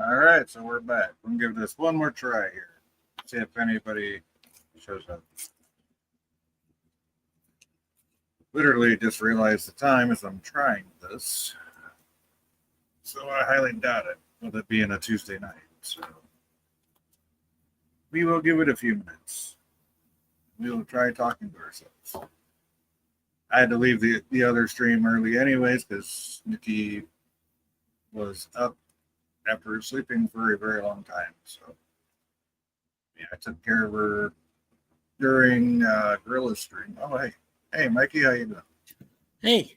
All right, so we're back. We'll give this one more try here. See if anybody shows up. Literally just realized the time as I'm trying this. So I highly doubt it, with it being a Tuesday night. So we will give it a few minutes. We will try talking to ourselves. I had to leave the other stream early anyways because Nikki was up after sleeping for a very long time. So yeah, I took care of her during Gorilla stream. Oh hey Mikey, how you doing? Hey,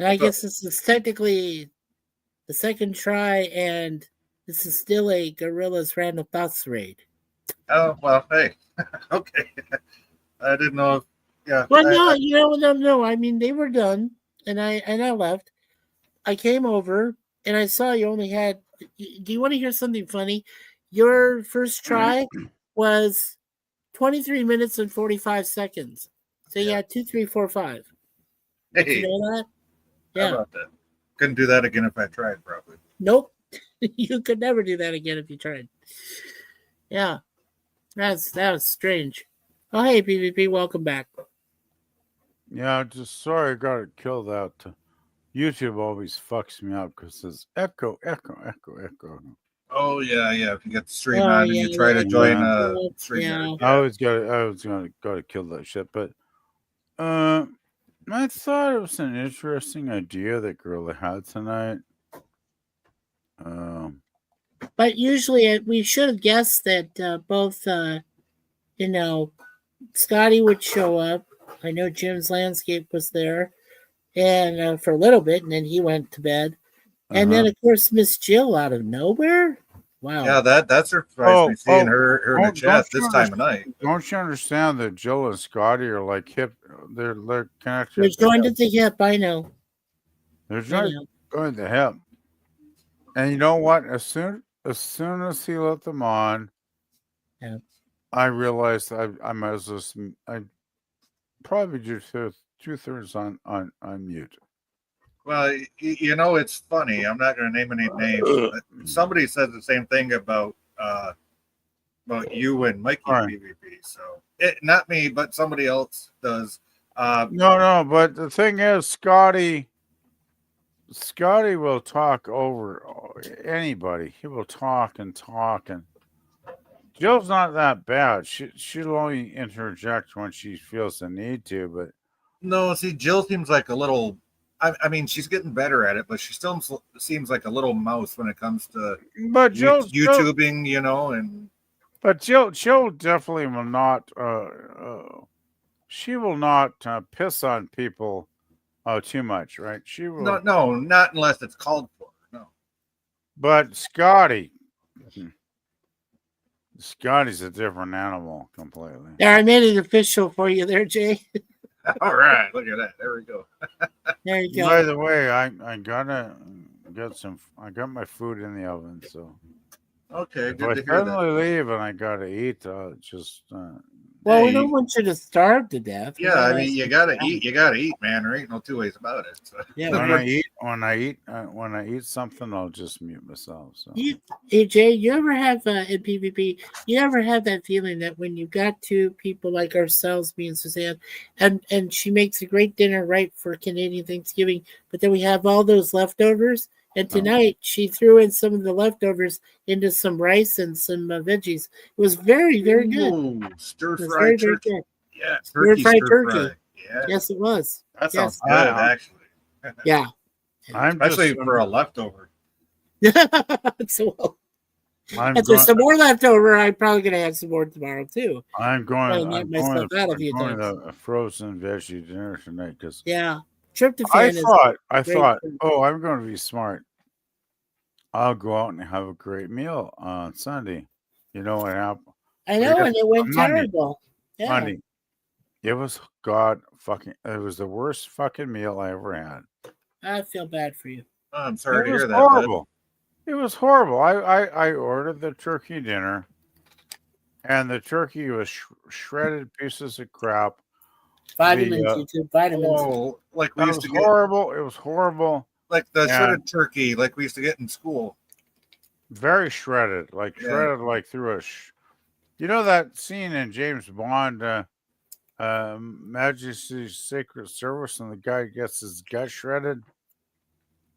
I guess this is technically the second try, and this is still a Gorilla's Random Thoughts raid. Oh well, hey, okay. I didn't know if yeah. Well, no. I mean, they were done, and I left. I came over, and I saw you only had. Do you want to hear something funny? Your first try was 23 minutes and 45 seconds. So you had 2, 3, 4, 5. Hey, did you know that? Yeah. How about that? Couldn't do that again if I tried, probably. Nope. You could never do that again if you tried. Yeah. That was strange. Oh, hey, PvP, welcome back. Yeah, just sorry I got it killed out. YouTube always fucks me up because it's echo. Oh yeah. If you get the stream on and you try to join a stream, I was gonna kill that shit, but I thought it was an interesting idea that Gorilla had tonight. But usually we should have guessed that both, Scotty would show up. I know Jim's Landscape was there, and for a little bit, and then he went to bed. And then, of course, Miss Jill out of nowhere. Wow. Yeah, that surprised me seeing her in the chat this time of night. Don't you understand that Jill and Scotty are like hip? They're connected. They're joined at the hip. I know. They're joined at the hip. And you know what? As soon as he let them on, I realized I might as well. I probably do 2/3 on mute. Well, it's funny. I'm not going to name any names, but somebody says the same thing about you and Mikey PvP. So not me, but somebody else does. No, but the thing is, Scotty will talk over anybody. He will talk and Jill's not that bad. She'll only interject when she feels the need to, but no, see, Jill seems like a little. I mean, she's getting better at it, but she still seems like a little mouse when it comes to YouTubing, and. But Jill definitely will not. She will not piss on people too much, right? She will. No, not unless it's called for. No. But Scotty's a different animal completely. Yeah, I made it official for you there, Jay. All right, look at that. There we go. There you go. By the way, I gotta get some. I got my food in the oven, so okay. If I suddenly leave and I gotta eat, just. Well, we don't want you to starve to death. Yeah, I mean, you gotta eat. You gotta eat, man. There ain't no two ways about it. So. Yeah, when I eat something, I'll just mute myself. So. Jay, you ever have in PvP? You ever have that feeling that when you got two people like ourselves, me and Suzanne, and she makes a great dinner right for Canadian Thanksgiving, but then we have all those leftovers. And tonight she threw in some of the leftovers into some rice and some veggies. It was very, very good. Ooh, stir-fried turkey. Yeah, stir-fried turkey. Yeah. Yes, it was. That sounds good, actually. Yeah. Especially for a leftover. So, if there's some more leftover, I'm probably going to have some more tomorrow, too. I'm going to frozen veggie dinner tonight because tryptophan I thought, I'm going to be smart. I'll go out and have a great meal on Sunday. You know what happened? I know, and it went terrible. Yeah. Monday. It was it was the worst fucking meal I ever had. I feel bad for you. Oh, I'm sorry to hear that. Horrible. It was horrible. I ordered the turkey dinner, and the turkey was shredded pieces of crap. Vitamins. Oh, It was horrible. It was horrible. Like the shredded turkey, like we used to get in school. very shredded, like Yeah. shredded, like through a. You know that scene in James Bond, Majesty's Secret Service, and the guy gets his gut shredded.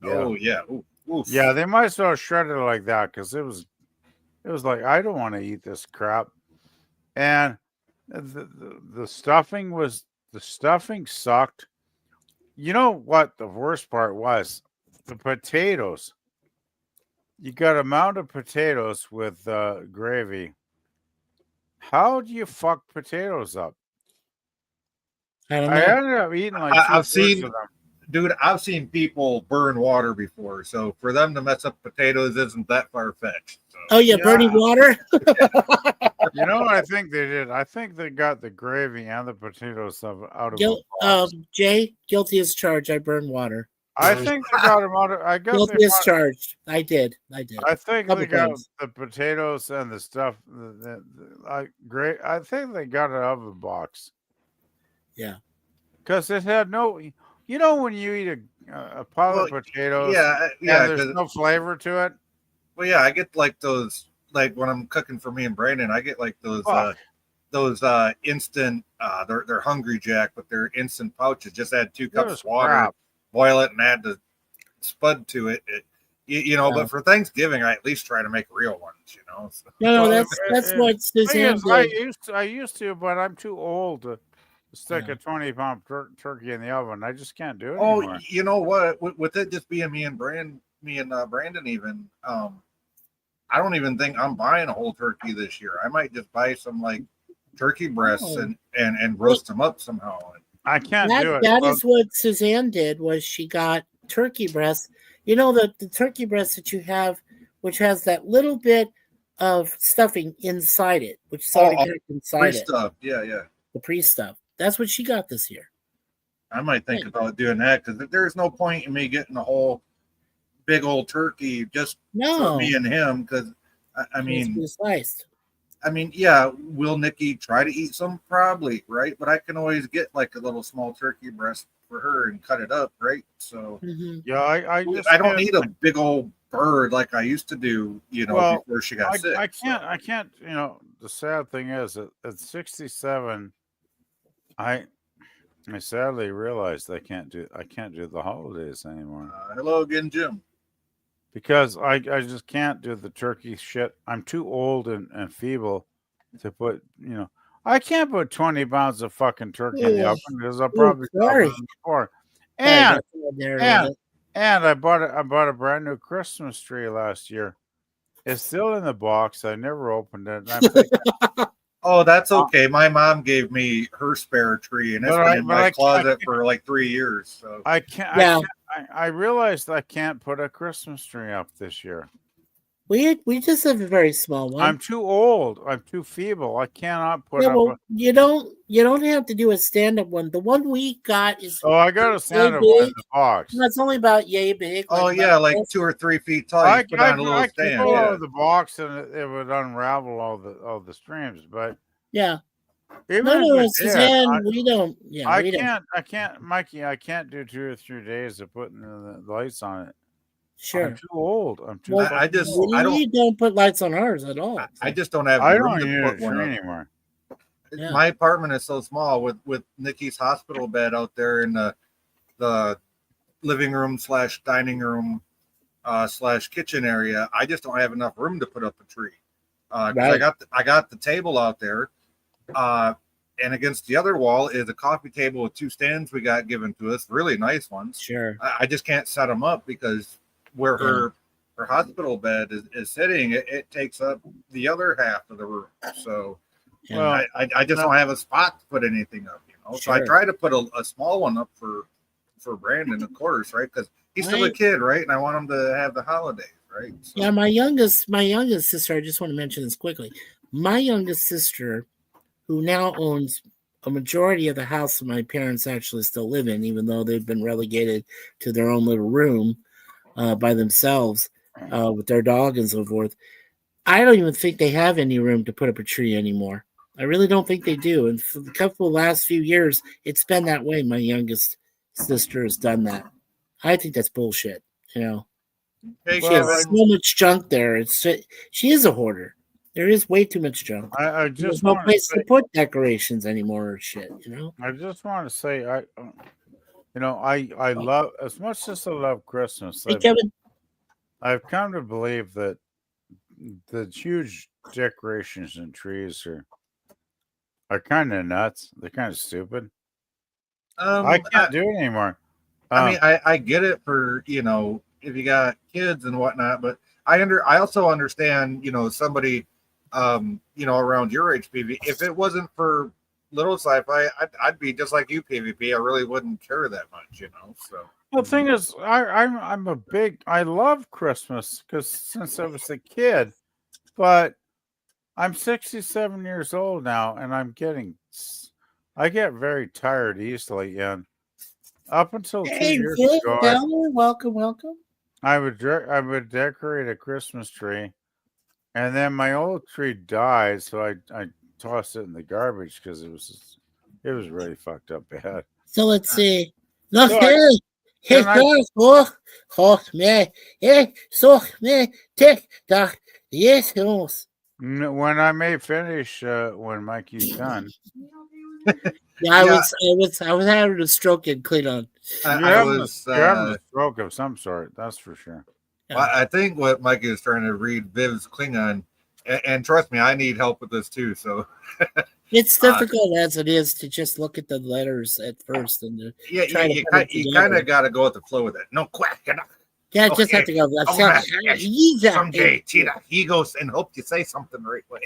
Oh yeah. Ooh, oof. Yeah, they might as well shred it like that because it was like I don't want to eat this crap, and the stuffing was the stuffing sucked. You know what the worst part was? The potatoes. You got a mound of potatoes with gravy. How do you fuck potatoes up? I don't I know. ended up eating like I've 2/3 seen, of them. dude. I've seen people burn water before, so for them to mess up potatoes isn't that far fetched. So. Oh yeah, Yeah. burning water. You know what I think they did? I think they got the gravy and the potatoes out of a box. Jay, guilty as charged. I burned water. I think they got them out of. I guess they. Guilty as charged. I did. I think Couple they got times. the potatoes and the stuff. Great. I think they got it out of a box. Yeah. Because it had no. You know when you eat a pile of potatoes, yeah. and there's no flavor to it. Well, yeah, I get like those, like when I'm cooking for me and Brandon, I get like those instant. They're Hungry Jack, but they're instant pouches. Just add 2 cups of water, crap. boil it, and add the spud to it. You know, Yeah. but for Thanksgiving, I at least try to make real ones. You know. So. No, Well, that's what Suzanne did. I used to, but I'm too old to stick Yeah. a 20-pound turkey in the oven. I just can't do it Oh, anymore. you know what? With it just being me and Brandon, even, I don't even think I'm buying a whole turkey this year. I might just buy some like turkey breasts Oh. and roast them up somehow. I can't do it. That is what Suzanne did. Was she got turkey breasts? You know the turkey breast that you have, which has that little bit of stuffing inside it, which is already packed inside Free it. stuff. Yeah. The pre-stuff. That's what she got this year. I might think about doing that because there's no point in me getting a whole big old turkey just for me and him. Because I mean, sliced. I mean, yeah, will Nikki try to eat some? Probably, right? But I can always get like a little small turkey breast for her and cut it up, right? So yeah, I don't need a big old bird like I used to do, you know, before she got sick. I can't, you know, the sad thing is at 67, I sadly realized I can't do the holidays anymore. Hello again, Jim. Because I just can't do the turkey shit. I'm too old and feeble to put, you know, I can't put 20 pounds of fucking turkey in the oven because I'll probably stop it before. And I bought a brand new Christmas tree last year. It's still in the box. I never opened it. And I'm thinking, oh, that's okay. My mom gave me her spare tree, and it's been in my closet for like 3 years. So I can't. I realized I can't put a Christmas tree up this year. We just have a very small one. I'm too old. I'm too feeble. I cannot put up. Well, you don't have to do a stand up one. The one we got is. Oh, I got a stand up one in the box. That's only about yay big. Like like 2 or 3 feet tall. I put on a little stand. Pull out of the box and it would unravel all the streams. But yeah. No, Suzanne, we don't. Yeah, I can't, Mikey. I can't do 2 or 3 days of putting the lights on it. Sure. I'm too old. I'm too. Well, I don't put lights on ours at all. I just don't have. I don't need a tree anymore. Yeah. My apartment is so small with Nikki's hospital bed out there in the living room / dining room / kitchen area. I just don't have enough room to put up a tree. Right. I got the table out there. And against the other wall is a coffee table with 2 stands we got given to us, really nice ones. Sure. I just can't set them up because where her hospital bed is sitting, it takes up the other half of the room. So I just don't have a spot to put anything up, you know. Sure. So I try to put a small one up for Brandon, of course, right? Because he's still a kid, right? And I want him to have the holidays, right? So. Yeah, my youngest sister, I just want to mention this quickly. My youngest sister, who now owns a majority of the house that my parents actually still live in, even though they've been relegated to their own little room by themselves with their dog and so forth. I don't even think they have any room to put up a tree anymore. I really don't think they do. And for the last few years, it's been that way. My youngest sister has done that. I think that's bullshit, you know. Hey, She has Well, so much junk there. She is a hoarder. There is way too much junk. I There's just no want to place say, to put decorations anymore or shit, you know? I just want to say, I love, as much as I love Christmas, Hey, Kevin. I've come to believe that the huge decorations and trees are kind of nuts. They're kind of stupid. I can't do it anymore. I mean, I get it for, if you got kids and whatnot, but I also understand, somebody, around your age, PV. If it wasn't for little sci-fi, I'd be just like you, PvP. I really wouldn't care that much, So the thing is, I love Christmas because since I was a kid, but I'm 67 years old now, and I get very tired easily. And up until 2 Hey, years Vic ago, Feller, welcome. I would decorate a Christmas tree, and then my old tree died, so I tossed it in the garbage because it was really fucked up bad. So let's see. Look So here. Hey, and I- me. Hey, so me. Tick tock. Yes, goes. when I may finish when Mikey's done. Yeah, I was having a stroke in Cleveland. You're having a stroke of some sort, that's for sure. Well, I think what Mikey is trying to read Viv's Klingon, and trust me, I need help with this too. So it's difficult as it is to just look at the letters at first and you kind of got to go with the flow with it. No quack. Yeah, just have to go. Someday, Tita, he goes and hope you say something the right way.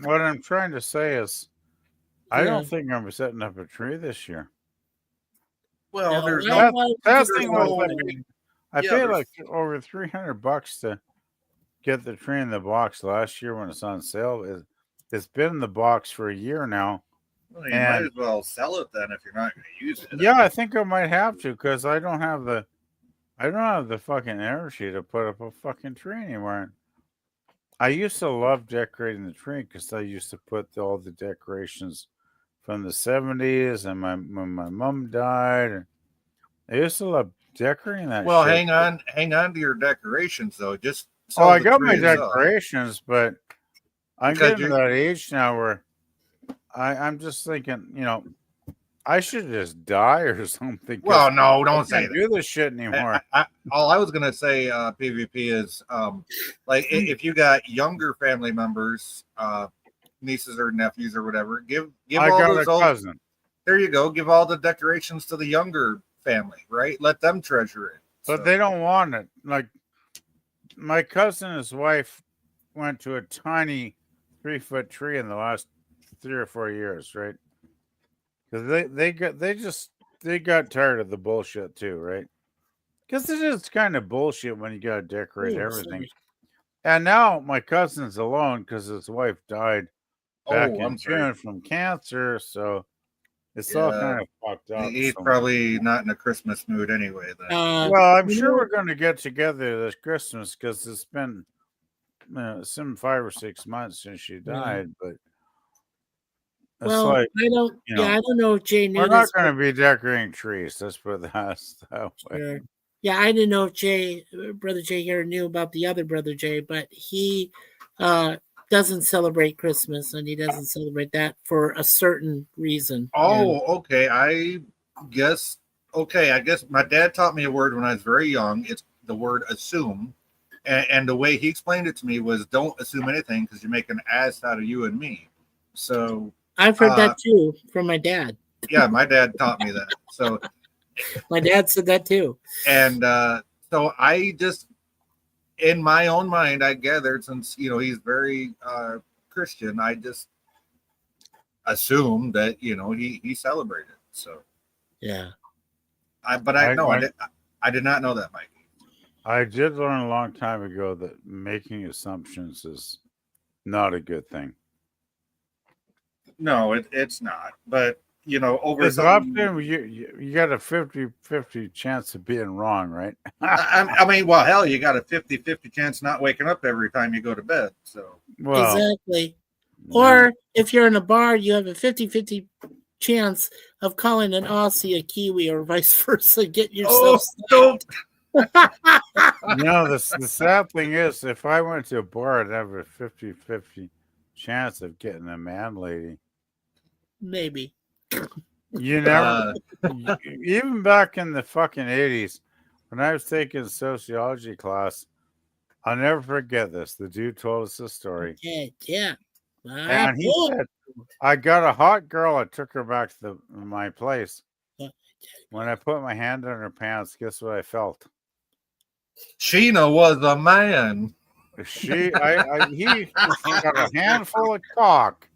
What I'm trying to say is, I don't think I'm setting up a tree this year. Well, there's that no. thing was. I paid like over $300 to get the tree in the box last year when it's on sale. It's been in the box for a year now. Well, you might as well sell it then if you're not going to use it. Yeah, I think I might have to because I don't have the fucking energy to put up a fucking tree anymore. I used to love decorating the tree because I used to put all the decorations from the 70s and when my mom died. And I used to love decorating that. Well, shit. hang on to your decorations though. Just I got my decorations, but I'm getting to that age now where I'm just thinking, I should just die or something. Well, no, don't say that. Do this shit anymore. All I was gonna say, PvP is like if you got younger family members, nieces or nephews or whatever, give I all got those a cousin. There you go. Give all the decorations to the younger family, right? Let them treasure it. But they don't want it. Like my cousin and his wife went to a tiny 3-foot tree in the last 3 or 4 years, right? Because they got tired of the bullshit too, right? Because it is kind of bullshit when you got to decorate everything. Sorry. And now my cousin's alone because his wife died back in June from cancer, so it's all kind of fucked up. He's probably not in a Christmas mood anyway. Then. Well, I'm sure we're going to get together this Christmas because it's been some 5 or 6 months since she died, but. Well, like, I don't know if Jay knew. We're not going to be decorating trees. Let's put that way. Sure. Yeah, I didn't know if Brother Jay here knew about the other Brother Jay, but he doesn't celebrate Christmas and he doesn't celebrate that for a certain reason. Oh, okay. I guess my dad taught me a word when I was very young. It's the word assume. And the way he explained it to me was don't assume anything because you make an ass out of you and me. So I've heard that too from my dad. Yeah, my dad taught me that. So my dad said that too. And so I just, in my own mind, I gathered since he's very Christian, I just assumed that he celebrated. So yeah, I did not know that, Mikey. I did learn a long time ago that making assumptions is not a good thing. No, it's not. But over often you got a 50-50 chance of being wrong, right? I mean, well, hell, you got a 50-50 chance not waking up every time you go to bed. So exactly. Or if you're in a bar, you have a 50-50 chance of calling an Aussie a Kiwi or vice versa. Get yourself. The sad thing is, if I went to a bar, I'd have a 50-50 chance of getting a man lady. Maybe. You never, even back in the fucking 80s, when I was taking sociology class, I'll never forget this. The dude told us a story. Yeah. And he said, I got a hot girl. I took her back to my place. When I put my hand in her pants, guess what I felt? Sheena was a man. He got a handful of cock.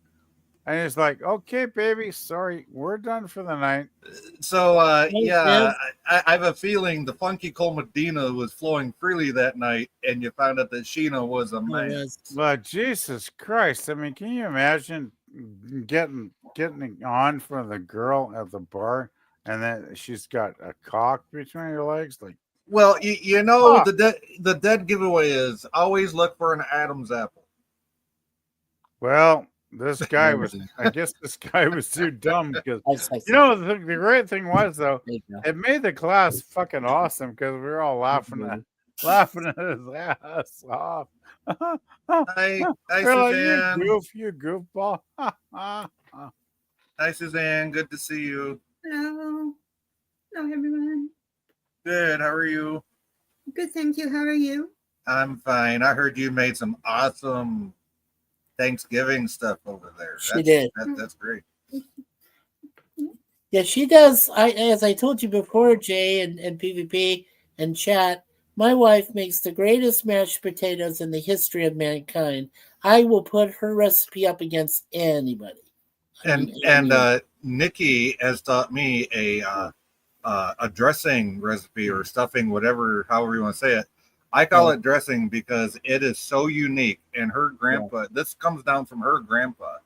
And he's like, okay, baby, sorry, we're done for the night. So, yeah, I have a feeling the funky Cole Medina was flowing freely that night, and you found out that Sheena was a man. But Jesus Christ, I mean, can you imagine getting on for the girl at the bar, and then she's got a cock between her legs? Like, well, you know, the dead giveaway is always look for an Adam's apple. Well, this guy was, I guess this guy was too dumb because, you know, the great thing was, though, it made the class fucking awesome because we were all laughing at his ass off. Hi, Suzanne. like, you goofball. Hi, Suzanne. Good to see you. Hello. Hello, everyone. Good. How are you? Good, thank you. How are you? I'm fine. I heard you made some awesome Thanksgiving stuff over there. She did. That's great. Yeah, she does. As I told you before, Jay and PvP and chat, my wife makes the greatest mashed potatoes in the history of mankind. I will put her recipe up against anybody. And Nikki has taught me a dressing recipe or stuffing, whatever, however you want to say it. I call it dressing because it is so unique. And her grandpa, this comes down from her grandpa.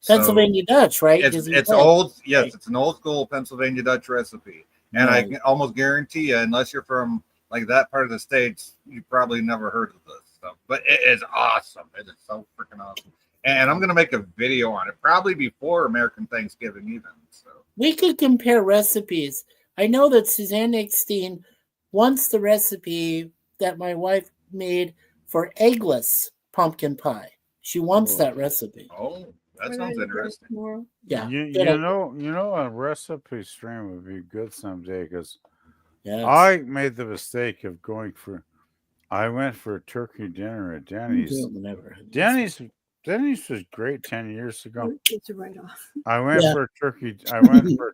Pennsylvania Dutch, right? It's old. Yes, right. It's an old school Pennsylvania Dutch recipe. And I can almost guarantee you, unless you're from like that part of the States, you probably never heard of this stuff. But it is awesome. It is so freaking awesome. And I'm going to make a video on it, probably before American Thanksgiving even. So we could compare recipes. I know that Suzanne Eckstein wants the recipe that my wife made for eggless pumpkin pie. She wants that recipe. Oh, that sounds interesting. Yeah. You know, a recipe stream would be good someday because I made the mistake of I went for a turkey dinner at Denny's. Denny's was great 10 years ago. It's a write-off. I went for a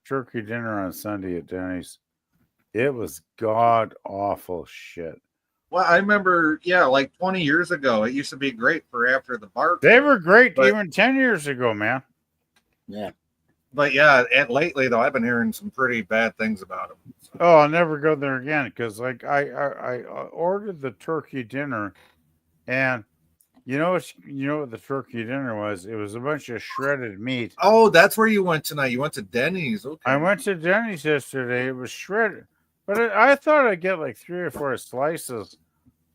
turkey dinner on Sunday at Denny's. It was god awful shit. Well, I remember, like 20 years ago, it used to be great for after the bar. They were great even 10 years ago, man. Yeah. But lately though, I've been hearing some pretty bad things about them. So. Oh, I'll never go there again because like I ordered the turkey dinner, and you know what the turkey dinner was? It was a bunch of shredded meat. Oh, that's where you went tonight. You went to Denny's. Okay. I went to Denny's yesterday. It was shredded, but I thought I'd get like 3 or 4 slices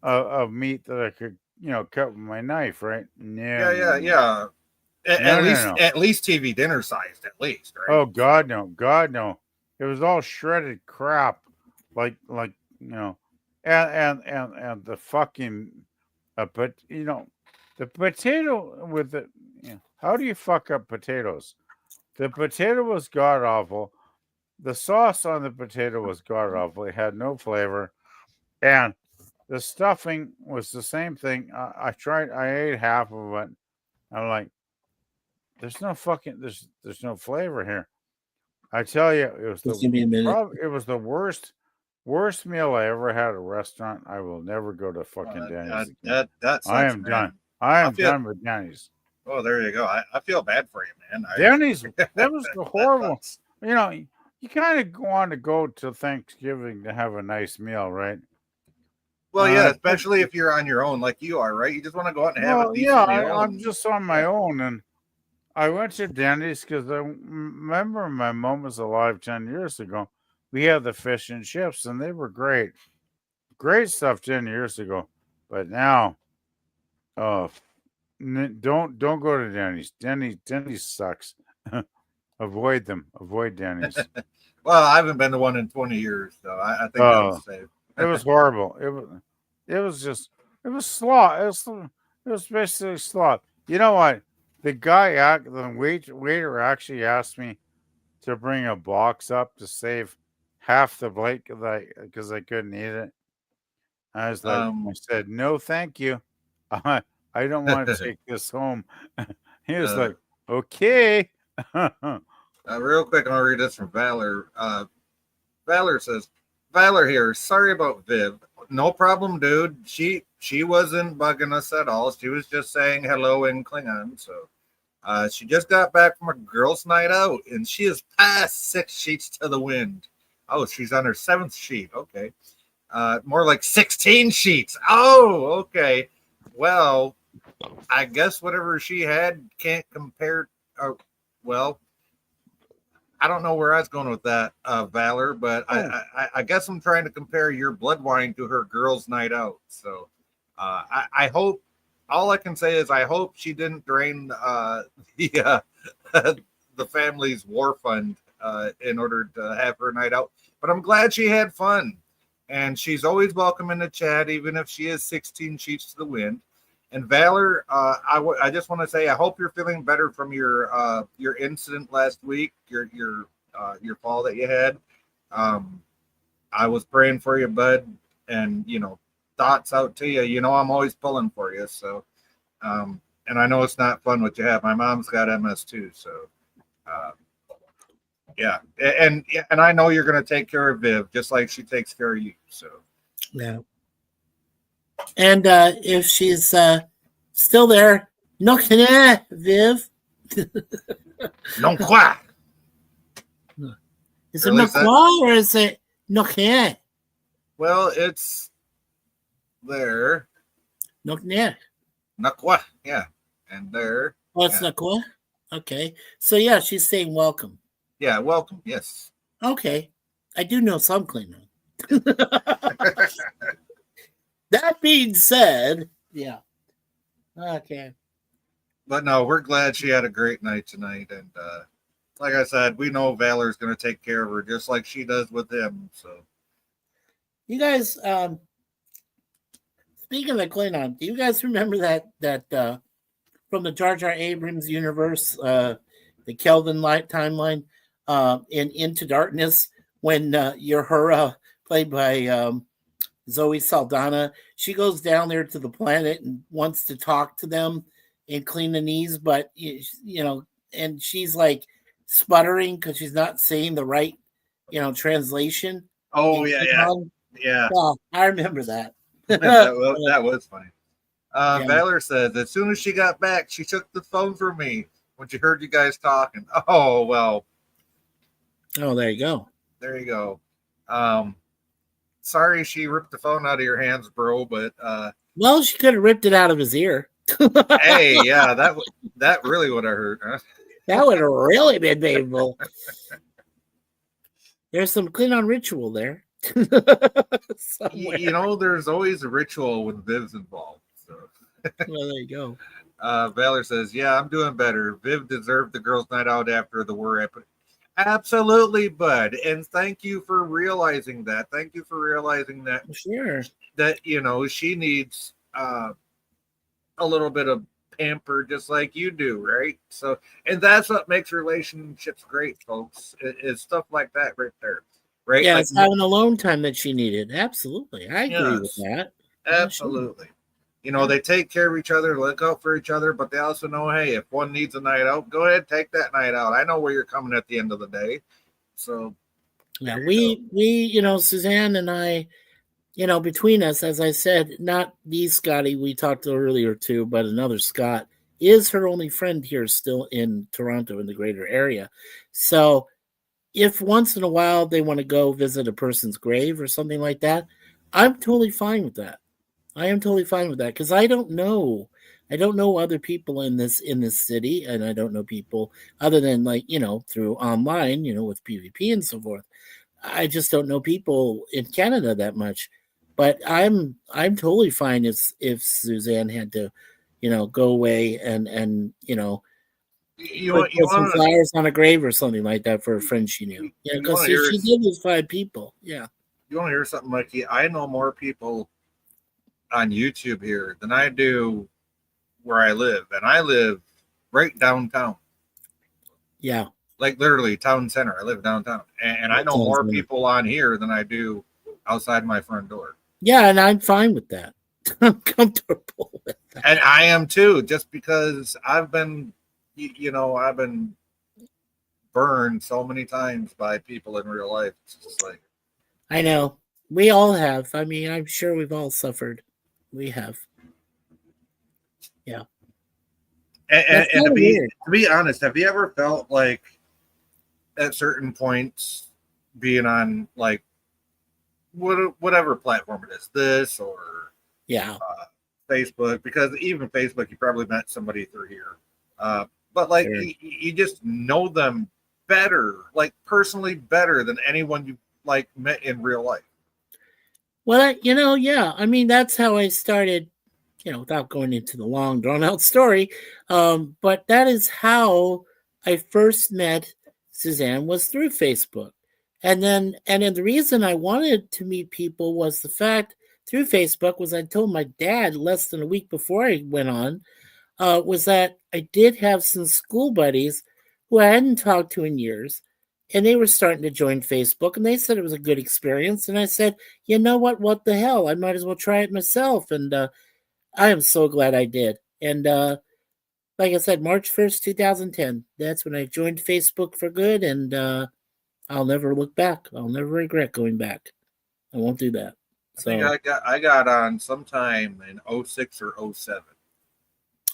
of meat that I could, cut with my knife, right? No. Yeah. At least TV dinner sized, at least, right? Oh God, no! It was all shredded crap, like and the fucking, but the potato with the, how do you fuck up potatoes? The potato was god awful. The sauce on the potato was god awful. It had no flavor, and the stuffing was the same thing. I ate half of it. I'm like, there's no flavor here. I tell you, it was the worst meal I ever had at a restaurant. I will never go to fucking Denny's. I am done. I am done with Denny's. Oh, there you go. I feel bad for you, man. Denny's, that was horrible. You kind of want to go to Thanksgiving to have a nice meal, right? Well, especially if you're on your own like you are, right? You just want to go out and have a decent meal. I'm just on my own, and I went to Denny's because I remember my mom was alive 10 years ago. We had the fish and chips, and they were great. Great stuff 10 years ago. But now, don't go to Denny's. Denny's sucks. Avoid them. Avoid Denny's. Well, I haven't been to one in 20 years, so I think that's safe. It was horrible. It was just it was slot. It was basically slot. You know what? The waiter actually asked me to bring a box up to save half the plate because I couldn't eat it. I was like, I said, no, thank you. I don't want to take this home. He was like, okay. Real quick, I'm gonna read this from Valor. Valor says, Valor here. Sorry about Viv. No problem, dude. She wasn't bugging us at all. She was just saying hello in Klingon. So she just got back from a girls' night out, and she is past 6 sheets to the wind. Oh, she's on her 7th sheet. Okay. More like 16 sheets. Oh, okay. Well, I guess whatever she had can't compare. Well, I don't know where I was going with that, Valor, but I guess I'm trying to compare your blood wine to her girls' night out. So I hope, all I can say is I hope she didn't drain the family's war fund in order to have her night out. But I'm glad she had fun. And she's always welcome in the chat, even if she is 16 sheets to the wind. And Valor, I just want to say I hope you're feeling better from your incident last week, your fall that you had. I was praying for you, bud, and thoughts out to you. I'm always pulling for you. So, and I know it's not fun what you have. My mom's got MS too, so yeah. And I know you're going to take care of Viv just like she takes care of you. So yeah. And if she's still there, no, Viv. non quoi. Is it no or is it no? Well, it's there. No, Nakwa, yeah, and there. Oh, it's Nakwa. Okay, so yeah, she's saying welcome. Yeah, welcome. Yes. Okay, I do know some Klingon. That being said, yeah. Okay. But no, we're glad she had a great night tonight, and like I said, we know Valor's going to take care of her just like she does with him. So, you guys, speaking of the Klingon, do you guys remember that from the Jar Jar Abrams universe, the Kelvin light timeline, in Into Darkness, when Uhura, played by Zoe Saldana, she goes down there to the planet and wants to talk to them and clean the knees, but and she's like sputtering because she's not saying the right, translation. oh yeah. Oh, I remember that. that was funny. Yeah. Valor says, as soon as she got back, she took the phone from me when she heard you guys talking. Oh, well. Oh, there you go. There you go. Sorry she ripped the phone out of your hands, bro, but well, she could have ripped it out of his ear. hey, yeah, that really would have hurt, huh? That would have really been painful. There's some Klingon ritual there. There's always a ritual when Viv's involved. So. Well, there you go. Valor says, yeah, I'm doing better. Viv deserved the girls' night out after the war epic. Absolutely, bud. And thank you for realizing that. Thank you for realizing that. Sure. That, she needs a little bit of pamper just like you do, right? So, and that's what makes relationships great, folks, is stuff like that right there. Right? Yeah, like, it's having alone time that she needed. Absolutely. I agree with that. Absolutely. They take care of each other, look out for each other, but they also know, hey, if one needs a night out, go ahead, take that night out. I know where you're coming at the end of the day. So, yeah, we, Suzanne and I, between us, as I said, not the Scotty we talked to earlier too, but another Scott is her only friend here still in Toronto in the greater area. So if once in a while they want to go visit a person's grave or something like that, I'm totally fine with that. I am totally fine with that because I don't know other people in this city, and I don't know people other than through online, with PvP and so forth. I just don't know people in Canada that much. But I'm totally fine if Suzanne had to, go away and put some flowers on a grave or something like that for a friend she knew. Yeah, because she did with 5 people. Yeah. you want to hear something, Mikey? I know more people on YouTube here than I do where I live, and I live right downtown, Yeah. like literally town center. I live downtown, and I know Sounds more good. people on here than I do outside my front door. Yeah, and I'm fine with that. I'm comfortable with that. And I am too, just because I've been, I've been burned so many times by people in real life. It's just like, I know. We all have. I mean, I'm sure we've all suffered. We have. Yeah. and, That's and kinda weird. to be honest, have you ever felt like at certain points being on like whatever platform it is, this or Yeah. Facebook, because even Facebook, you probably met somebody through here. But like Sure. you just know them better, like personally better than anyone you like met in real life. Well, yeah. I mean, that's how I started, without going into the long, drawn out story. But that is how I first met Suzanne was through Facebook. And then the reason I wanted to meet people was the fact through Facebook was I told my dad less than a week before I went on, was that I did have some school buddies who I hadn't talked to in years, and they were starting to join Facebook, and they said it was a good experience. And I said, you know what? What the hell? I might as well try it myself. And I am so glad I did. And like I said, March 1st, 2010, that's when I joined Facebook for good, and I'll never look back. I'll never regret going back. I won't do that. I think I got on sometime in 06 or 07.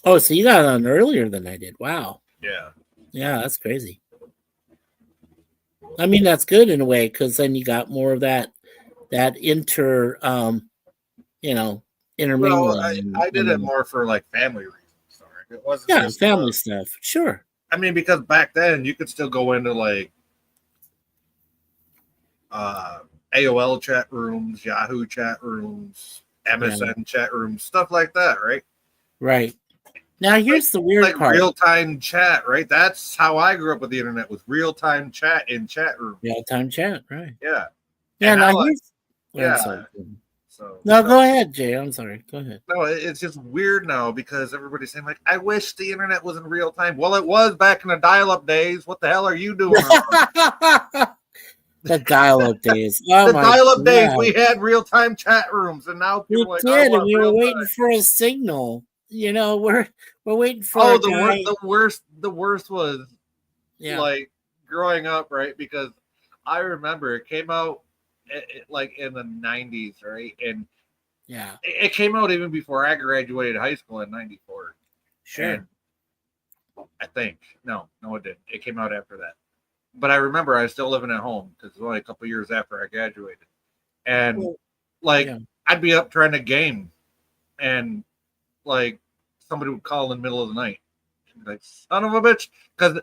Oh, so you got on earlier than I did. Wow. Yeah. Yeah, that's crazy. I mean, that's good in a way, because then you got more of that intermingling. Well, I did it more for like family reasons. Sorry, it wasn't. Yeah, just, family stuff. Sure. I mean, because back then you could still go into like AOL chat rooms, Yahoo chat rooms, MSN chat rooms, stuff like that, right? Right. Now here's the weird Like part. real time chat, right? That's how I grew up with the internet, with real time chat in chat rooms. Real time chat, right? Yeah. Yeah. And Now now, here's. yeah. I'm sorry. So No, go ahead, Jay. I'm sorry. Go ahead. no, it's just weird now because everybody's saying like, I wish the internet was in real time. Well, it was back in the dial-up days. What the hell are you doing? The dial-up days. Oh The my dial-up days, God. we had real-time chat rooms, and now We people are like, did, I want and we were real waiting time. for a signal. We're waiting for. Oh, a guy. the worst was Yeah. like growing up, right? Because I remember it came out like in the 90s, right? And Yeah. it came out even before I graduated high school in 94. Sure. And I think no, it didn't. It came out after that. But I remember I was still living at home because it was only a couple years after I graduated, and Well, like yeah. I'd be up trying to game, and like somebody would call in the middle of the night, like son of a bitch, because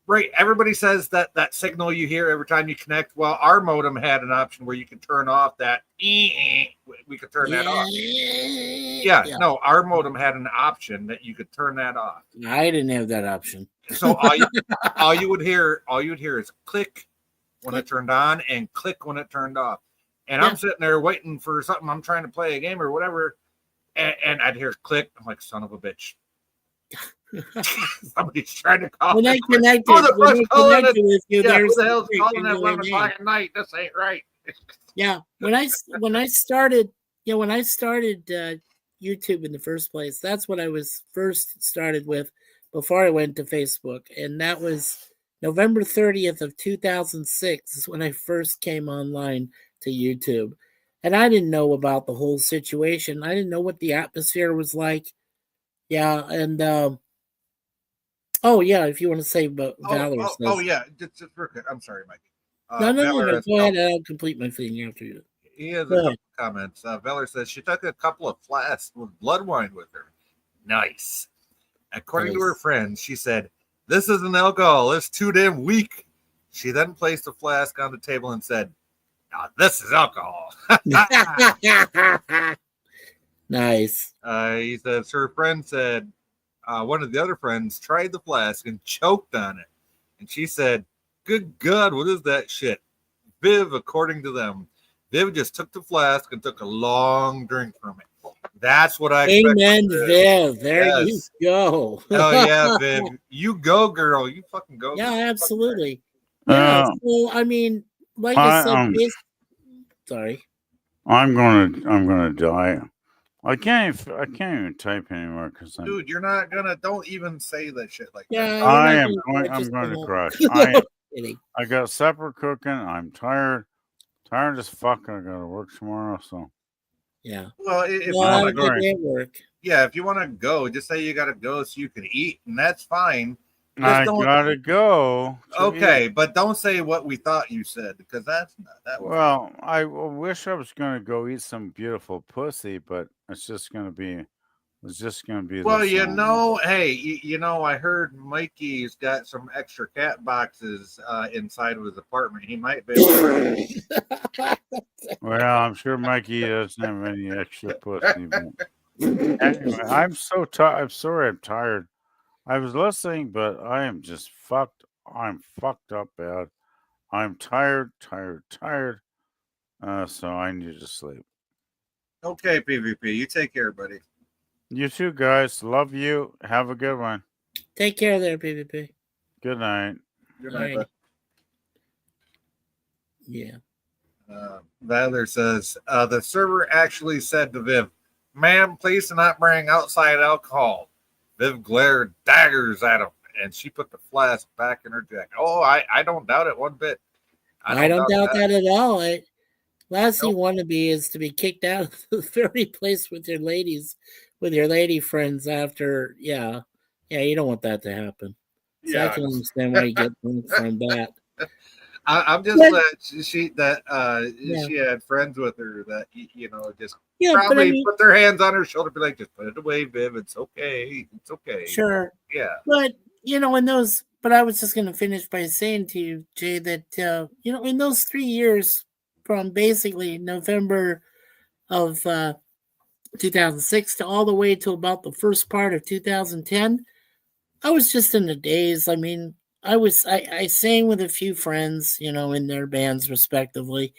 right, everybody says that signal you hear every time you connect. Well, our modem had an option where you could turn off that. We could turn that off. Yeah, no, our modem had an option that you could turn that off. I didn't have that option. So all you would hear is click when it turned on and click when it turned off. And I'm sitting there waiting for something. I'm trying to play a game or whatever, and I'd hear click. I'm like, son of a bitch. Somebody's trying to call. When I connected, Who the with you, yeah, who there's the hell's calling in at the 11 name. o'clock at night? This ain't right. Yeah, when I started, when I started YouTube in the first place, that's what I was first started with before I went to Facebook, and that was November 30th of 2006 is when I first came online to YouTube, and I didn't know about the whole situation. I didn't know what the atmosphere was like. Yeah, and oh yeah, if you want to say about Valor. Yeah, just real quick. I'm sorry, Mike. No. Valor Go ahead. I'll complete my thing after you. He has a couple comments. Valor says she took a couple of flasks with blood wine with her. Nice. According to her friends, she said, "This isn't alcohol. It's too damn weak." She then placed a flask on the table and said, "Now this is alcohol." Nice. He says her friend said one of the other friends tried the flask and choked on it. And she said, "Good God, what is that shit?" Viv, according to them, Viv just took the flask and took a long drink from it. That's what I expect. Amen, from Viv. There Yes. you go. Hell yeah, Viv. You go, girl. You fucking go. Yeah, girl. absolutely. Yeah. So I mean, like I said, sorry. I'm gonna die. I can't even type anymore because Dude, you're not gonna. Don't even say that shit like Yeah, that. you're not I am gonna going. do it, I'm just going to don't. crush. No, kidding. I got supper cooking. I'm tired. Tired as fuck. I gotta work tomorrow. So Yeah. Well, if you Well, want have to a go, good day at work. yeah, if you want to go, just say you got to go so you can eat, and that's fine. Just I don't. gotta go. to Okay, eat. but don't say what we thought you said because that's not that. Was Well, I wish I was gonna go eat some beautiful pussy, but it's just gonna be. It's just gonna be well, this. you know, hey, you know, I heard Mikey's got some extra cat boxes inside of his apartment. He might be. Well, I'm sure Mikey doesn't have any extra pussy. But anyway, I'm so tired. I'm sorry, I'm tired. I was listening, but I am just fucked. I'm fucked up bad. I'm tired. So I need to sleep. Okay, PvP, you take care, buddy. You too, guys. Love you. Have a good one. Take care there, PvP. Good night. Good night, bud. Yeah. Valor says the server actually said to Viv, "Ma'am, please do not bring outside alcohol." Viv glared daggers at him, and she put the flask back in her jacket. Oh, I don't doubt it one bit. I don't doubt that at all. Last thing Nope. you want to be is to be kicked out of the very place with your ladies, with your lady friends after. Yeah. You don't want that to happen. So I can understand why you get from that. I'm just glad she had friends with her that you know just probably put their hands on her shoulder, be like, just put it away, Viv. It's okay. It's okay. Sure. Yeah. But in those, but I was just going to finish by saying to you, Jay, that in those 3 years from basically November of 2006 to all the way to about the first part of 2010, I was just in a daze. I mean, I sang with a few friends, in their bands respectively,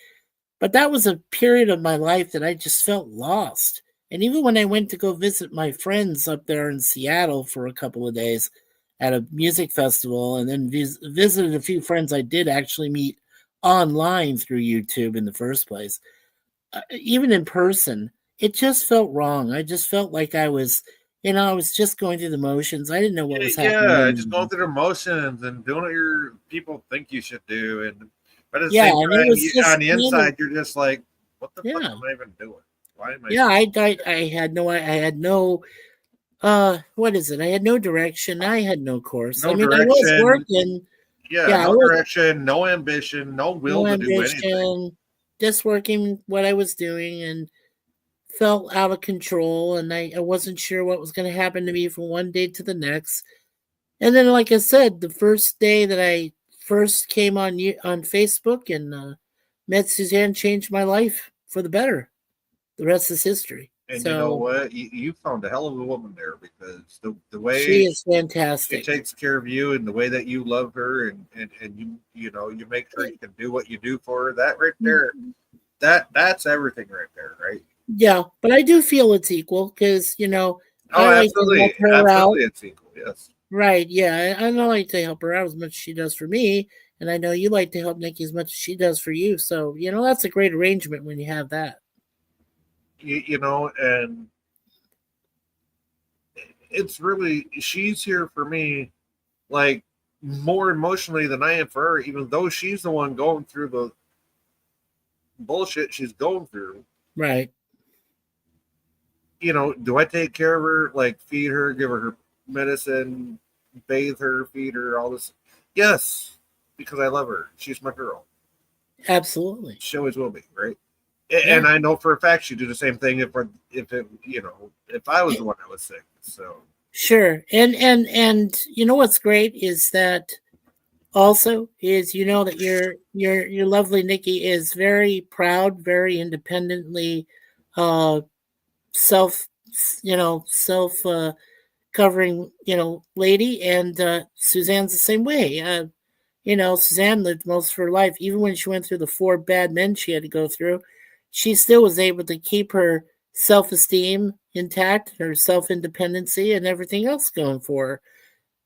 but that was a period of my life that I just felt lost. And even when I went to go visit my friends up there in Seattle for a couple of days at a music festival, and then visited a few friends I did actually meet online through YouTube in the first place, even in person, it just felt wrong. I just felt like I was just going through the motions. I didn't know what was happening. Yeah, just going through the motions and doing what your people think you should do. And but at the Yeah, same and it time, was just on the kind inside, of- you're just like, what the fuck Yeah. am I even doing? Why am I? Yeah, I had no what is it? I had no direction. I had no course. No I mean, I was direction. working. Yeah, I no was- direction, no ambition, no will no to do anything. ambition, just working what I was doing, and felt out of control, and I wasn't sure what was going to happen to me from one day to the next. And then, like I said, the first day that I first came on Facebook and met Suzanne changed my life for the better. The rest is history. And so, you know what? You found a hell of a woman there because the way she is she fantastic. takes care of you and the way that you love her and you make sure you can do what you do for her. That right there, that's everything right there, right? Yeah, but I do feel it's equal because I like to help her out. It's equal. Yes. Right? Yeah, I don't like to help her out as much as she does for me, and I know you like to help Nikki as much as she does for you. So that's a great arrangement when you have that. And it's really she's here for me, like more emotionally than I am for her, even though she's the one going through the bullshit she's going through. Right. Do I take care of her, like feed her, give her medicine, bathe her, feed her, all this? Yes, because I love her. She's my girl. Absolutely. She always will be, right? Yeah. And I know for a fact she'd do the same thing if I was the one that was sick. So sure. And what's great is that also is that your lovely Nikki is very proud, very independently self covering lady, and Suzanne's the same way. Suzanne lived most of her life, even when she went through the 4 bad men she had to go through. she still was able to keep her self-esteem intact, her self-independency, and everything else going for her,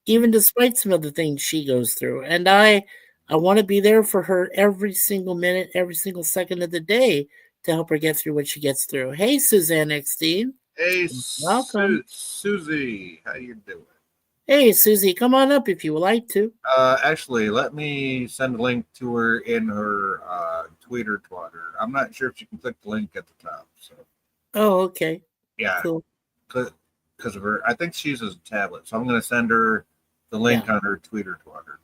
even despite some of the things she goes through. And I want to be there for her every single minute, every single second of the day to help her get through what she gets through. Hey, Suzanne Eckstein. Hey, Welcome. Susie, how you doing? Hey, Susie, come on up if you would like to. Actually, let me send a link to her in her Twitter twatter. I'm not sure if you can click the link at the top. So Oh, okay. yeah, Cool. because of her, I think she uses a tablet. So I'm going to send her the link on her Twitter twatter.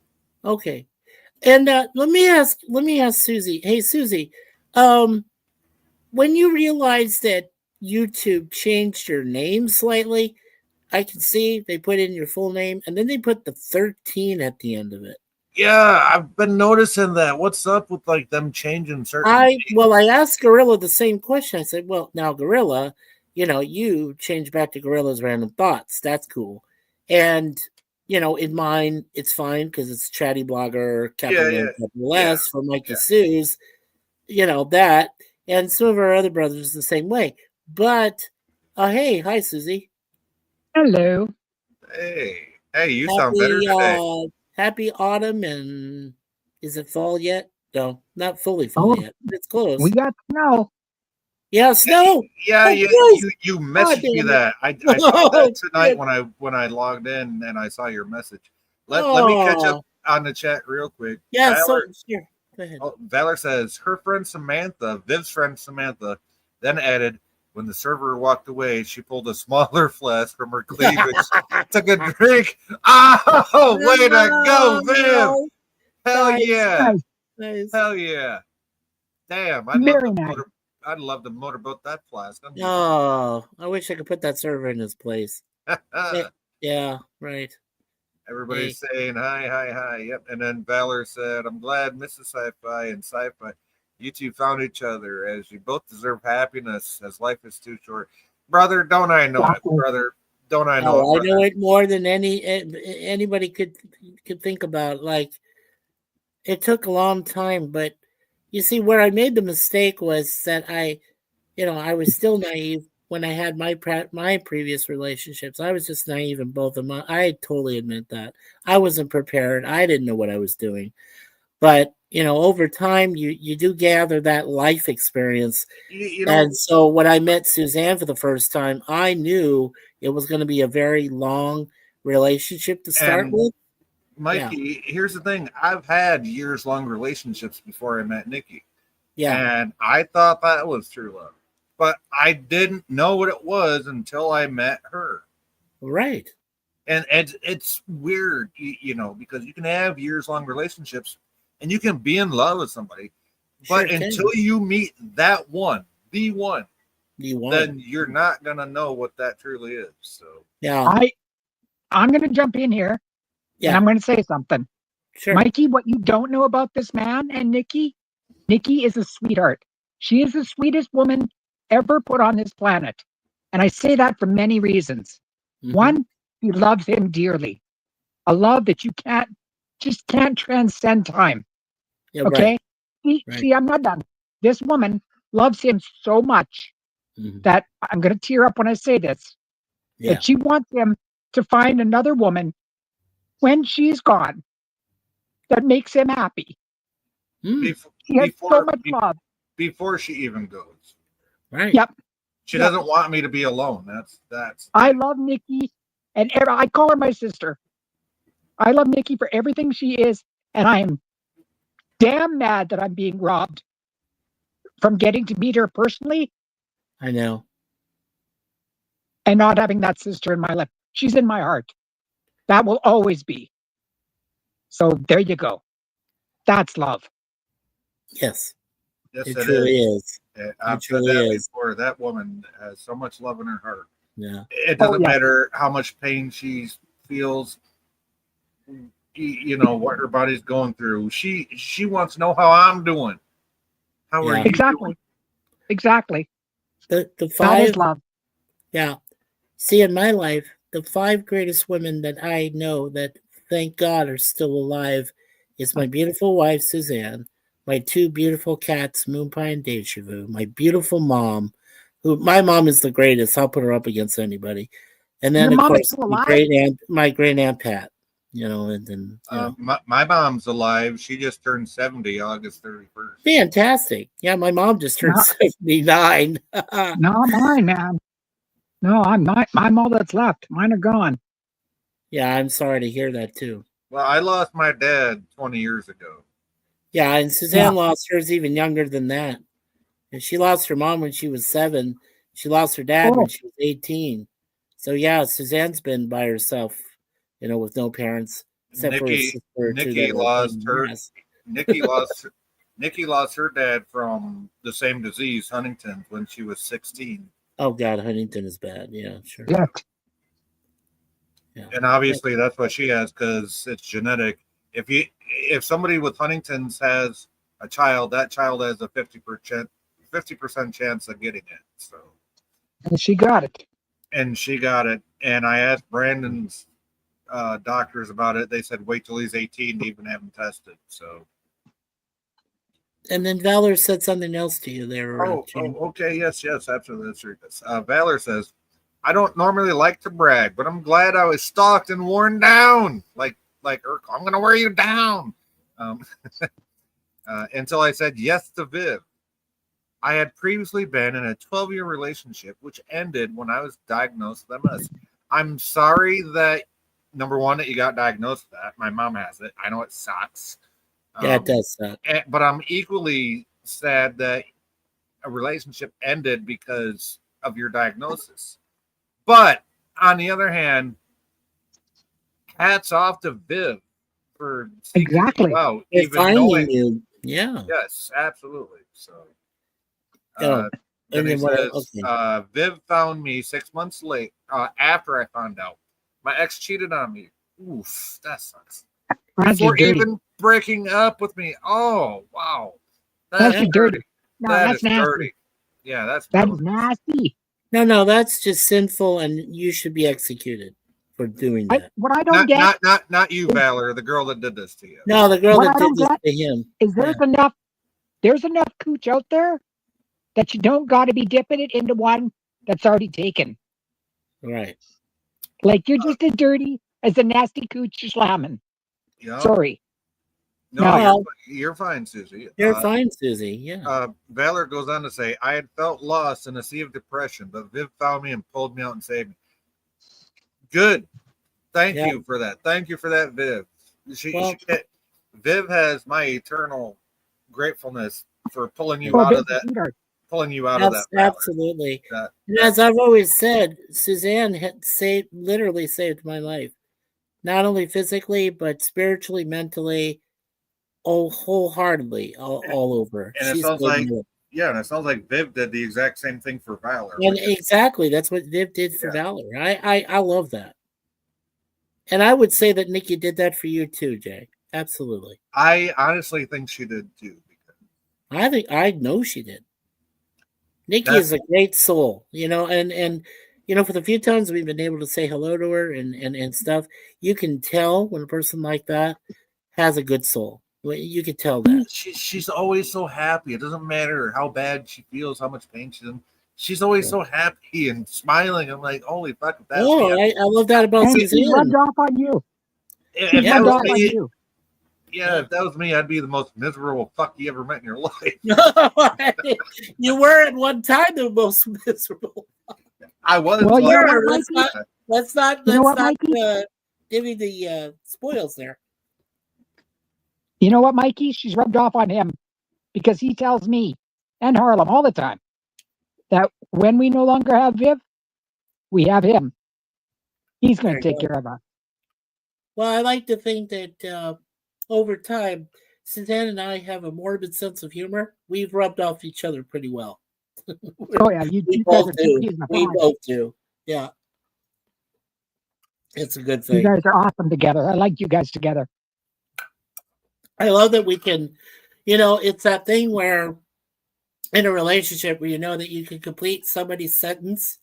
Okay. And let me ask Susie. Hey, Susie, when you realized that YouTube changed your name slightly, I can see they put in your full name and then they put the 13 at the end of it. Yeah, I've been noticing that. What's up with like them changing certain? I asked Gorilla the same question. I said, "Well, now Gorilla, you changed back to Gorilla's Random Thoughts. That's cool." And in mine, it's fine because it's Chatty Blogger, capital N, capital S for Mike DeSuze, that, and some of our other brothers the same way. But hi, Susie. Hello. Hey, you sound better today. Happy autumn, and is it fall yet? No, not fully fall yet. It's close. We got snow. Yeah, snow. Yeah, you messaged me that. I saw that tonight when I logged in and I saw your message. Let me catch up on the chat real quick. Yeah, Valor, sure. Go ahead. Valor says her friend Samantha, Viv's friend Samantha, then added, when the server walked away, she pulled a smaller flask from her cleavage, took a drink. Oh, way to go, Viv! Hell yeah! Nice. Hell yeah! Damn, I'd love to motorboat that flask. Oh, I wish I could put that server in his place. Yeah, right. Everybody's saying hi. Yep. And then Valor said, I'm glad Mrs. Sci-Fi and Sci-Fi, you two found each other as you both deserve happiness as life is too short. Brother, don't I know it? Brother, don't I know it? I know it more than anybody could think about. Like, it took a long time, but you see, where I made the mistake was that I was still naive when I had my previous relationships. I was just naive in both of them. I totally admit that. I wasn't prepared. I didn't know what I was doing. But, over time, you do gather that life experience. And so when I met Suzanne for the first time, I knew it was going to be a very long relationship to start with. Mikey, here's the thing. I've had years-long relationships before I met Nikki. Yeah. And I thought that was true love. But I didn't know what it was until I met her. Right. And it's weird, because you can have years-long relationships and you can be in love with somebody. But until you meet that one, the one, then you're not going to know what that truly is. So yeah. I'm going to jump in here. Yeah. And I'm going to say something. Sure. Mikey, what you don't know about this man and Nikki is a sweetheart. She is the sweetest woman ever put on this planet. And I say that for many reasons. Mm-hmm. One, he loves him dearly. A love that you can't transcend time. Yeah, okay? Right. See, I'm not done. This woman loves him so much that I'm going to tear up when I say this. Yeah. That she wants him to find another woman when she's gone that makes him happy. He has so much love. Before she even goes. Right. Yep. She doesn't want me to be alone. That's. I love Nikki, and I call her my sister. I love Nikki for everything she is, and I am damn mad that I'm being robbed from getting to meet her personally. I know. And not having that sister in my life. She's in my heart. That will always be. So there you go. That's love. Yes. Yes, it truly is. I've said that before. That woman has so much love in her heart. Yeah. It doesn't matter how much pain she feels, what her body's going through. She wants to know how I'm doing. How are you doing? Exactly. The 5 that is love. Yeah. See, in my life, the 5 greatest women that I know that, thank God, are still alive is my beautiful wife, Suzanne, my two beautiful cats, Moonpie and Deja Vu, my beautiful mom, who my mom is the greatest. I'll put her up against anybody. And then Your of mom is course still my alive? great aunt Pat. And then My mom's alive. She just turned 70 August 31st. fantastic. Yeah, my mom just turned No. 79. Not mine, man. No, I'm all that's left. Mine are gone. Yeah, I'm sorry to hear that too. Well, I lost my dad 20 years ago. Yeah, and Suzanne lost hers even younger than that. And she lost her mom when she was 7. She lost her dad when she was 18. So yeah, Suzanne's been by herself, with no parents except for her sister or two Nikki that were lost in her. mass. Nikki lost her dad from the same disease, Huntington's, when she was 16. Oh God, Huntington is bad. Yeah, sure. Yeah. Yeah. And obviously that's what she has because it's genetic. If somebody with Huntington's has a child, that child has a 50% chance of getting it. So, And she got it. and she got it. And I asked Brandon's doctors about it. They said wait till he's 18 to even have him tested. So. And then Valor said something else to you there. Okay, yes, absolutely. Let's read this. Valor says, I don't normally like to brag, but I'm glad I was stalked and worn down. Like Urkel, I'm going to wear you down. Until I said yes to Viv. I had previously been in a 12-year relationship, which ended when I was diagnosed with MS. I'm sorry that, number one, that you got diagnosed with that. My mom has it. I know it sucks. Yeah, it does suck. But I'm equally sad that a relationship ended because of your diagnosis. But on the other hand, hats off to Viv for seeking you out, They're even finding knowing you. Yeah. Yes, absolutely. So, And then he then what? says, Okay. Viv found me 6 months late after I found out. My ex cheated on me. Oof, that sucks. Before even breaking up with me. Oh, wow. That's dirty. No, that's nasty. dirty. Yeah, that's nasty. No, that's just sinful, and you should be executed for doing that. What I don't get, not you, Valor, the girl that did this to you. No, the girl that did this to him. Is there's enough cooch out there that you don't got to be dipping it into one that's already taken. Right. Like you're just as dirty as the nasty cooch you're slamming. Yeah. Sorry. No, you're fine, Susie. You're fine, Susie. Yeah. Valor goes on to say, I had felt lost in a sea of depression, but Viv found me and pulled me out and saved me. Good. Thank you for that. Thank you for that, Viv. Viv has my eternal gratefulness for pulling you out of that. Absolutely. And as I've always said, Suzanne had literally saved my life, not only physically but spiritually, mentally, wholeheartedly, all over. And it sounds like Viv did the exact same thing for Valor. And exactly, that's what Viv did for Valor. I love that, and I would say that Nikki did that for you too, Jay. Absolutely. I honestly think she did too. I know she did. Nikki is a great soul, and for the few times we've been able to say hello to her and stuff, you can tell when a person like that has a good soul. You can tell that. She's always so happy. It doesn't matter how bad she feels, how much pain she's in. She's always so happy and smiling. I'm like, holy fuck. I love that about Suzanne. She rubbed off on you. If that was me, I'd be the most miserable fuck you ever met in your life. You were at one time the most miserable. I was. Well, let's not give me the spoils there. You know what, Mikey? She's rubbed off on him because he tells me and Harlem all the time that when we no longer have Viv, we have him. He's going to take care of us. Well, I like to think that over time, Suzanne and I have a morbid sense of humor. We've rubbed off each other pretty well. Oh, yeah. We both do. We both do. Yeah. It's a good thing. You guys are awesome together. I like you guys together. I love that we can, it's that thing where in a relationship where you know that you can complete somebody's sentence.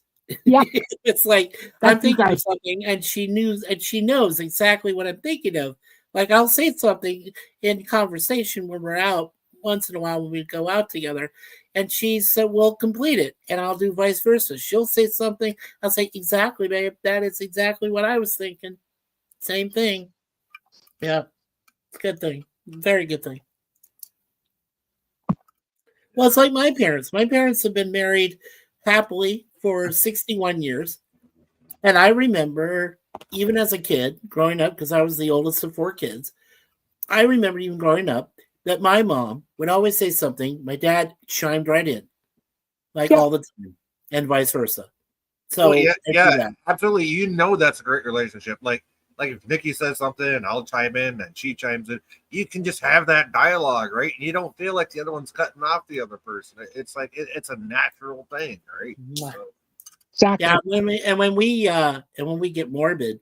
Yeah. It's like, I'm thinking of something and she knows exactly what I'm thinking of. Like I'll say something in conversation when we're out once in a while when we go out together. And she said, well, complete it. And I'll do vice versa. She'll say something. I'll say, exactly, babe. That is exactly what I was thinking. Same thing. Yeah. It's a good thing. Very good thing. Well, it's like my parents. My parents have been married happily for 61 years. And I remember, even as a kid, growing up, because I was the oldest of 4 kids, I remember even growing up that my mom would always say something. My dad chimed right in, like Yeah. all the time, and vice versa. So Well, yeah, I do yeah, that. absolutely. You know that's a great relationship. Like if Nikki says something, I'll chime in, and she chimes in. You can just have that dialogue, right? And you don't feel like the other one's cutting off the other person. It's like it's a natural thing, right? Mwah. So, Exactly. Yeah, when we get morbid.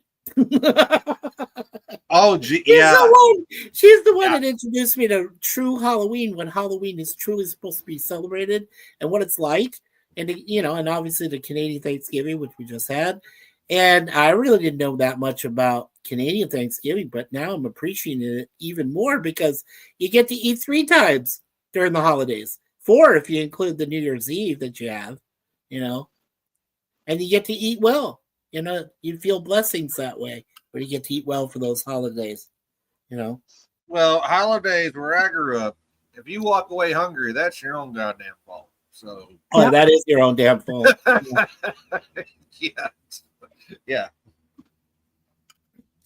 oh, gee, She's the one Yeah. that introduced me to true Halloween, when Halloween is truly supposed to be celebrated and what it's like. And, and obviously the Canadian Thanksgiving, which we just had. And I really didn't know that much about Canadian Thanksgiving, but now I'm appreciating it even more because you get to eat 3 times during the holidays. 4 if you include the New Year's Eve that you have, and you get to eat well. You feel blessings that way, where you get to eat well for those holidays. Well, holidays where I grew up, if you walk away hungry, that's your own goddamn fault. So, Oh, Yep. that is your own damn fault. yeah.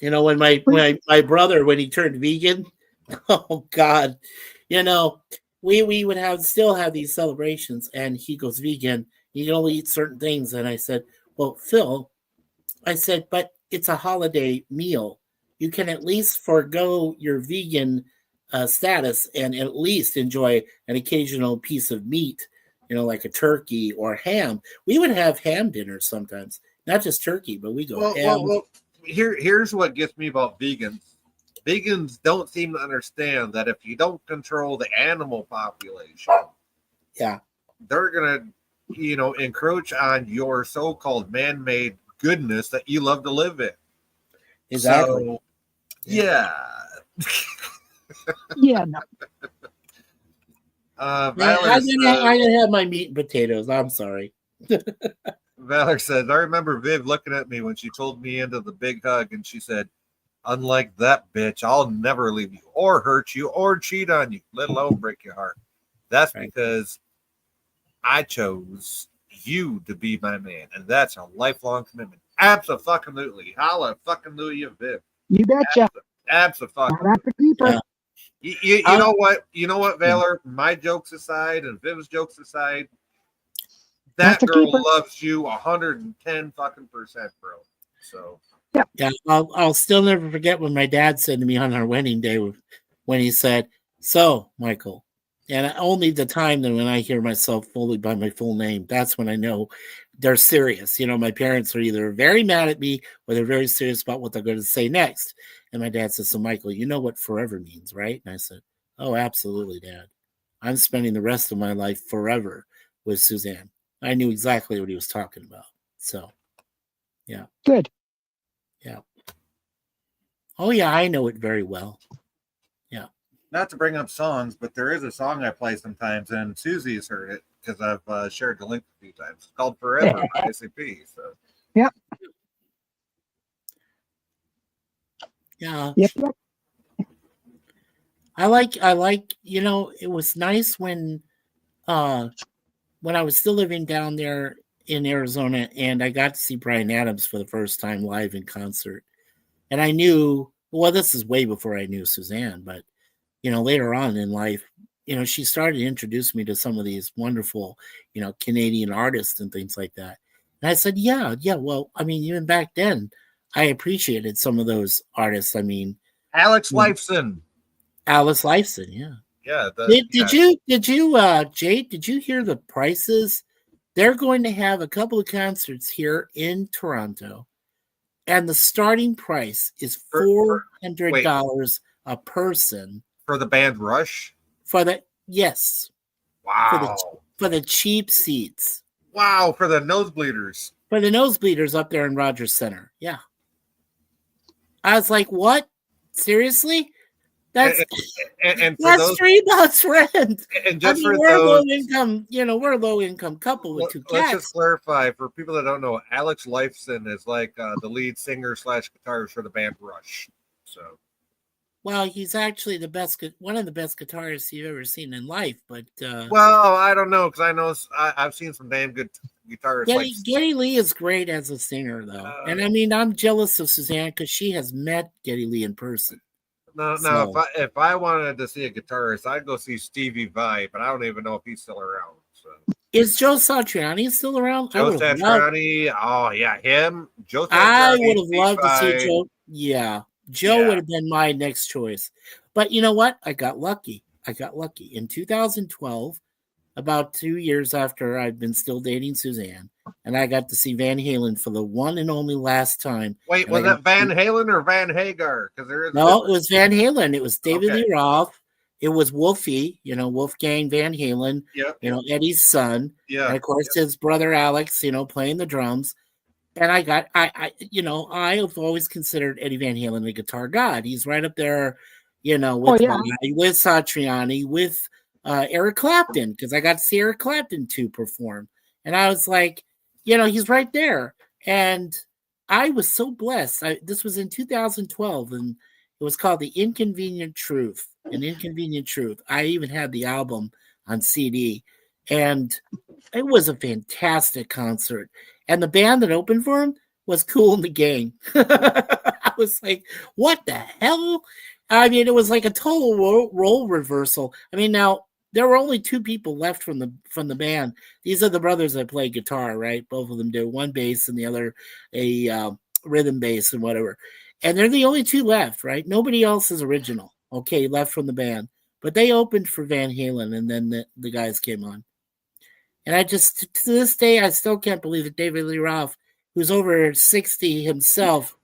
When my brother, when he turned vegan, oh God, we would still have these celebrations, and he goes vegan. You can only eat certain things, and I said, well, Phil, but it's a holiday meal. You can at least forego your vegan status and at least enjoy an occasional piece of meat, like a turkey or ham. We would have ham dinners sometimes, not just turkey, but we go ham. Well, here's what gets me about vegans. Vegans don't seem to understand that if you don't control the animal population, Yeah. they're gonna, encroach on your so-called man-made goodness that you love to live in. Exactly. So, yeah. Yeah, no. Valor I'm says, gonna have my meat and potatoes. I'm sorry. Valor says, I remember Viv looking at me when she told me into the big hug, and she said, unlike that bitch, I'll never leave you or hurt you or cheat on you, let alone break your heart. That's Right. because I chose you to be my man, and that's a lifelong commitment. Absolutely. Hallelujah, Viv. You betcha. Absolutely. Now that's a keeper. Yeah. You know what? You know what, Valor? My jokes aside and Viv's jokes aside, that That's a girl keeper. loves you 110 fucking percent, bro. So Yeah, I'll still never forget when my dad said to me on our wedding day, when he said, "So, Michael," and only the time that when I hear myself fully by my full name, that's when I know they're serious. My parents are either very mad at me or they're very serious about what they're going to say next. And my dad says, "So, Michael, you know what forever means, right?" And I said, "Oh, absolutely, Dad. I'm spending the rest of my life forever with Suzanne." I knew exactly what he was talking about. So, yeah. Good. Yeah. Oh, yeah, I know it very well. Yeah. not to bring up songs, but there is a song I play sometimes, and Susie's heard it because I've shared the link a few times. It's called Forever by SAP. So Yeah. Yep. I like, it was nice when I was still living down there in Arizona and I got to see Bryan Adams for the first time live in concert. And I knew, well, this is way before I knew Suzanne, but, later on in life, she started to introduce me to some of these wonderful, Canadian artists and things like that. And I said, yeah. Well, I mean, even back then, I appreciated some of those artists. I mean, Alex Lifeson. Alice Lifeson, yeah. Yeah. Did you, Jade, did you hear the prices? They're going to have a couple of concerts here in Toronto, and the starting price is $400 a person for the band Rush. Yes. Wow. For the cheap seats. Wow, for the nosebleeders. For the nosebleeders up there in Rogers Center. Yeah. I was like, what? Seriously? That's and for that's those, 3 months rent. and I just mean, for we're a low those, income, we're a low income couple with 2 let's cats. just clarify for people that don't know. Alex Lifeson is like the lead singer / guitarist for the band Rush. So, Well, he's actually one of the best guitarists you've ever seen in life. But well, I don't know because I know I've seen some damn good guitarists like. Geddy Lee is great as a singer, though. And I mean, I'm jealous of Suzanne because she has met Geddy Lee in person. No, So- if I wanted to see a guitarist, I'd go see Stevie Vai, but I don't even know if he's still around. So Is Joe Satriani still around? Joe Satriani, oh yeah, him. Joe I Satriani, would have Stevie loved to see Vai. Joe. Yeah, Joe Yeah. would have been my next choice. But you know what? I got lucky. In 2012, about 2 years after I'd been still dating Suzanne, and I got to see Van Halen for the one and only last time. Wait, And was I got that Van Halen or Van Hagar? Because there is a No, difference. it was Van Halen. It was David Okay. Lee Roth. It was Wolfie, Wolfgang Van Halen, Yep. Eddie's son. Yeah. And of course his brother Alex, playing the drums. And I have always considered Eddie Van Halen a guitar god. He's right up there, with with Satriani, with Eric Clapton, because I got to see Eric Clapton too perform. And I was like, he's right there. And I was so blessed. This was in 2012, and it was called The Inconvenient Truth. An Inconvenient Truth. I even had the album on CD, and it was a fantastic concert. And the band that opened for him was Kool and the Gang. I was like, what the hell? I mean, it was like a total role reversal. I mean, now there were only 2 people left from the band. These are the brothers that play guitar, right? Both of them do. One bass and the other a rhythm bass and whatever. And they're the only 2 left, right? Nobody else is original. Okay, left from the band. But they opened for Van Halen, and then the guys came on. And I just, to this day, I still can't believe that David Lee Roth, who's over 60 himself,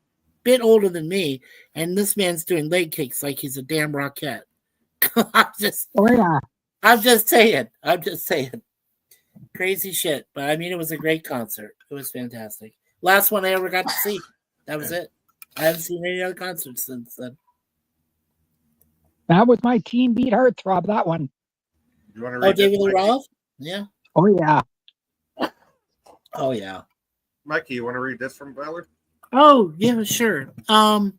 bit older than me, and this man's doing leg kicks like he's a damn Rockette. I'm just saying. Crazy shit. But I mean, it was a great concert. It was fantastic. Last one I ever got to see. That was it. I haven't seen any other concerts since then. That was my Teen Beat Heartthrob, that one. You want to read David Lee Mikey? Roth? Yeah. Oh, yeah. Oh, yeah. Mikey, you want to read this from Valor? Oh, yeah, sure. So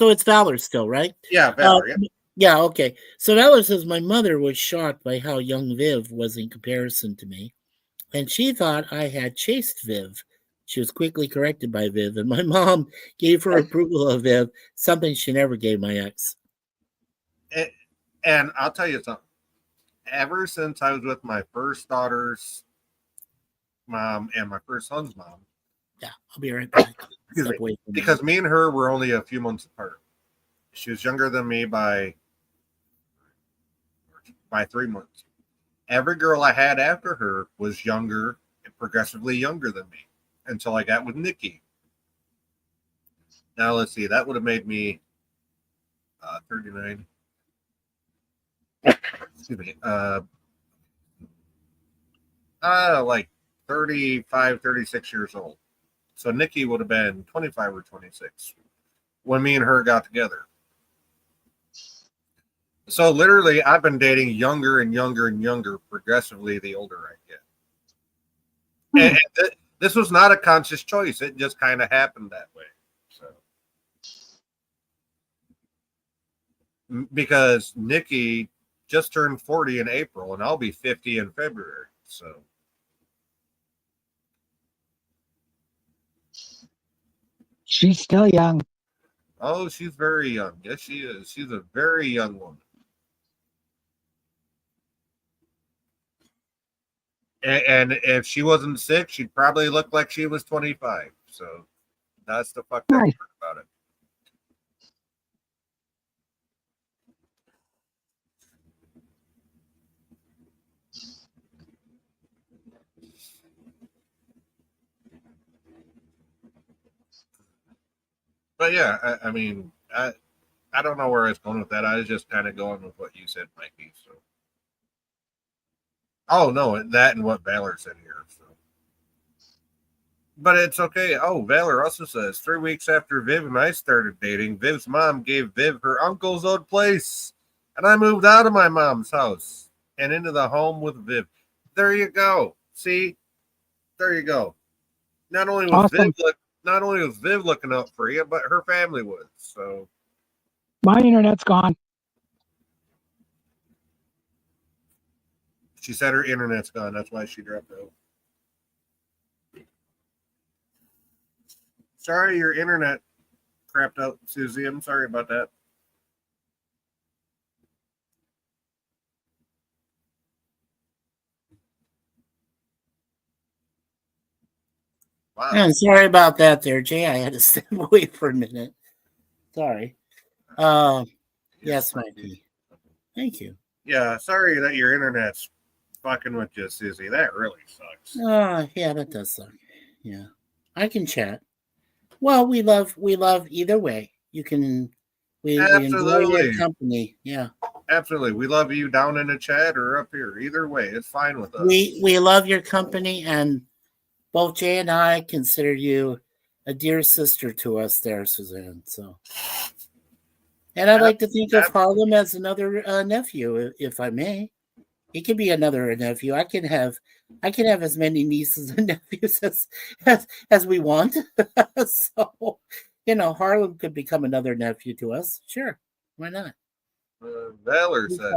it's Valor still, right? Yeah, Valor. Yeah. Yeah, okay. So Valor says, my mother was shocked by how young Viv was in comparison to me, and she thought I had chased Viv. She was quickly corrected by Viv, and my mom gave her approval of Viv, something she never gave my ex. And I'll tell you something. Ever since I was with my first daughter's mom and my first son's mom, Yeah, I'll be right back. Excuse me. Step away from because me and her were only a few months apart. She was younger than me by 3 months. Every girl I had after her was younger and progressively younger than me until I got with Nikki. Now let's see, that would have made me 39. Excuse me. Like 35, 36 years old. So Nikki would have been 25 or 26 when me and her got together. So literally, I've been dating younger and younger and younger progressively the older I get. And this was not a conscious choice. It just kind of happened that way. So, because Nikki just turned 40 in April, and I'll be 50 in February. So, She's still young. oh, she's very young. Yes, she is. She's a very young woman. And if she wasn't sick, she'd probably look like she was 25. So that's the fucked up Right. part about it. But yeah, I mean, I don't know where I was going with that. I was just kind of going with what you said, Mikey. So, oh no, that and what Valor said here. So, But it's okay. Oh, Valor also says 3 weeks after Viv and I started dating, Viv's mom gave Viv her uncle's old place. And I moved out of my mom's house and into the home with Viv. There you go. See? There you go. Not only was Awesome. Viv looking out for you, but her family was. So My internet's gone. she said her internet's gone. That's why she dropped out. Sorry, your internet crapped out, Susie. I'm sorry about that. Wow. I'm sorry about that there, Jay. I had to step away for a minute. Sorry. Yes, Mikey. Thank you. Yeah, sorry that your internet's fucking with you, Susie. That really sucks. Yeah, that does suck. Yeah. I can chat. Well, we love either way. You can we enjoy your Absolutely. company. Yeah. Absolutely. We love you down in the chat or up here. Either way, it's fine with us. We love your company, and both Jay and I consider you a dear sister to us there, Suzanne. So, and I'd like to think of Harlem as another nephew, if I may. He could be another nephew. I can have as many nieces and nephews as we want. So, Harlem could become another nephew to us. Sure, why not? Valor said,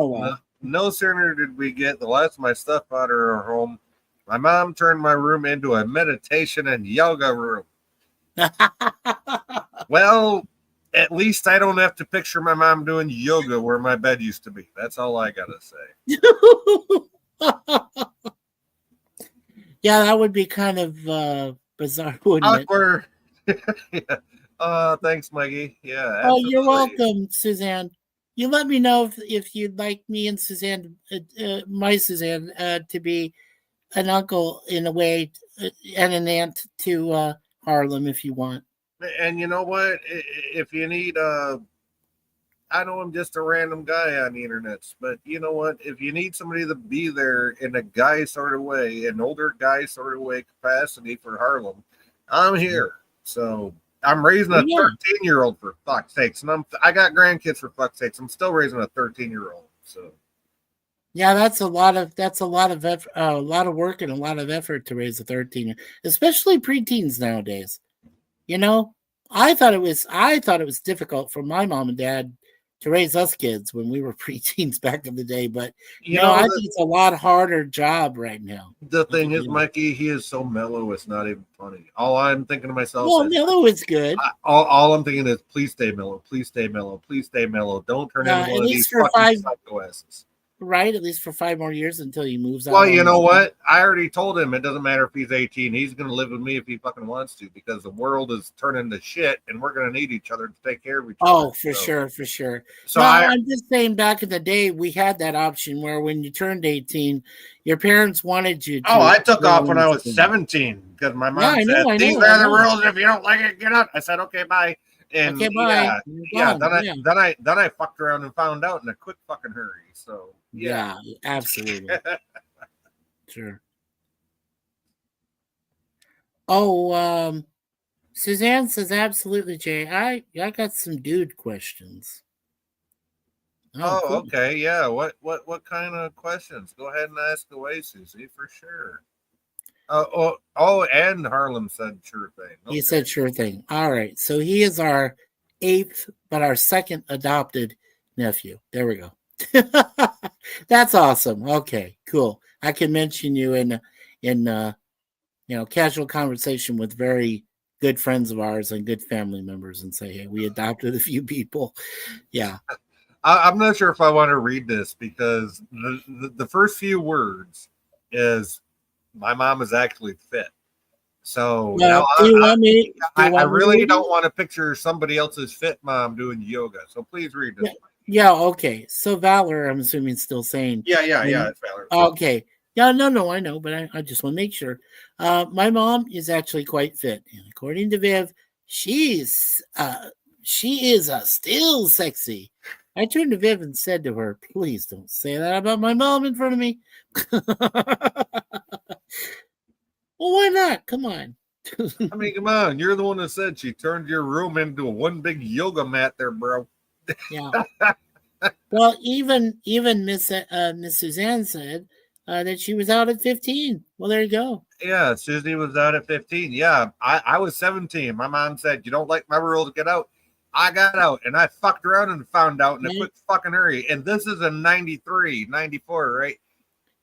no sooner did we get the last of my stuff out of our home, my mom turned my room into a meditation and yoga room. Well, at least I don't have to picture my mom doing yoga where my bed used to be. That's all I gotta say. Yeah, that would be kind of bizarre, wouldn't Awkward. Yeah. Thanks, Mikey. Yeah. Oh, Absolutely. you're welcome, Suzanne. You let me know if you'd like me and Suzanne, my Suzanne, to be an uncle in a way and an aunt to Harlem if you want. And you know what? If you need, I know I'm just a random guy on the internet, but you know what? If you need somebody to be there in a guy sort of way, an older guy sort of way capacity for Harlem, I'm here. So I'm raising a 13-year-old for fuck's sakes, and I got grandkids for fuck's sakes. I'm still raising a 13-year-old. So yeah, that's a lot of work and a lot of effort to raise a 13, especially preteens nowadays. I thought it was difficult for my mom and dad to raise us kids when we were preteens back in the day, but I think it's a lot harder job right now. The thing is, Mikey, he is so mellow, it's not even funny. All I'm thinking to myself is mellow is good. All I'm thinking is, please stay mellow, please stay mellow, please stay mellow. Don't turn into one of these fucking psycho asses. Right, at least for 5 more years until he moves out. Well, you know what? I already told him it doesn't matter if he's 18. He's going to live with me if he fucking wants to, because the world is turning to shit, and we're going to need each other to take care of each other. Oh, for sure. So I'm just saying, back in the day, we had that option where when you turned 18, your parents wanted you to. Oh, I took off when I was 17 because my mom said, "These are the rules. If you don't like it, get out." I said, "Okay, bye." And okay, bye. Then I fucked around and found out in a quick fucking hurry. So yeah absolutely. Sure. Oh, Suzanne says absolutely, Jay. I got some dude questions. Oh, cool. Okay, yeah. What kind of questions? Go ahead and ask away, Susie, for sure. And Harlem said sure thing. Okay. He said sure thing. All right. So he is our 8th, but our 2nd adopted nephew. There we go. That's awesome. Okay, cool. I can mention you in casual conversation with very good friends of ours and good family members and say, hey, we adopted a few people. Yeah. I'm not sure if I want to read this because the first few words is my mom is actually fit. So I really don't want to picture somebody else's fit mom doing yoga. So please read this. Yeah, okay. So Valor, I'm assuming, still saying. Yeah, it's Valor. Okay. Yeah, no, I know, but I just want to make sure. My mom is actually quite fit. And according to Viv, she is still sexy. I turned to Viv and said to her, please don't say that about my mom in front of me. Well, why not? Come on. I mean, come on. You're the one that said she turned your room into a one big yoga mat there, bro. Yeah. Well, even Miss Suzanne said that she was out at 15. Well, there you go. Yeah, Susie was out at 15. Yeah, I was 17. My mom said, "You don't like my rule to get out." I got out and I fucked around and found out in a Right. quick fucking hurry. And this is in 93, 94, right?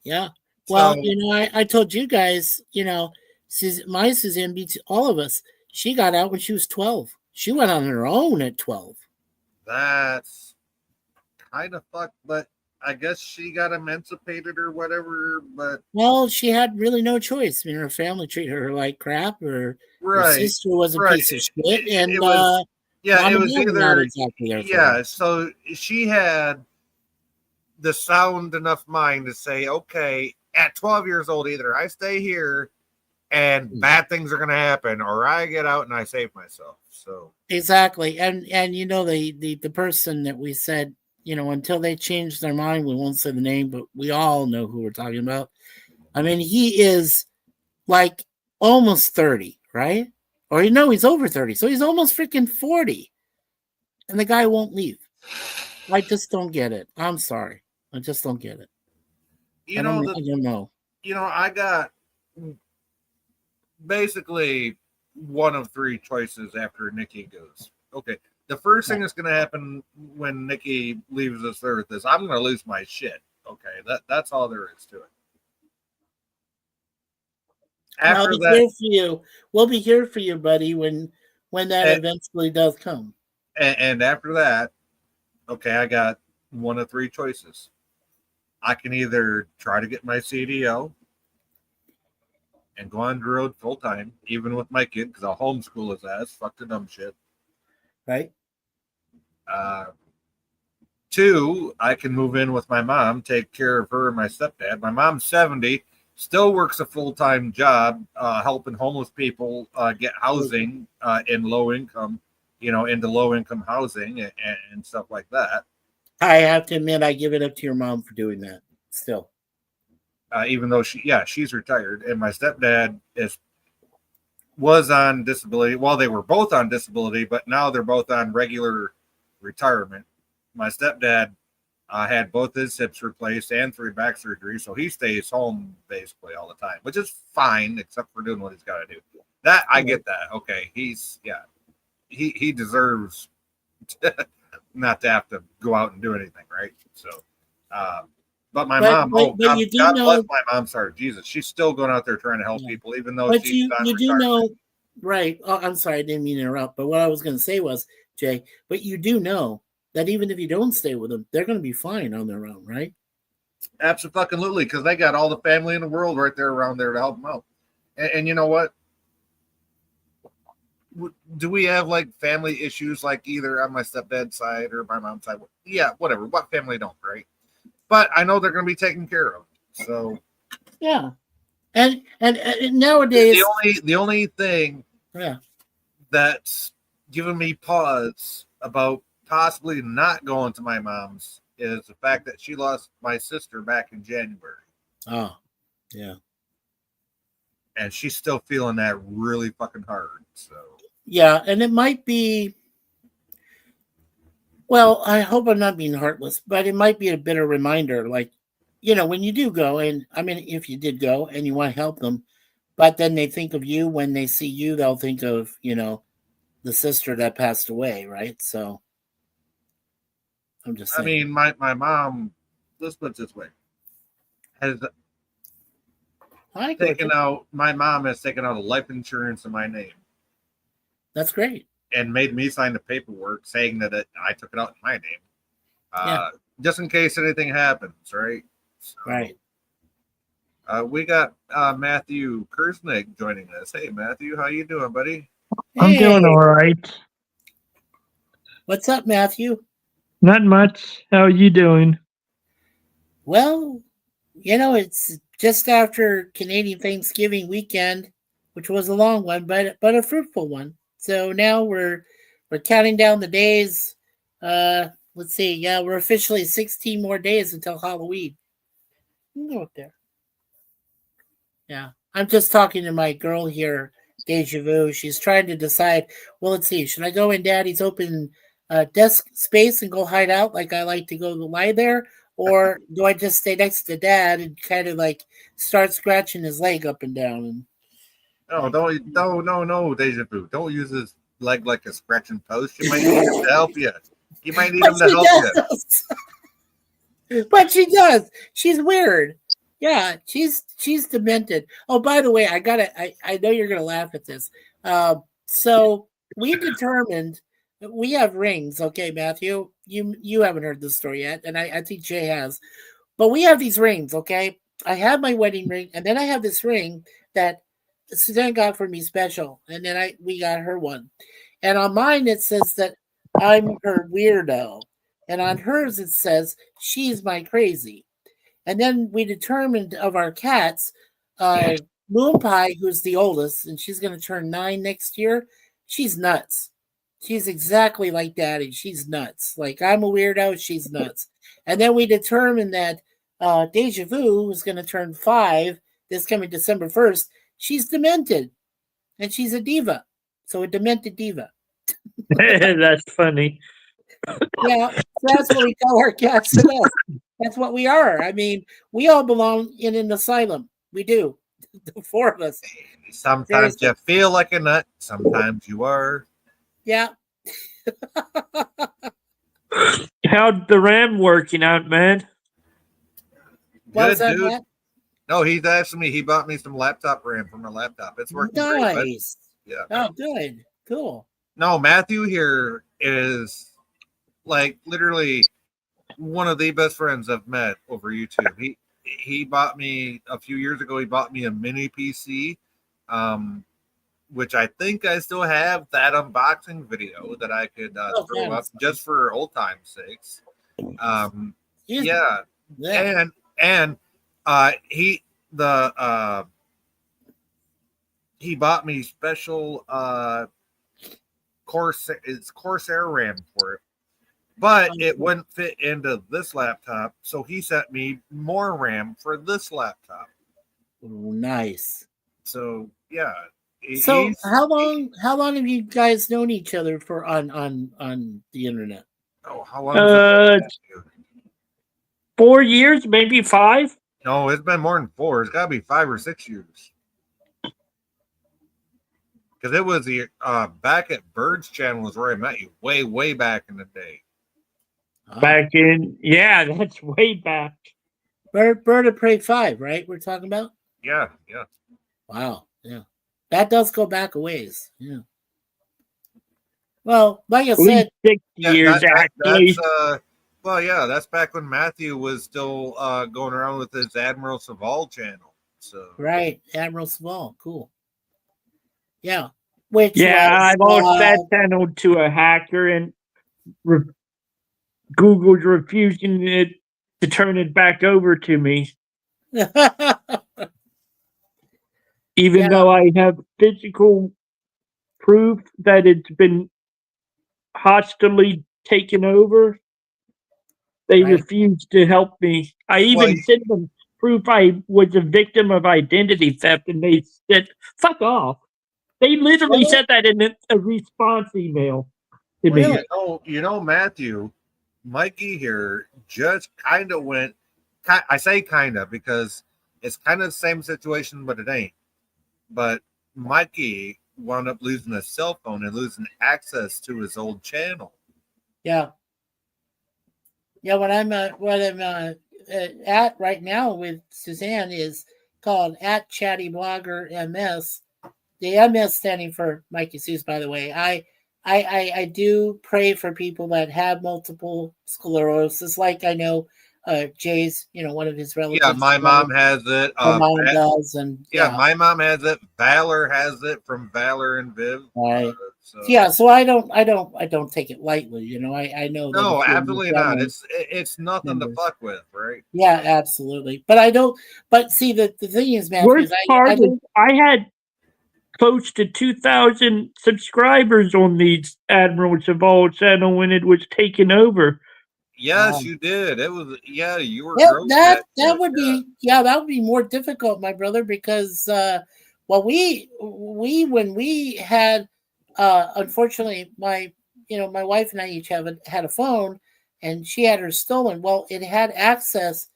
Yeah. Well, So, I told you guys, my Suzanne beats all of us. She got out when she was 12. She went on her own at 12. that's kind of fucked, but I guess she got emancipated or whatever. But Well, she had really no choice. I mean, her family treated her like crap. Her right, sister was a right. piece of shit, and It was, yeah, mom it and was dad were not either, exactly there for yeah. her. So she had the sound enough mind to say, okay, at 12 years old, either I stay here and bad things are going to happen, or I get out and I save myself. So Exactly, and the person that we said, until they change their mind, we won't say the name, but we all know who we're talking about. I mean, he is like almost 30, right? Or he's over 30, so he's almost freaking 40, and the guy won't leave. I just don't get it. I'm sorry, I just don't get it. I don't know. I got basically one of three choices after Nikki goes. Okay, the first thing that's going to happen when Nikki leaves this earth is I'm going to lose my shit. Okay, that's all there is to it. After I'll be that, here for you. We'll be here for you, buddy, when that And- eventually does come. and after that, okay, I got one of three choices. I can either try to get my CDL and go on the road full time, even with my kid, because I'll homeschool his ass. Fuck the dumb shit. Right? Two, I can move in with my mom, take care of her and my stepdad. My mom's 70, still works a full-time job, helping homeless people get housing in low income, into low income housing and stuff like that. I have to admit, I give it up to your mom for doing that. Still, Even though she's retired, and my stepdad was on disability. Well, they were both on disability, but now they're both on regular retirement. My stepdad had both his hips replaced and 3 back surgeries, so he stays home basically all the time, which is fine, except for doing what he's got to do. That I get that. Okay, he deserves not to have to go out and do anything, right? So, but my mom, God, you do God know, bless my mom. Sorry, Jesus, she's still going out there trying to help people, even though but she's you on do retirement. know, right? Oh, I'm sorry, I didn't mean to interrupt. But what I was going to say was, Jay, but you do know that even if you don't stay with them, they're going to be fine on their own, right? Absolutely, because they got all the family in the world right there around there to help them out. And you know what? Do we have like family issues, like either on my stepdad's side or my mom's side? Yeah, whatever. What family don't, right? But I know they're going to be taken care of. So yeah, and nowadays, the only thing yeah, that's giving me pause about possibly not going to my mom's is the fact that she lost my sister back in January. oh, yeah, and she's still feeling that really fucking hard. So yeah, and it might be. Well, I hope I'm not being heartless, but it might be a bitter reminder. Like, when you do go, and I mean, if you did go and you want to help them, but then they think of you when they see you, they'll think of, the sister that passed away, right? So I'm just saying. I mean, my mom, let's put it this way, has taken out, my mom has taken out a life insurance in my name. That's great. And made me sign the paperwork saying that I took it out in my name. Just in case anything happens, right? So, right. We got Matthew Kersnick joining us. Hey, Matthew, how you doing, buddy? I'm doing all right. What's up, Matthew? Not much. How are you doing? Well, it's just after Canadian Thanksgiving weekend, which was a long one, but a fruitful one. So now we're counting down the days. Let's see. Yeah, we're officially 16 more days until Halloween. You can go up there. Yeah, I'm just talking to my girl here Deja Vu. She's trying to decide, well, let's see, should I go in Daddy's open desk space and go hide out like I like to go lie there? Or do I just stay next to Dad and kind of like start scratching his leg up and down? And No, Deja Vu. Don't use his leg like a scratching post. You might need him to help you. You might need him to help you. But she does. She's weird. Yeah, she's demented. Oh, by the way, I know you're gonna laugh at this. So we determined we have rings, okay, Matthew. You haven't heard this story yet, and I think Jay has. But we have these rings, okay? I have my wedding ring, and then I have this ring that Suzanne got for me special, and then we got her one. And on mine it says that I'm her weirdo. And on hers it says she's my crazy. And then we determined of our cats, Moon Pie, who's the oldest, and she's going to turn 9 next year. She's nuts. She's exactly like Daddy. She's nuts. Like I'm a weirdo. She's nuts. And then we determined that Deja Vu, who's going to turn 5 this coming December 1st, she's demented. And she's a diva. So a demented diva. That's funny. Yeah, that's what we call our cats today. That's what we are. I mean, we all belong in an asylum. We do. The 4 of us. Sometimes you feel like a nut. Sometimes you are. Yeah. How's the RAM working out, man? What's Good, that, dude. Matt? No, he's asking me. He bought me some laptop RAM for my laptop. It's working great. But Nice. yeah. Oh, good. Cool. No, Matthew here is like literally one of the best friends I've met over YouTube. He bought me a few years ago. He bought me a mini PC, which I think I still have that unboxing video that I could throw up just for old time's sakes. Yeah, and he bought me special Corsair RAM for it, but it wouldn't fit into this laptop, so he sent me more RAM for this laptop. Nice. So yeah. So how long have you guys known each other for on the internet? Oh, how long? 4 years, maybe 5. No, it's been more than 4. It's got to be 5 or 6 years. Because it was the back at Bird's channel is where I met you way back in the day. Back in, yeah, that's way back. Bird of Prey 5, right? We're talking about. Yeah. Wow, yeah, that does go back a ways. Yeah. Well, like I said, 6 years actually. That's back when Matthew was still going around with his Admiral Saval channel. So right, Admiral Saval, cool. Yeah. I lost that channel to a hacker, and Google's refusing to turn it back over to me. Even though I have physical proof that it's been hostilely taken over, they refuse to help me. I even sent them proof I was a victim of identity theft, and they said, fuck off. They literally said that in a response email to me. You know, Matthew, Mikey here just kind of went, I say kind of because it's kind of the same situation, but it ain't. But Mikey wound up losing his cell phone and losing access to his old channel. Yeah. Yeah, what I'm at right now with Suzanne is called @ChattyBlogger MS. The MS standing for Mikey Seuss, by the way. I do pray for people that have multiple sclerosis, like I know Jay's, one of his relatives. Yeah, my mom has it. My mom does, and my mom has it. Valor has it from Valor and Viv. Right. So I don't take it lightly. I know. No, absolutely not. It's nothing to fuck with, right? Yeah, absolutely. But I don't. But see, the thing is, man, I had close to 2,000 subscribers on the Admiral Saval channel when it was taken over. Yes, you did. It was you were. That would be more difficult, my brother, because Well, we when we had, unfortunately, my wife and I each had a phone, and she had hers stolen. Well, it had access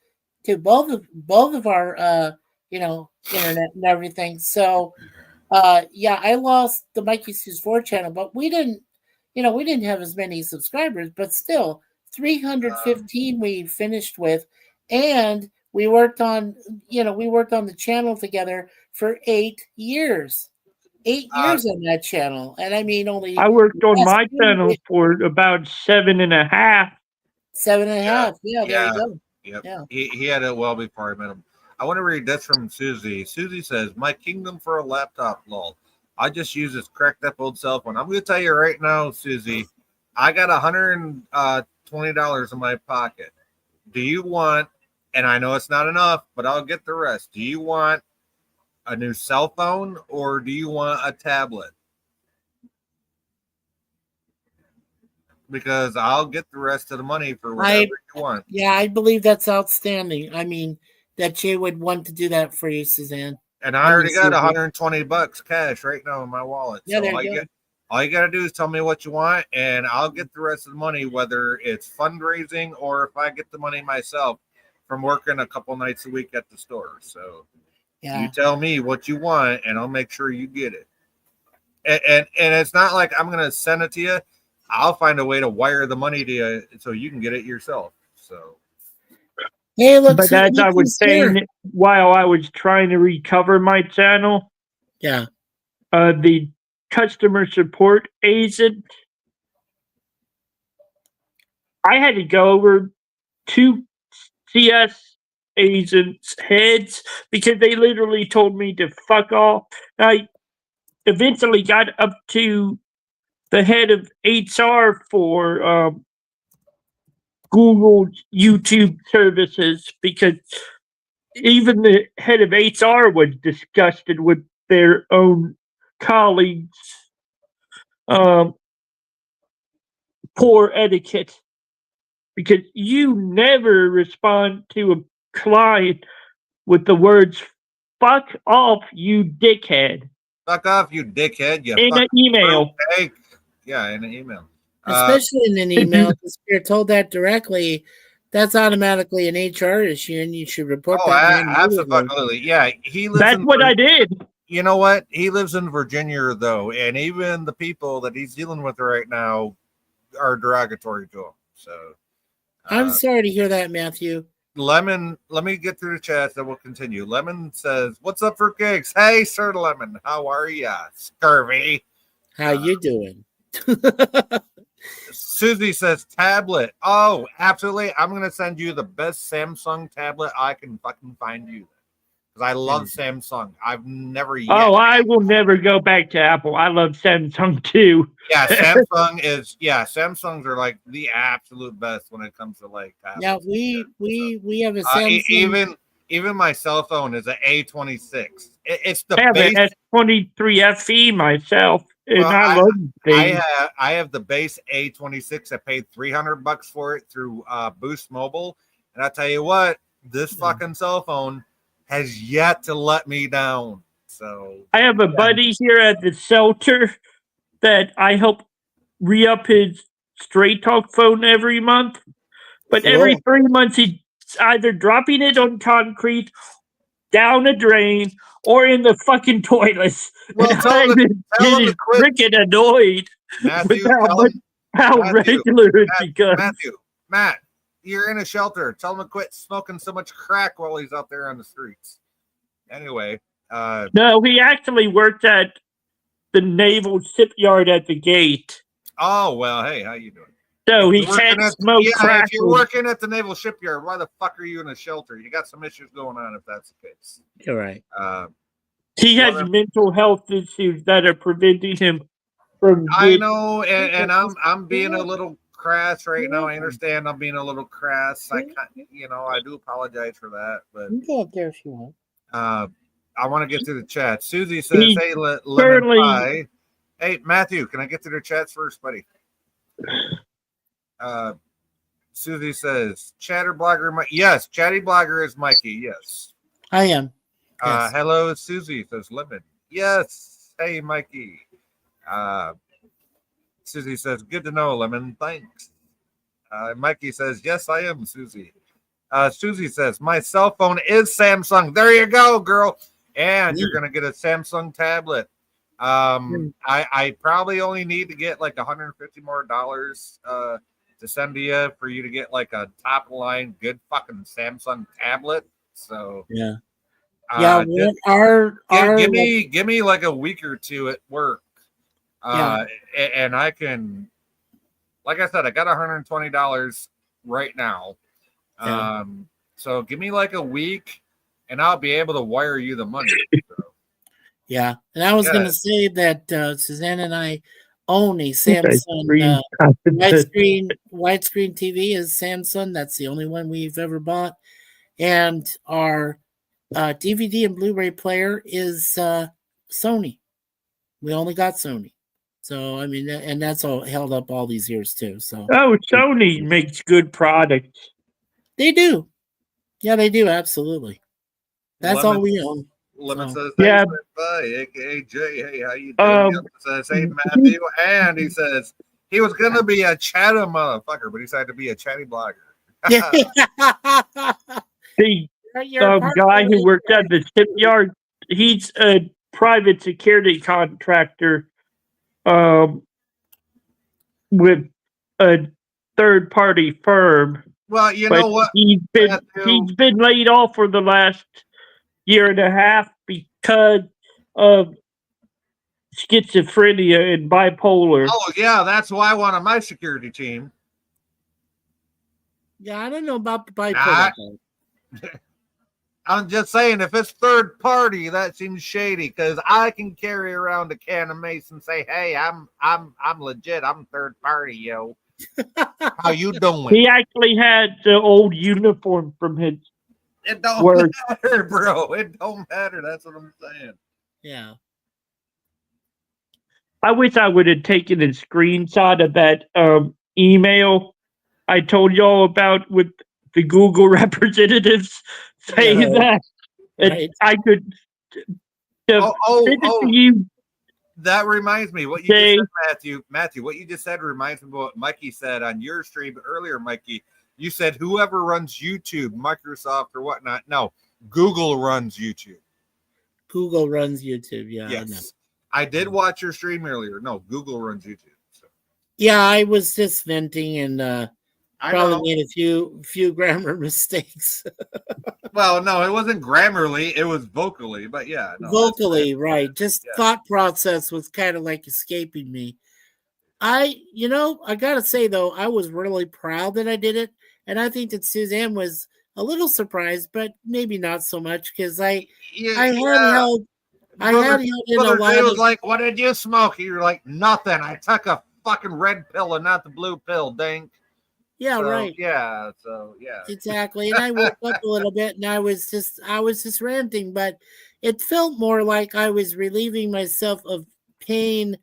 to both of our internet and everything. So yeah, I lost the Mikey Sue's 4 channel, but we didn't have as many subscribers, but still 315 we finished with, and we worked on the channel together for 8 years. 8 years on that channel. And I mean only I worked on last my year, channel for about 7.5. 7.5. Yeah, there Yeah. you go. Yep. Yeah. He had it well before I met him. I want to read this from Susie. Susie says, "My kingdom for a laptop, lol. I just use this cracked up old cell phone." I'm going to tell you right now, Susie, I got $120 in my pocket. Do you want, and I know it's not enough, but I'll get the rest. Do you want a new cell phone or do you want a tablet? Because I'll get the rest of the money for whatever you want. Yeah, I believe that's outstanding. I mean, that Jay would want to do that for you, Suzanne. And I already got Susie. $120 cash right now in my wallet. Yeah, So there you go. all you got to do is tell me what you want, and I'll get the rest of the money, whether it's fundraising or if I get the money myself from working a couple nights a week at the store. So Yeah. you tell me what you want, and I'll make sure you get it. And it's not like I'm going to send it to you. I'll find a way to wire the money to you so you can get it yourself. So. Hey, look, But as I was saying, while I was trying to recover my channel, yeah, the customer support agent, I had to go over to CS agents' heads because they literally told me to fuck off. I eventually got up to the head of HR for Google YouTube services because even the head of HR was disgusted with their own colleagues' poor etiquette, because you never respond to a client with the words "fuck off, you dickhead" Fuck off, you dickhead. You in an email. Hey. Yeah, in an email. Especially in an email, if you're told that directly, that's automatically an HR issue, and you should report that. Absolutely. Yeah, he lives. That's what I did. You know what? He lives in Virginia, though, and even the people that he's dealing with right now are derogatory to him. So, I'm sorry to hear that, Matthew. Lemon, let me get through the chat, then we'll continue. Lemon says, "What's up for gigs? Hey, Sir Lemon, how are ya? Scurvy. How you doing?" Susie says tablet. Oh, absolutely. I'm going to send you the best Samsung tablet I can fucking find you. Because I love Samsung. I've never yet. Oh, I will never go back to Apple. I love Samsung too. Yeah, Samsungs are like the absolute best when it comes to like tablets. Now we have a Samsung. Even my cell phone is an A26. It's the I have base. an S23 FE myself, and Well, I love things. I have the base A26. I paid $300 for it through Boost Mobile, and I tell you what, this fucking cell phone has yet to let me down. So I have a buddy here at the shelter that I help re-up his Straight Talk phone every month, but every 3 months he's either dropping it on concrete, down a drain, or in the fucking toilets. Well, and tell him I'm getting to quit. freaking annoyed Matthew, with how regular it becomes. Matt, you're in a shelter. Tell him to quit smoking so much crack while he's out there on the streets. Anyway, no, he actually worked at the naval shipyard at the gate. Oh well, hey, how you doing? So he can't smoke crack. If you're working at the naval shipyard, why the fuck are you in a shelter? You got some issues going on if that's the case. You're right. He has mental health issues that are preventing him from. I know, and I'm being a little crass right now. I understand I'm being a little crass. I do apologize for that, but You go up there if you want. I want to get to the chat. Susie says, "Hey, lemon pie." Hey, Matthew, can I get to the chats first, buddy? Susie says, "Chatter blogger, yes, chatty blogger is Mikey. Yes, I am. Yes. Hello, Susie says Lemon. Yes. Hey, Mikey. Susie says, good to know, Lemon. Thanks. Mikey says, yes, I am, Susie. Susie says, my cell phone is Samsung. There you go, girl. And you're going to get a Samsung tablet. I probably only need to get like $150 more to send to you for you to get like a top line good fucking Samsung tablet. So Yeah. give me like a week or two at work. And I can, like I said, I got $120 right now. So give me like a week and I'll be able to wire you the money. So. Yeah. And I was going to say that Suzanne and I own a Samsung widescreen TV is Samsung. That's the only one we've ever bought. And our DVD and Blu-ray player is Sony. We only got Sony. So, I mean, and that's all held up all these years too. So, Sony makes good products. They do. Yeah, they do. Absolutely. That's all we own. Lemon says, yeah. Bye, aka Jay. Hey, how you doing? Says, hey, Matthew. And he says he was going to be a chatter motherfucker, but he decided to be a chatty blogger. The guy who worked at the shipyard, he's a private security contractor with a third-party firm. Well, you know what? He's been laid off for the last year and a half because of schizophrenia and bipolar. Oh, yeah, that's why I wanted my security team. Yeah, I don't know about the bipolar. I'm just saying, if it's third party, that seems shady because I can carry around a can of mace and say, "Hey, I'm legit. I'm third party, yo." How you doing? He actually had the old uniform from his. It don't matter, bro. It don't matter. That's what I'm saying. Yeah. I wish I would have taken a screenshot of that email I told y'all about with the Google representatives saying that. Right. I could send it to you. That reminds me what you just said, Matthew. What you just said reminds me of what Mikey said on your stream earlier, Mikey. You said whoever runs YouTube, Microsoft or whatnot. No, Google runs YouTube. Google runs YouTube. Yeah. Yes. I did watch your stream earlier. No, Google runs YouTube. So. Yeah, I was just venting and probably made a few grammar mistakes. Well, no, it wasn't grammarly, it was vocally, but yeah. No, vocally, right. Just thought process was kind of like escaping me. I gotta say though, I was really proud that I did it. And I think that Suzanne was a little surprised, but maybe not so much because I had held in a lot of. It was of, like, what did you smoke? You're like, nothing. I took a fucking red pill and not the blue pill, dang. Yeah, right. Yeah, so yeah. Exactly. And I woke up a little bit and I was just ranting, but it felt more like I was relieving myself of pain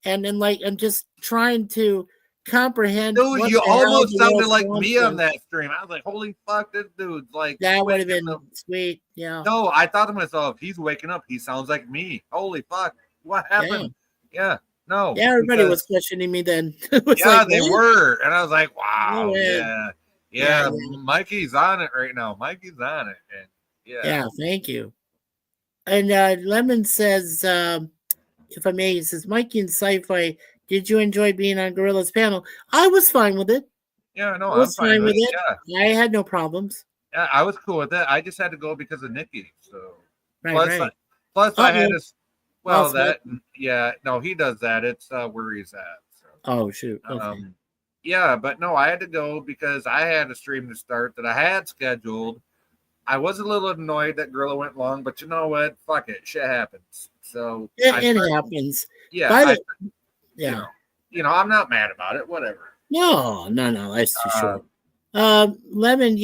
and then like I'm just trying to comprehend. Dude, you almost sounded like me on that stream. I was like, holy fuck, this dude's like that would have been sweet. Yeah. No, I thought to myself, he's waking up, he sounds like me. Holy fuck. What happened? Yeah. No. Yeah, everybody was questioning me then. They were. And I was like, wow. Yeah. Mikey's on it right now. Mikey's on it. And yeah, thank you. And Lemon says, if I may, he says, Mikey and Sci-Fi, did you enjoy being on Gorilla's panel? I was fine with it. Yeah, no, I was fine with it. Yeah. I had no problems. Yeah, I was cool with that. I just had to go because of Nikki. So right. Plus I had to. Well, he does that. It's where he's at. So. Oh shoot. Okay. Yeah, but no, I had to go because I had a stream to start that I had scheduled. I was a little annoyed that Gorilla went long, but you know what? Fuck it, shit happens. So it happens. Yeah, I'm not mad about it. Whatever. No, that's too short. Lemon,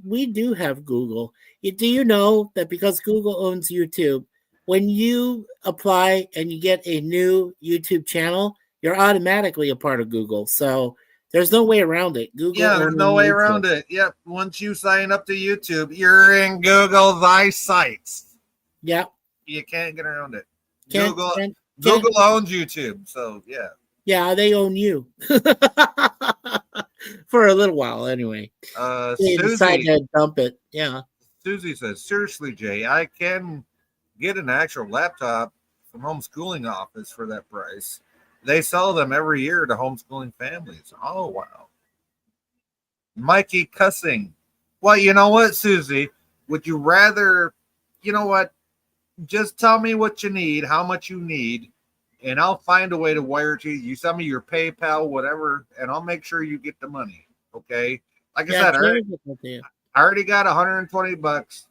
we do have Google. Do you know that because Google owns YouTube, when you apply and you get a new YouTube channel, you're automatically a part of Google. So there's no way around it. There's no way around it. Yep. Once you sign up to YouTube, you're in Google's eyesight. Yep. You can't get around it. Kent, Google Kent, Google owns YouTube, so yeah. yeah, they own you for a little while anyway. They decide Susie to dump it. Yeah. Susie says, seriously, Jay, I can get an actual laptop from Homeschooling Office for that price. They sell them every year to homeschooling families. Oh wow. Mikey cussing. Well, you know what, Susie? Would you rather, you know what? Just tell me what you need, how much you need, and I'll find a way to wire it to you. You send me your PayPal, whatever, and I'll make sure you get the money. Okay. Like I said, I already got $120.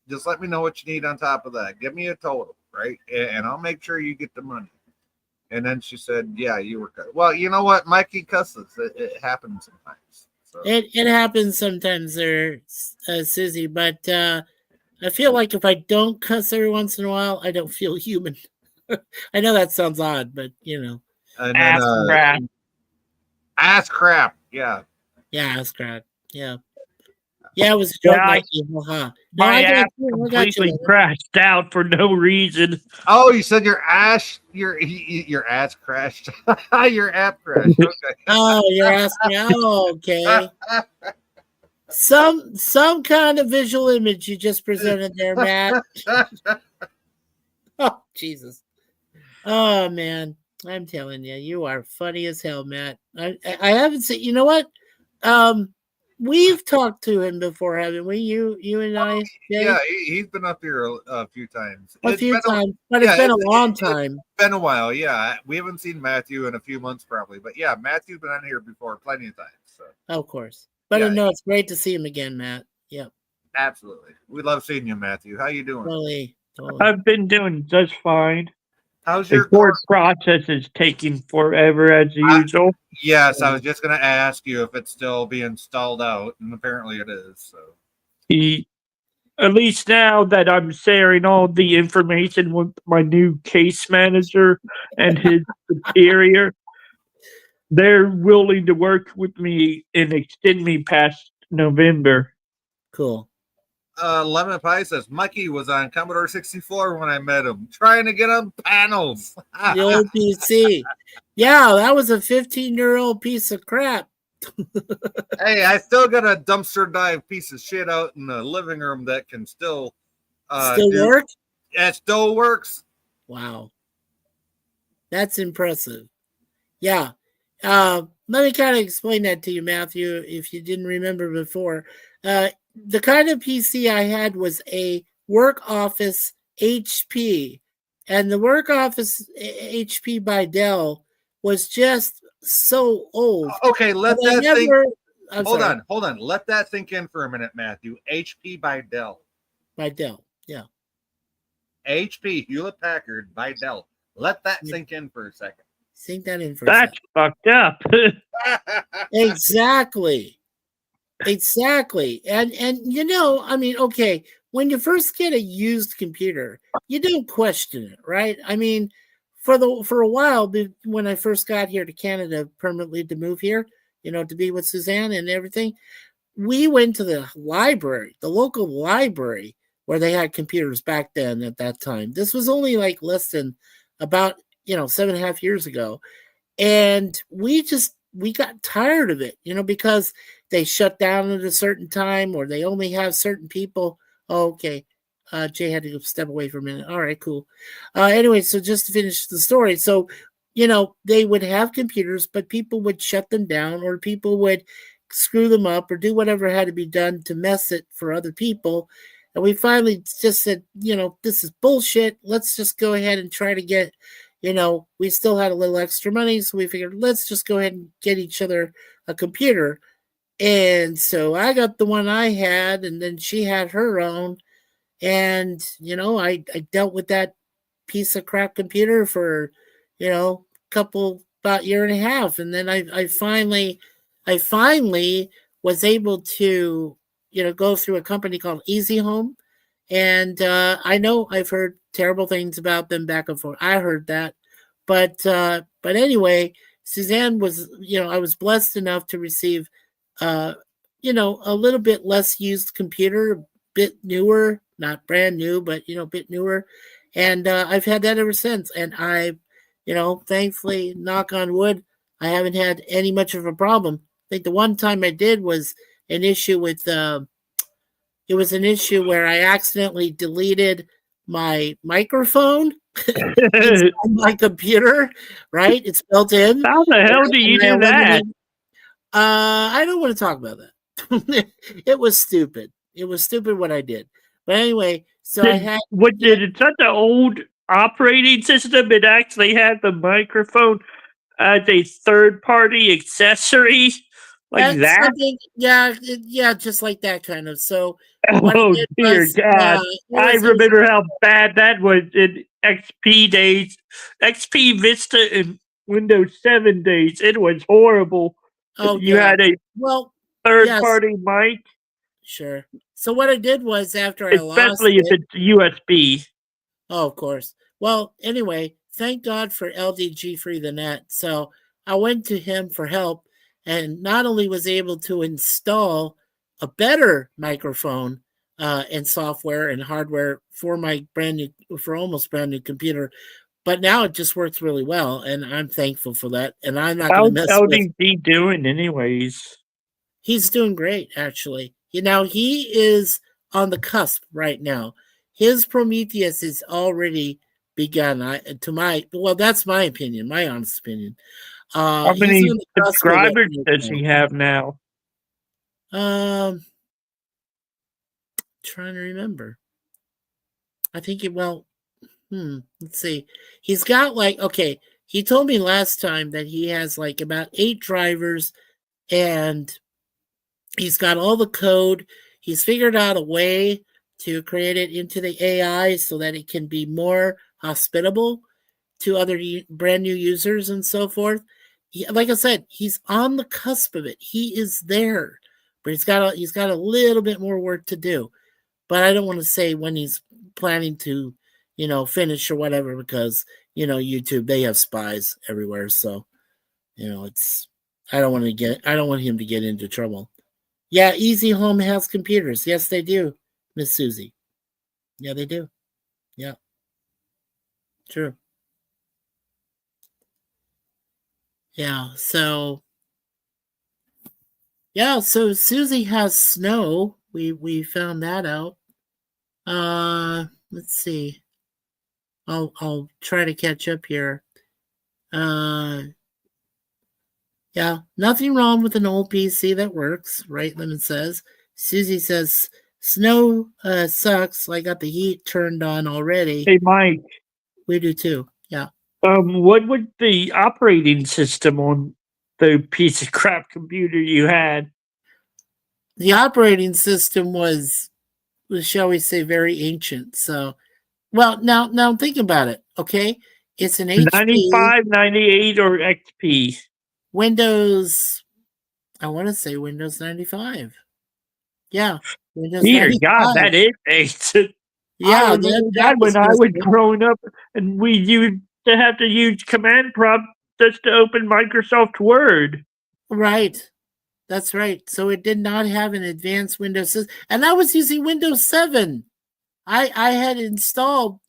Just let me know what you need on top of that. Give me a total, right? And I'll make sure you get the money. And then she said, yeah, you were cut. Well, you know what? Mikey cusses. It happens sometimes. So. It happens sometimes there, Susie, but I feel like if I don't cuss every once in a while, I don't feel human. I know that sounds odd, but you know. And then, crap. Ass crap. Yeah. Yeah, ass crap. Yeah. Yeah, it was a joke, Yeah, Mikey. No, My I got app you. I got you, completely man. crashed out for no reason. Oh, you said your ass crashed. Your app crashed. Okay. Oh, you're asking. Oh, okay. Some kind of visual image you just presented there, Matt. Oh, Jesus. Oh, man. I'm telling you, you are funny as hell, Matt. I haven't seen, you know what? We've talked to him before, haven't we? You and I? Jay? Yeah, he's been up here a few times. A few times, but it's been a long time. It's been a while, yeah. We haven't seen Matthew in a few months probably. But yeah, Matthew's been on here before plenty of times. So. Of course. But Yeah. no, it's great to see him again, Matt. Yep. Absolutely. We love seeing you, Matthew. How you doing? Totally. I've been doing just fine. How's The your court process is taking forever as usual. Yes, I was just going to ask you if it's still being stalled out, and apparently it is. So, At least now that I'm sharing all the information with my new case manager and his superior, they're willing to work with me and extend me past November. Cool. Lemon Pie says Mikey was on Commodore 64 when I met him, trying to get on panels. The old PC. Yeah, that was a 15-year-old piece of crap. Hey, I still got a dumpster dive piece of shit out in the living room that can still work. It still works. Wow, that's impressive. Yeah, let me kind of explain that to you, Matthew, if you didn't remember before. The kind of PC I had was a Work Office HP, and the Work Office HP by Dell was just so old. Okay, hold on. Let that sink in for a minute, Matthew. HP by Dell. By Dell, yeah. HP, Hewlett Packard by Dell. Let that sink in for a second. Sink that in for That's fucked up. Exactly. And you know, I mean, okay, when you first get a used computer, you don't question it, right? I mean, for a while when I first got here to Canada permanently to move here, you know, to be with Suzanne and everything, we went to the library, the local library where they had computers back then at that time. This was only like less than about, 7.5 years ago. And we got tired of it, because they shut down at a certain time or they only have certain people. Oh, okay. Jay had to step away for a minute. All right, cool. Anyway, so just to finish the story. So, they would have computers, but people would shut them down or people would screw them up or do whatever had to be done to mess it for other people. And we finally just said, this is bullshit. Let's just go ahead and try to get, we still had a little extra money. So we figured, let's just go ahead and get each other a computer. And so I got the one I had, and then she had her own. And, I dealt with that piece of crap computer for, about year and a half. And then I finally was able to, go through a company called Easy Home. And I know I've heard terrible things about them back and forth. I heard that. But anyway, Suzanne was, I was blessed enough to receive, a little bit less used computer, a bit newer, not brand new, but, a bit newer. And I've had that ever since. And I, thankfully, knock on wood, I haven't had any much of a problem. I think the one time I did was an issue with, it was an issue where I accidentally deleted my microphone inside my computer, right? It's built in. How the hell do you do that? I don't want to talk about that. It was stupid. It was stupid what I did. But anyway, so I had. What did it? Such an old operating system. It actually had the microphone as a third-party accessory, like that. Something, yeah, just like that kind of. So. What Oh it dear was, God! I remember how bad that was in XP days, XP Vista and Windows 7 days. It was horrible. Oh, you yeah. had a third-party mic. Sure. So what I did was after I lost especially if it's USB. Oh, of course. Well, anyway, thank God for LDG Free the Net. So I went to him for help, and not only was able to install a better microphone and software and hardware for my almost brand new computer, but now it just works really well, and I'm thankful for that. And I'm not going to mess How's with. LDG doing, anyways? He's doing great, actually. He is on the cusp right now. His Prometheus is already begun. That's my opinion, my honest opinion. How many subscribers does he have now? Trying to remember. I think let's see. He's got he told me last time that he has about 8 drivers, and he's got all the code. He's figured out a way to create it into the AI so that it can be more hospitable to other brand new users and so forth. Like I said, he's on the cusp of it. He is there. But he's got a little bit more work to do. But I don't want to say when he's planning to, finish or whatever, because, YouTube, they have spies everywhere. So, I don't want him to get into trouble. Yeah, Easy Home has computers. Yes, they do, Miss Susie. Yeah, they do. Yeah. True. Yeah, so Susie has snow. We found that out. Let's see. I'll try to catch up here. Yeah, nothing wrong with an old PC that works, right? Lemon says. Susie says snow sucks. I got the heat turned on already. Hey, Mike. We do too. Yeah. What was the operating system on the piece of crap computer you had? The operating system was, shall we say, very ancient. So, well, now think about it. Okay, it's an HP 95, 98, or XP. Windows. I want to say Windows 95. Yeah, Windows Dear 95. God, that is ancient. Yeah, that when I was growing up, and we used to have to use command prompt just to open Microsoft Word. Right. That's right. So it did not have an advanced Windows system. And I was using Windows 7. I had installed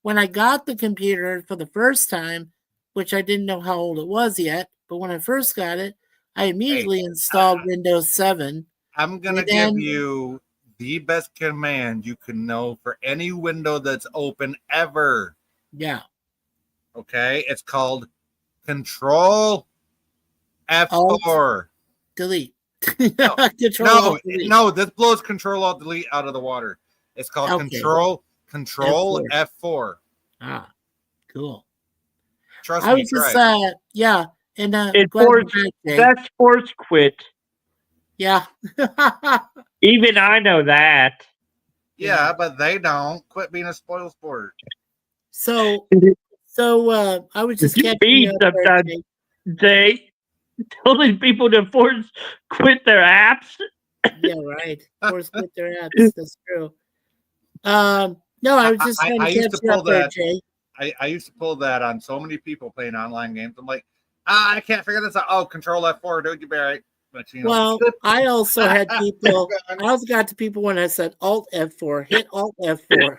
when I got the computer for the first time, which I didn't know how old it was yet. But when I first got it, I immediately installed Windows 7. I'm going to give you the best command you can know for any window that's open ever. Yeah. Okay. It's called Control F4. Delete. No, this blows Control Alt Delete out of the water. It's called Control F4. Ah, cool. Trust I me. was just yeah, and that's force quit. Yeah. Even I know that. Yeah, but they don't. Quit being a spoil sport. So I was just catching up sometimes. They telling people to force quit their apps. Yeah, right. Force quit their apps. That's true. No, I was just trying to catch you up there, Jay. I used to pull that on so many people playing online games. I'm like, I can't figure this out. Oh, Control F4, dude, you be right. But, Well, I also had people. I also got to people when I said Alt F4, hit Alt F4.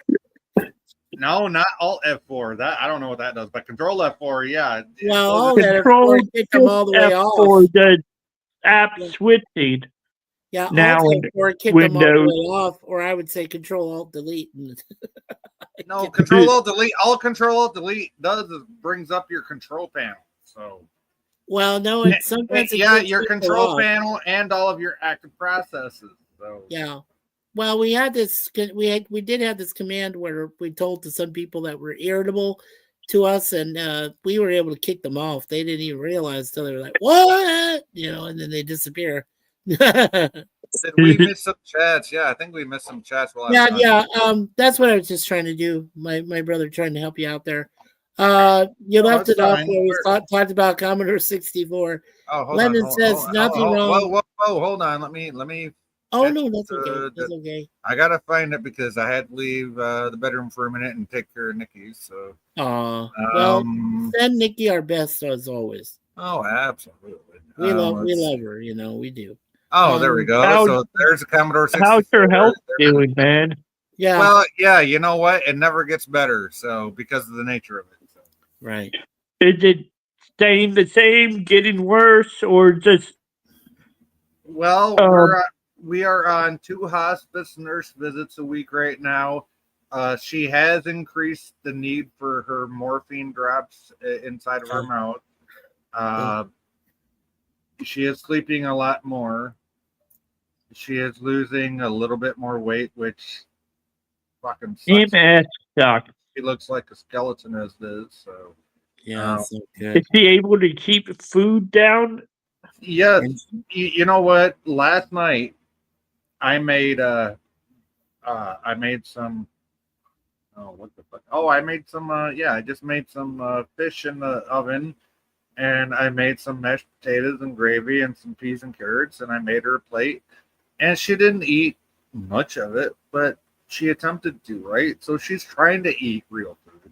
No, not Alt F4. That I don't know what that does, but Control F4, yeah. Well, all that Control F4 kicked them all the way F4 off. does app Yeah. switching. Yeah, Now Alt in F4 kicked them all the Windows. way off, or I would say Control Alt Delete. No, Control Alt Delete. All Control Alt Delete does is brings up your control panel. So Well, no, it's sometimes it yeah, kicks your people control off. panel and all of your active processes. So Yeah. Well, we had this. We did have this command where we told to some people that were irritable to us, and we were able to kick them off. They didn't even realize until they were like, "What?" And then they disappear. yeah, Did we miss some chats? Yeah, I think we missed some chats while I was on. yeah. That's what I was just trying to do. My brother trying to help you out there. You left that's it off fine. where we talked about Commodore 64. Oh, hold Lennon on. says nothing wrong. Whoa, hold on. Let me. Oh check no, that's okay. the- That's okay. I gotta find it because I had to leave the bedroom for a minute and take care of Nikki. So, Aw. Well, um, send Nikki our best as always. oh, absolutely. We love let's- her, we do. Oh, there we go. How- So there's a Commodore 64. How's your health right there. doing, man? Yeah, Well, yeah, you know what? It never gets better. So because of the nature of it. So. right. Is it staying the same, getting worse, or just Well, we are on 2 hospice nurse visits a week right now. She has increased the need for her morphine drops inside of her mouth. She is sleeping a lot more. She is losing a little bit more weight, which fucking sucks. MS sucks? She looks like a skeleton as it is. So Yeah, so Is good. she able to keep food down? yes, you know what? Last night I made some. Oh, what the fuck? Oh, I made some. I just made some fish in the oven, and I made some mashed potatoes and gravy and some peas and carrots, and I made her a plate, and she didn't eat much of it, but she attempted to, right? So she's trying to eat real food.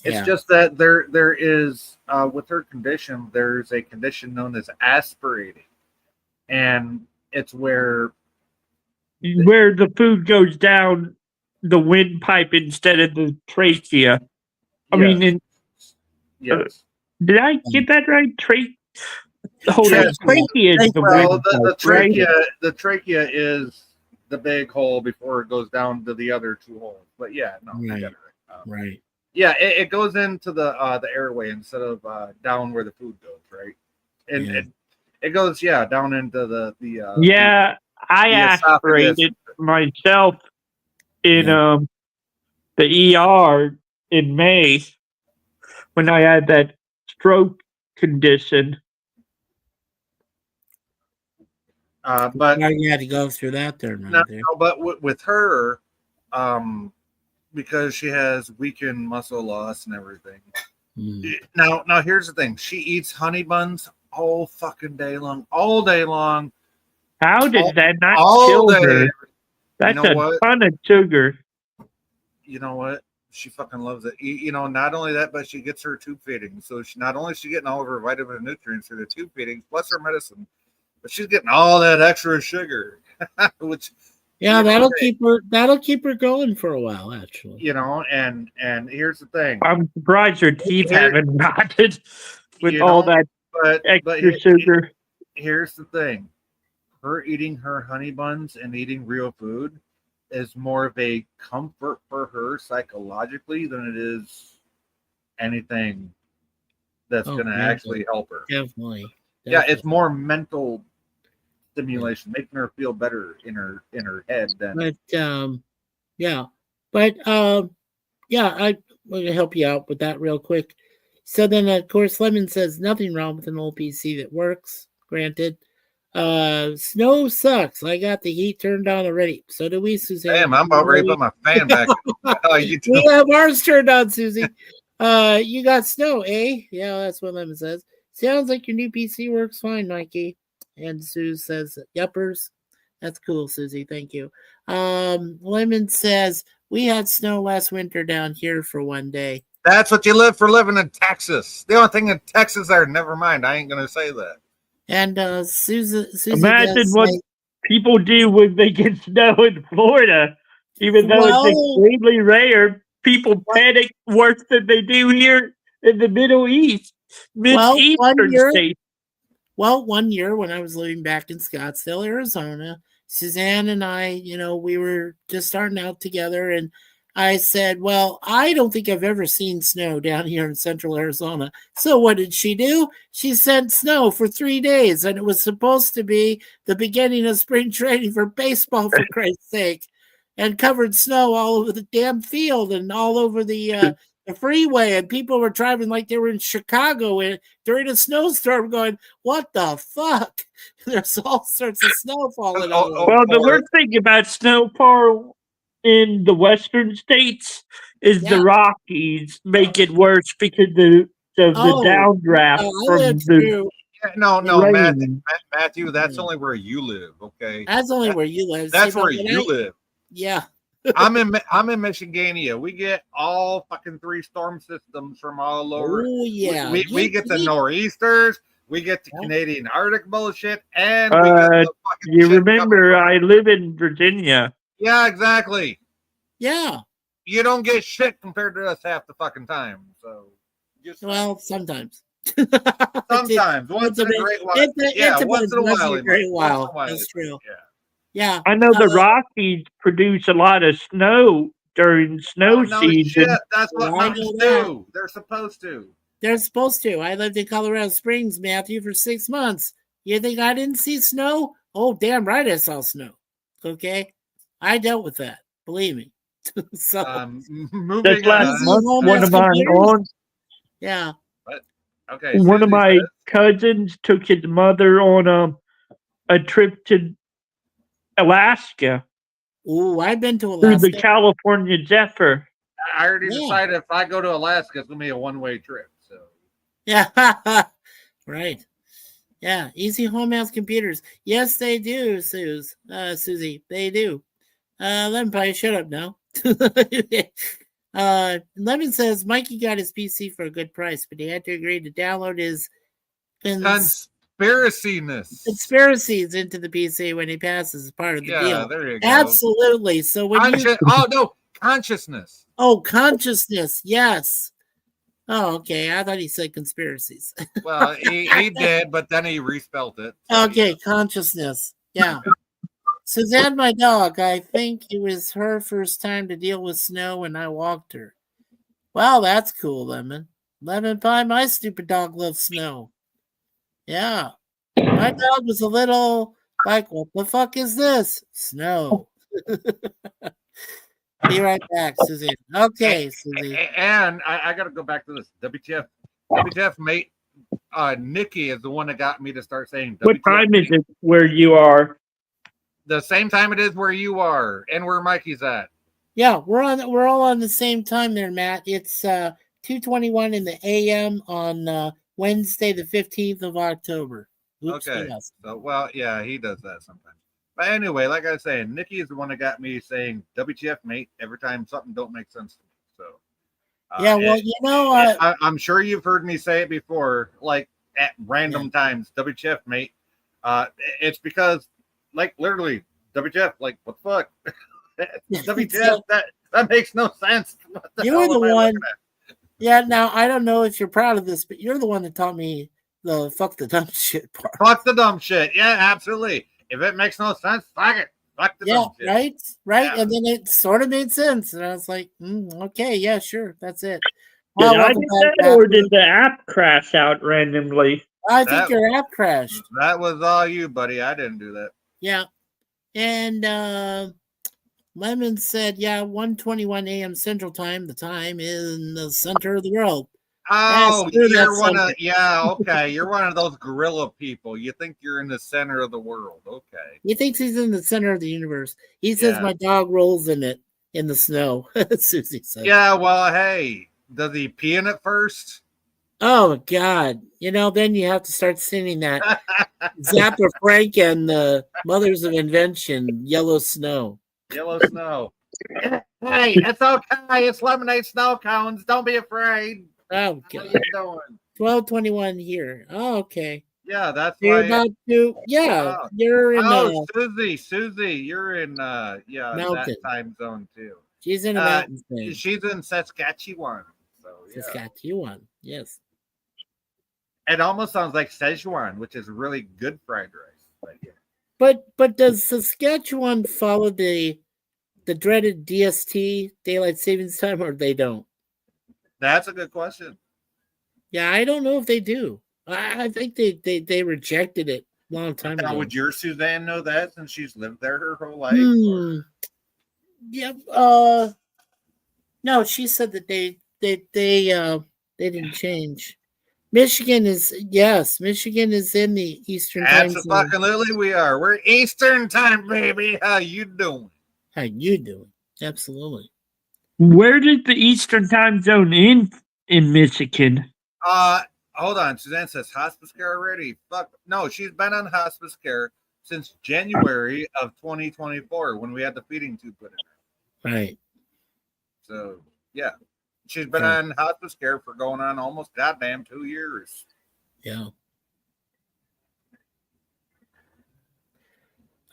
It's Yeah. just that there is with her condition, there's a condition known as aspirating, and it's where Where the food goes down the windpipe instead of the trachea. I mean, yes. did I get that right? Hold on. Yes. Trachea is the Well, the windpipe, trachea, right? the trachea is the big hole before it goes down to the other 2 holes. But yeah, no, you Right. got it right. Right. Yeah, it goes into the airway instead of down where the food goes, right? And Yeah. it goes down into the Yeah, I the esophagus. aspirated myself in Yeah. the ER in May when I had that stroke condition. But Now you had to go through that there, man. no, but with her, because she has weakened muscle loss and everything. Mm. Now here's the thing: she eats honey buns all fucking day long, all day long, How did that not all kill day. her? That's know a what? ton of sugar. You know what? She fucking loves it. You know, not only that, but she gets her tube feeding. So she not only is she getting all of her vitamin and nutrients through the tube feeding, plus her medicine, but she's getting all that extra sugar, which Yeah, you know, that'll keep her going for a while, actually. you know. And here's the thing, I'm surprised her teeth Here- haven't rotted with you all know, that but extra sugar. here's the thing: her eating her honey buns and eating real food is more of a comfort for her psychologically than it is anything that's Oh, going to yeah. actually help her. Definitely. Yeah, it's more mental stimulation, making her feel better in her head than But I'm going to help you out with that real quick. So then, of course, Lemon says nothing wrong with an old PC that works. Granted, snow sucks. I got the heat turned on already. So do we, Suzanne. damn. I'm about ready to put my fan back. Oh, you We do. have ours turned on, Susie. You got snow, eh? Yeah, that's what Lemon says. Sounds like your new PC works fine, Mikey. And Sue says, yuppers. That's cool, Susie. Thank you. Lemon says, we had snow last winter down here for one day. That's what you live for, living in Texas. The only thing in Texas there, never mind. I ain't gonna say that. And Susie Imagine does what say- people do when they get snow in Florida. Even though Well- it's extremely rare, people panic worse than they do here in the Middle East, Well, Eastern states. Well, one year when I was living back in Scottsdale, Arizona, Suzanne and I, we were just starting out together, and I said, well, I don't think I've ever seen snow down here in central Arizona. So what did she do? She sent snow for 3 days, and it was supposed to be the beginning of spring training for baseball, for Christ's sake, and covered snow all over the damn field and all over the freeway, and people were driving like they were in Chicago during a snowstorm going, what the fuck? There's all sorts of snow falling all over. Well, the worst thing about snow, Paul, in the western states is the Rockies make it worse because of the downdraft from the No, rain. Matthew, that's only where you live, okay? That's only where you live. That's where you live. Yeah. I'm in Michigania. We get all fucking 3 storm systems from all over. Oh yeah. We get the nor'easters, we get the Canadian Arctic bullshit, and we get the fucking you shit remember coming. I live in Virginia. Yeah, exactly. Yeah. You don't get shit compared to us half the fucking time. So well, sometimes. Sometimes. Once in a great while. Yeah, once in a while. A great while. That's true. Yeah. I know the Rockies produce a lot of snow during snow season. Shit. That's what mountains do. They're supposed to. They're supposed to. I lived in Colorado Springs, Matthew, for 6 months. You think I didn't see snow? Oh, damn right I saw snow. Okay? I dealt with that. Believe me. So, moving last month, one of my aunts, okay, one of my cousins took his mother on a trip to Alaska. Ooh, I've been to Through Alaska. the California Zephyr. I already decided if I go to Alaska, it's gonna be a one-way trip. So yeah, right. Yeah, Easy Home House Computers. Yes, they do, Susie. They do. Lemon Pie, shut up now. Lemon says Mikey got his PC for a good price, but he had to agree to download his conspiracies into the PC when he passes as part of the deal. There you go. Absolutely. So when consciousness. Oh, consciousness. Yes. Oh, okay. I thought he said conspiracies. Well, he did, but then he respelt it. So okay, consciousness. Yeah. Suzanne, my dog, I think it was her first time to deal with snow and I walked her. Well, that's cool, Lemon. Lemon Pie, my stupid dog loves snow. Yeah. My dog was a little like, what the fuck is this? Snow. Be right back, Suzanne. Okay, Suzanne. And I got to go back to this. WTF, mate. Nikki is the one that got me to start saying WTF. What time is it where you are? The same time it is where you are and where Mikey's at. Yeah, we're all on the same time there, Matt. It's 2:21 in the AM on Wednesday, the 15th of October. Oops, okay. So, well, yeah, he does that sometimes. But anyway, like I was saying, Nikki is the one that got me saying WTF, mate, every time something don't make sense to me. So, yeah, well, I'm sure you've heard me say it before, like at random times, WTF, mate. It's because, like, literally, WTF, like, what the fuck? WTF, that makes no sense. You're the one. Yeah, now, I don't know if you're proud of this, but you're the one that taught me the fuck the dumb shit part. Fuck the dumb shit. Yeah, absolutely. If it makes no sense, fuck it. Fuck the dumb shit. Right. Yeah. And then it sort of made sense. And I was like, okay, yeah, sure. That's it. Did I do that, or did the app crash out randomly? I think your app crashed. That was all you, buddy. I didn't do that. Yeah. And Lemon said, 1:21 a.m. Central Time. The time in the center of the world. Oh, you're one of okay. You're one of those gorilla people. You think you're in the center of the world. Okay. He thinks he's in the center of the universe. He says my dog rolls in it in the snow. Susie said. Yeah, well, hey, does he pee in it first? Oh God. Then you have to start singing that Zappa Frank and the Mothers of Invention, Yellow Snow. Yellow Snow. Hey, it's okay. It's lemonade snow cones. Don't be afraid. Oh, God. 12:21 here. Oh, okay. Yeah, that's you're about to. Yeah, you're in. Susie, you're in. That time zone too. She's in a mountain thing. She's in Saskatchewan. So yeah. Saskatchewan. Yes. It almost sounds like Szechuan, which is really good fried rice. But yeah. But does Saskatchewan follow the dreaded DST, daylight savings time, or they don't? That's a good question. Yeah, I don't know if they do. I think they rejected it a long time Now, ago. would your Suzanne know that since she's lived there her whole life? Hmm. Yep. No, she said that they didn't change. Michigan is in the Eastern time zone. Absolutely, we are. We're Eastern time, baby. How you doing? How you doing? Absolutely. Where did the Eastern time zone end in Michigan? Hold on. Suzanne says hospice care already. Fuck no, she's been on hospice care since January of 2024 when we had the feeding tube put in. Right. So yeah, she's been on hospice care for going on almost goddamn 2 years. Yeah.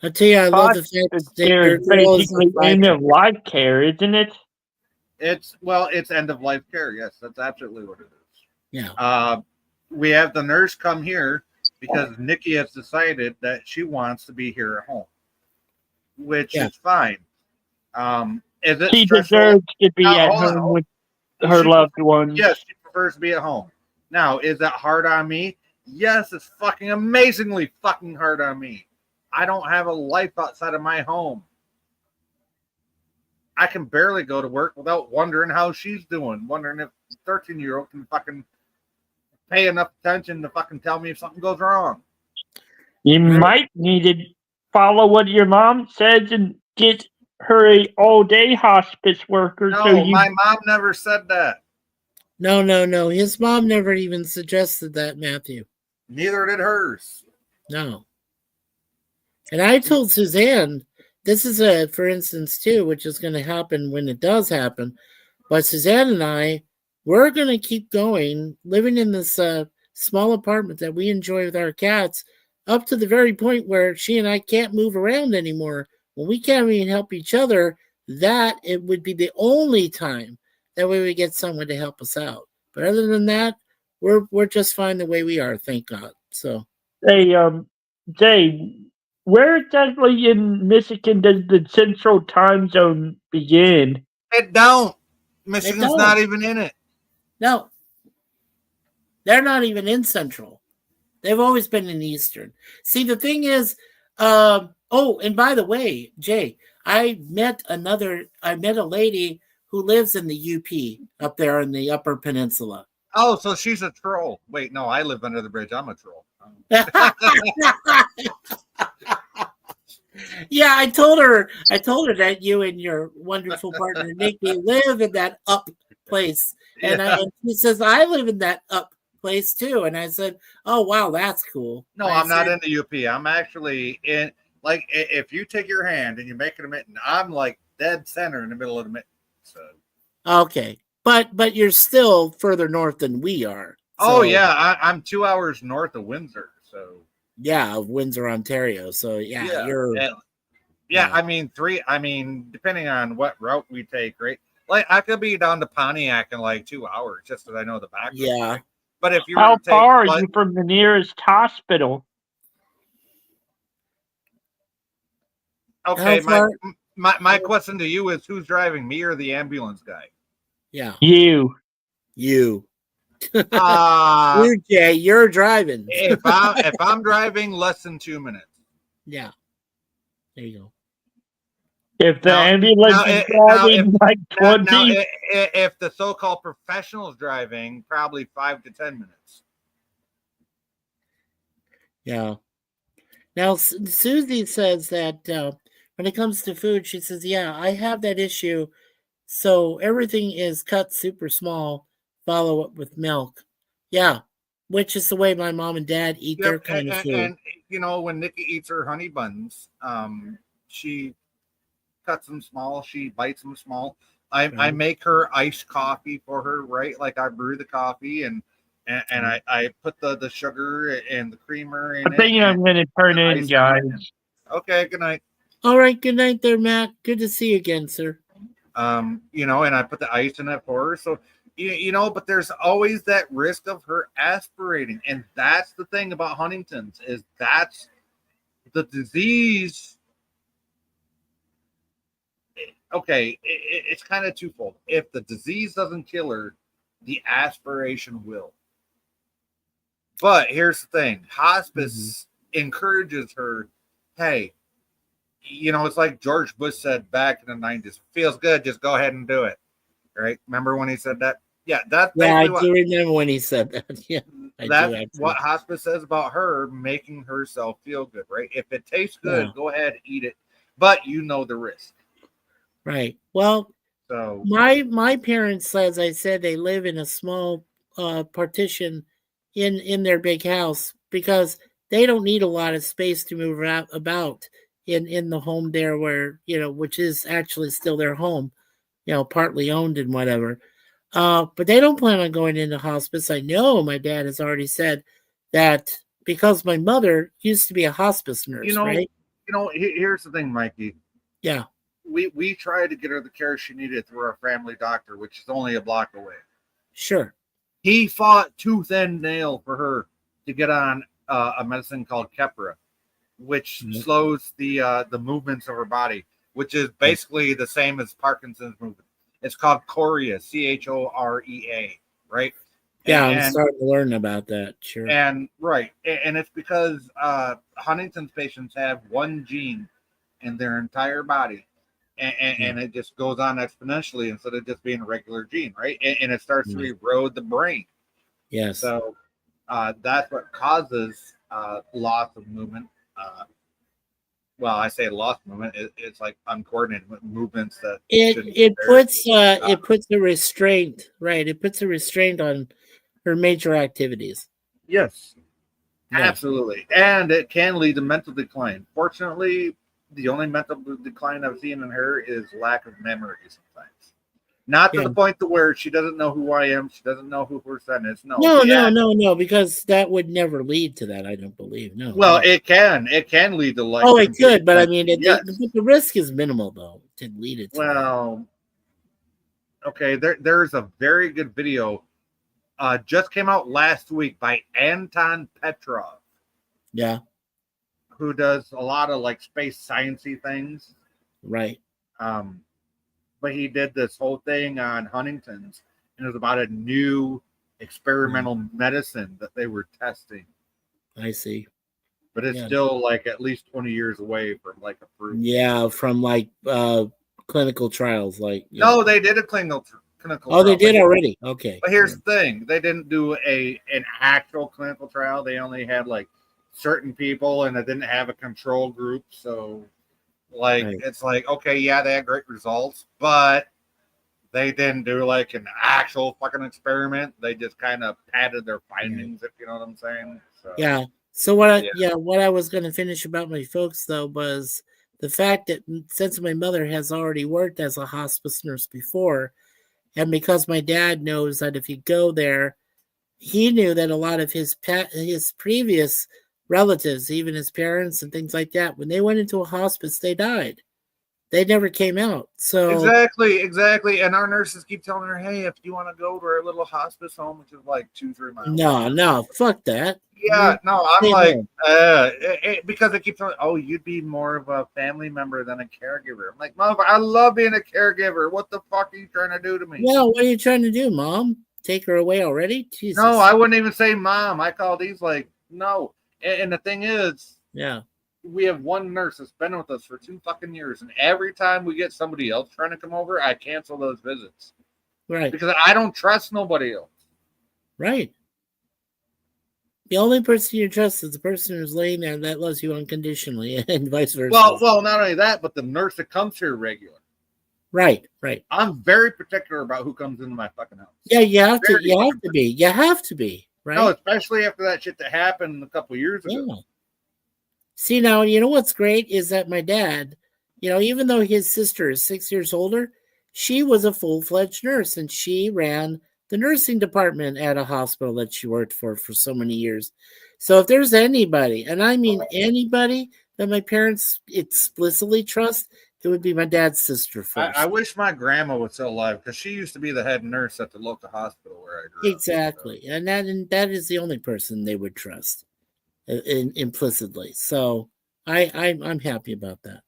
I tell you, I love the fact that your There's girl is basically end of life care, isn't it? It's end of life care. Yes, that's absolutely what it is. Yeah. We have the nurse come here because Nikki has decided that she wants to be here at home, which is fine. Is it She stressful? deserves to be Now, at hold on. home with her loved ones. Yes, she prefers to be at home. Now, is that hard on me? Yes, it's fucking amazingly fucking hard on me. I don't have a life outside of my home. I can barely go to work without wondering how she's doing, wondering if 13-year-old can fucking pay enough attention to fucking tell me if something goes wrong. You might need to follow what your mom says and get her a all-day hospice worker. No, my mom never said that. No. His mom never even suggested that, Matthew. Neither did hers. No. And I told Suzanne, this is for instance, too, which is going to happen when it does happen. But Suzanne and I, we're going to keep going, living in this small apartment that we enjoy with our cats, up to the very point where she and I can't move around anymore. When we can't even help each other, that it would be the only time that we would get someone to help us out. But other than that, we're just fine the way we are, thank God. So, hey, Jay, where exactly in Michigan does the Central Time Zone begin? It don't. Michigan's not even in it. No. They're not even in Central. They've always been in Eastern. See, the thing is, and by the way, Jay, I met a lady who lives in the UP up there in the Upper Peninsula. Oh, so she's a troll. Wait, no, I live under the bridge. I'm a troll. Yeah, I told her that you and your wonderful partner Nikki live in that up place, and she says I live in that up place too. And I said, "Oh wow, that's cool." No, I'm not in the UP. I'm actually in. Like, if you take your hand and you make it a mitten, I'm like dead center in the middle of the mitten. So okay, but you're still further north than we are. Oh yeah, I'm 2 hours north of Windsor. So yeah, of Windsor, Ontario. So you're. Yeah, I mean depending on what route we take, right? Like I could be down to Pontiac in like 2 hours, just because I know the back. Yeah, but if you how far are you from the nearest hospital? Okay, my question to you is, who's driving, me or the ambulance guy? Yeah, you. You, Jay, you're driving. if I'm driving, less than 2 minutes. Yeah, there you go. If the ambulance is driving like 20. If the so-called professional is driving, probably 5 to 10 minutes. Yeah. Now, Susie says that when it comes to food, she says, yeah, I have that issue. So everything is cut super small, follow up with milk. Yeah, which is the way my mom and dad eat their kind of food. And, when Nikki eats her honey buns, she cuts them small. She bites them small. I make her iced coffee for her, right? Like I brew the coffee and I put the sugar and the creamer in it. I think I'm going to turn in, guys. Okay, good night. All right, good night there, Matt. Good to see you again, sir. You know, and I put the ice in it for her. So, you know, but there's always that risk of her aspirating. And that's the thing about Huntington's is that's the disease. Okay, it's kind of twofold. If the disease doesn't kill her, the aspiration will. But here's the thing: hospice encourages her. Hey, you know, it's like George Bush said back in the 90s. Feels good, just go ahead and do it. Right? Remember when he said that? Yeah, that's Yeah, I basically do remember when he said that. Yeah, I do that's actually. what hospice says about her, making herself feel good. Right? If it tastes good, Yeah. go ahead, eat it. But you know the risk. Right. Well, So my parents, as I said, they live in a small partition in their big house because they don't need a lot of space to move about in the home there where, you know, which is actually still their home, you know, partly owned and whatever. But they don't plan on going into hospice. I know my dad has already said that because my mother used to be a hospice nurse, right? here's the thing, Mikey. Yeah. We tried to get her the care she needed through our family doctor, which is only a block away. Sure. He fought tooth and nail for her to get on a medicine called Keppra, which slows the movements of her body, which is basically the same as Parkinson's movement. It's called Chorea, Chorea, right? Yeah, I'm And- starting to learn about that. Sure. And right, and it's because Huntington's patients have one gene in their entire body, and it just goes on exponentially instead of just being a regular gene, right? And it starts to erode the brain. Yes. So that's what causes loss of movement. Well, I say loss of movement. It's like uncoordinated movements that shouldn't be it there. puts a restraint, right? It puts a restraint on her major activities. Yes, Yeah. absolutely, and it can lead to mental decline. Fortunately, the only mental decline I've seen in her is lack of memory sometimes. Not to Yeah. the point to where she doesn't know who I am, she doesn't know who her son is. No, because that would never lead to that. I don't believe. No. Well, no. it can lead to like. Oh, it could, but I mean, yes. the risk is minimal though to lead it to that. Well, okay. There's a very good video. Just came out last week by Anton Petrov, Yeah. who does a lot of like space sciencey things. Right. But he did this whole thing on Huntington's, and it was about a new experimental medicine that they were testing. I see. But it's Yeah. still like at least 20 years away from like approval. Yeah, from like clinical trials, like No, they did a clinical Oh, they trial, did but- already. Okay. But here's the thing: they didn't do an actual clinical trial. They only had like certain people, and they didn't have a control group. So, like, Right. it's like, okay, yeah, they had great results, but they didn't do like an actual fucking experiment. They just kind of padded their findings, if you know what I'm saying. So, Yeah. So what Yeah. what I was going to finish about my folks though was the fact that since my mother has already worked as a hospice nurse before, and because my dad knows that if you go there, he knew that a lot of his previous relatives, even his parents and things like that, when they went into a hospice, they died. They never came out. So exactly. And our nurses keep telling her, hey, if you want to go to our little hospice home, which is like 2-3 miles. no, fuck that. Yeah, no, I'm Stay like, home. because they keep telling, oh, you'd be more of a family member than a caregiver. I'm like, motherfucker, I love being a caregiver. What the fuck are you trying to do to me? Yeah, what are you trying to do, Mom? Take her away already? Jesus. No, I wouldn't even say mom. I call these like, no. And the thing is, Yeah. we have one nurse that's been with us for 2 fucking years. And every time we get somebody else trying to come over, I cancel those visits Right. because I don't trust nobody else. Right. The only person you trust is the person who's laying there that loves you unconditionally, and vice versa. Well, not only that, but the nurse that comes here regular. right. I'm very particular about who comes into my fucking house. Yeah, you have to. Very You have to be. You have to be. Right. No, especially after that shit that happened a couple years ago. Yeah. See, now, you know what's great is that my dad, you know, even though his sister is 6 years older, she was a full-fledged nurse and she ran the nursing department at a hospital that she worked for so many years. So if there's anybody, and I mean anybody that my parents explicitly trust, It would be my dad's sister first. I wish my grandma was still alive because she used to be the head nurse at the local hospital where I grew Exactly, and that is the only person they would trust, implicitly. So I'm happy about that.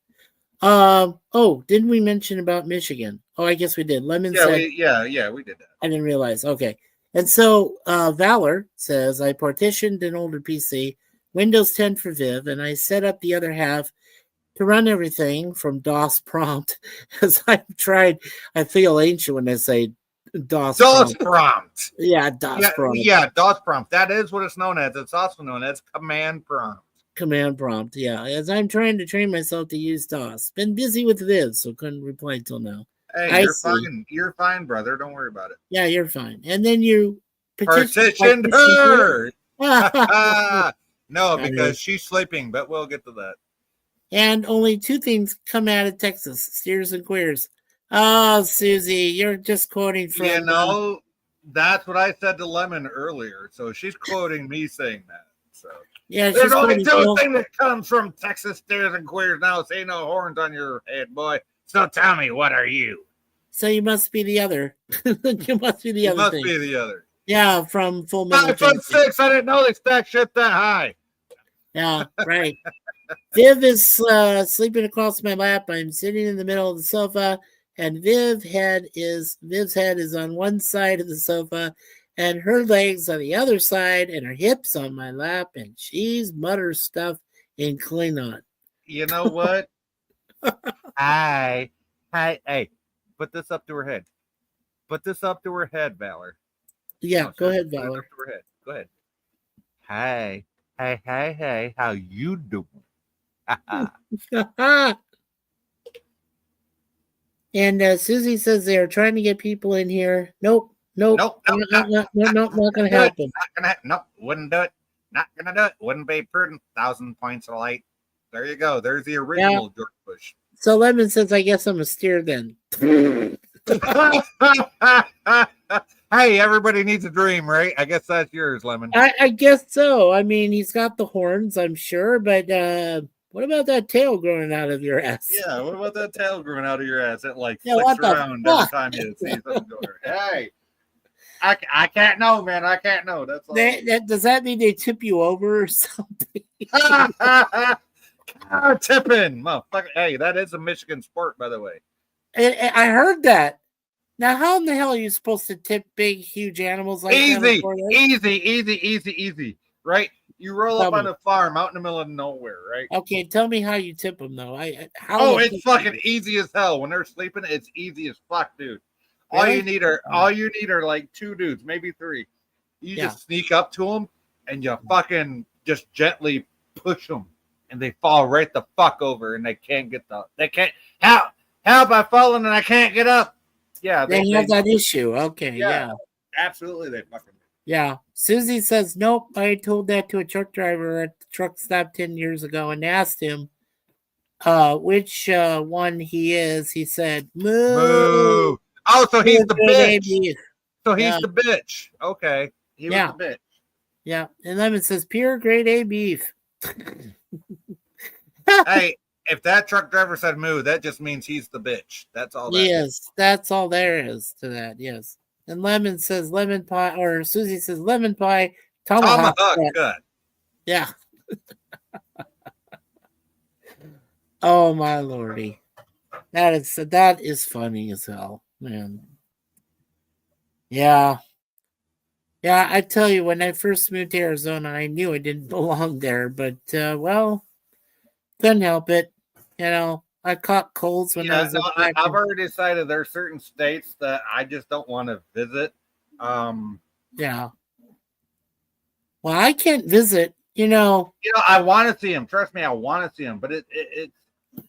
Oh, didn't we mention about Michigan? Oh, I guess we did. Lemon So. said, We did that. I didn't realize. Okay. And so Valor says, I partitioned an older PC, Windows 10 for Viv, and I set up the other half to run everything from DOS prompt. As I've tried, I feel ancient when I say DOS prompt. prompt. Yeah, DOS prompt. Yeah, DOS prompt. That is what it's known as. It's also known as command prompt. Command prompt, yeah. As I'm trying to train myself to use DOS. Been busy with Viv, so couldn't reply till now. Hey, you're fine. You're fine, brother. Don't worry about it. Yeah, you're fine. And then you Partitioned her. her. No, because she's sleeping, but we'll get to that. And only two things come out of Texas: steers and queers. Oh, Susie, you're just quoting from. You know, that's what I said to Lemon earlier. So she's quoting me saying that. So Yeah, there's she's only quoting two things that comes from Texas steers and queers. Now, say no horns on your head, boy. So tell me, what are you? So you must be the other. You must be the You other must thing. be the other. Yeah, from Full Metal 5'6". I didn't know they stack shit that high. Yeah, right. Viv is sleeping across my lap. I'm sitting in the middle of the sofa, and Viv's head is on one side of the sofa, and her legs on the other side, and her hips on my lap, and she's mutters stuff in Klingon. You know what? Hey, put this up to her head. Put this up to her head, Valor. Yeah, No, go sir. ahead, Put it Valor. up to her head. Go ahead. Hey, how you doing? And Susie says they are trying to get people in here. Nope, not going to happen. Nope, wouldn't do it. Not gonna do it. Wouldn't be prudent. 1,000 points of light. There you go. There's the original George Bush. So Lemon says, I guess I'm a steer then. Hey, everybody needs a dream, right? I guess that's yours, Lemon. I guess so. I mean, he's got the horns, I'm sure, but what about that tail growing out of your ass? Yeah, what about that tail growing out of your ass? It like Yeah, flicks what the around every fuck? time you see something going. Hey, I can't know, man. I can't know. That's all. Does that mean they tip you over or something? Cow tipping, motherfucker. Hey, that is a Michigan sport, by the way. I heard that. Now, how in the hell are you supposed to tip big, huge animals like that? Easy. Right? You roll up on a farm out in the middle of nowhere, right? Okay, tell me how you tip them, though. It's fucking easy as hell. When they're sleeping, it's easy as fuck, dude. All Really? you need are like two dudes, maybe three. You just sneak up to them and you fucking just gently push them, and they fall right the fuck over, and they can't help. I've fallen and I can't get up. Yeah, they have that issue. Okay, yeah. Absolutely, they fucking. Yeah. Susie says, nope. I told that to a truck driver at the truck stop 10 years ago and asked him which one he is. He said, moo. Oh, so he's the bitch. Baby. So he's the bitch. Okay. He was the bitch. Yeah. And Lemon says, pure grade A beef. Hey, if that truck driver said moo, that just means he's the bitch. That's all that is. That's all there is to that. Yes. And Lemon says lemon pie, or Susie says lemon pie, tomahawk cut. Yeah. Oh my lordy. That is funny as hell, man. Yeah. Yeah, I tell you, when I first moved to Arizona, I knew I didn't belong there, but well, couldn't help it. You know, I caught colds when I was I've already decided there are certain states that I just don't want to visit. Yeah. Well, I can't visit, you know. I want to see them. Trust me, I want to see them. But it's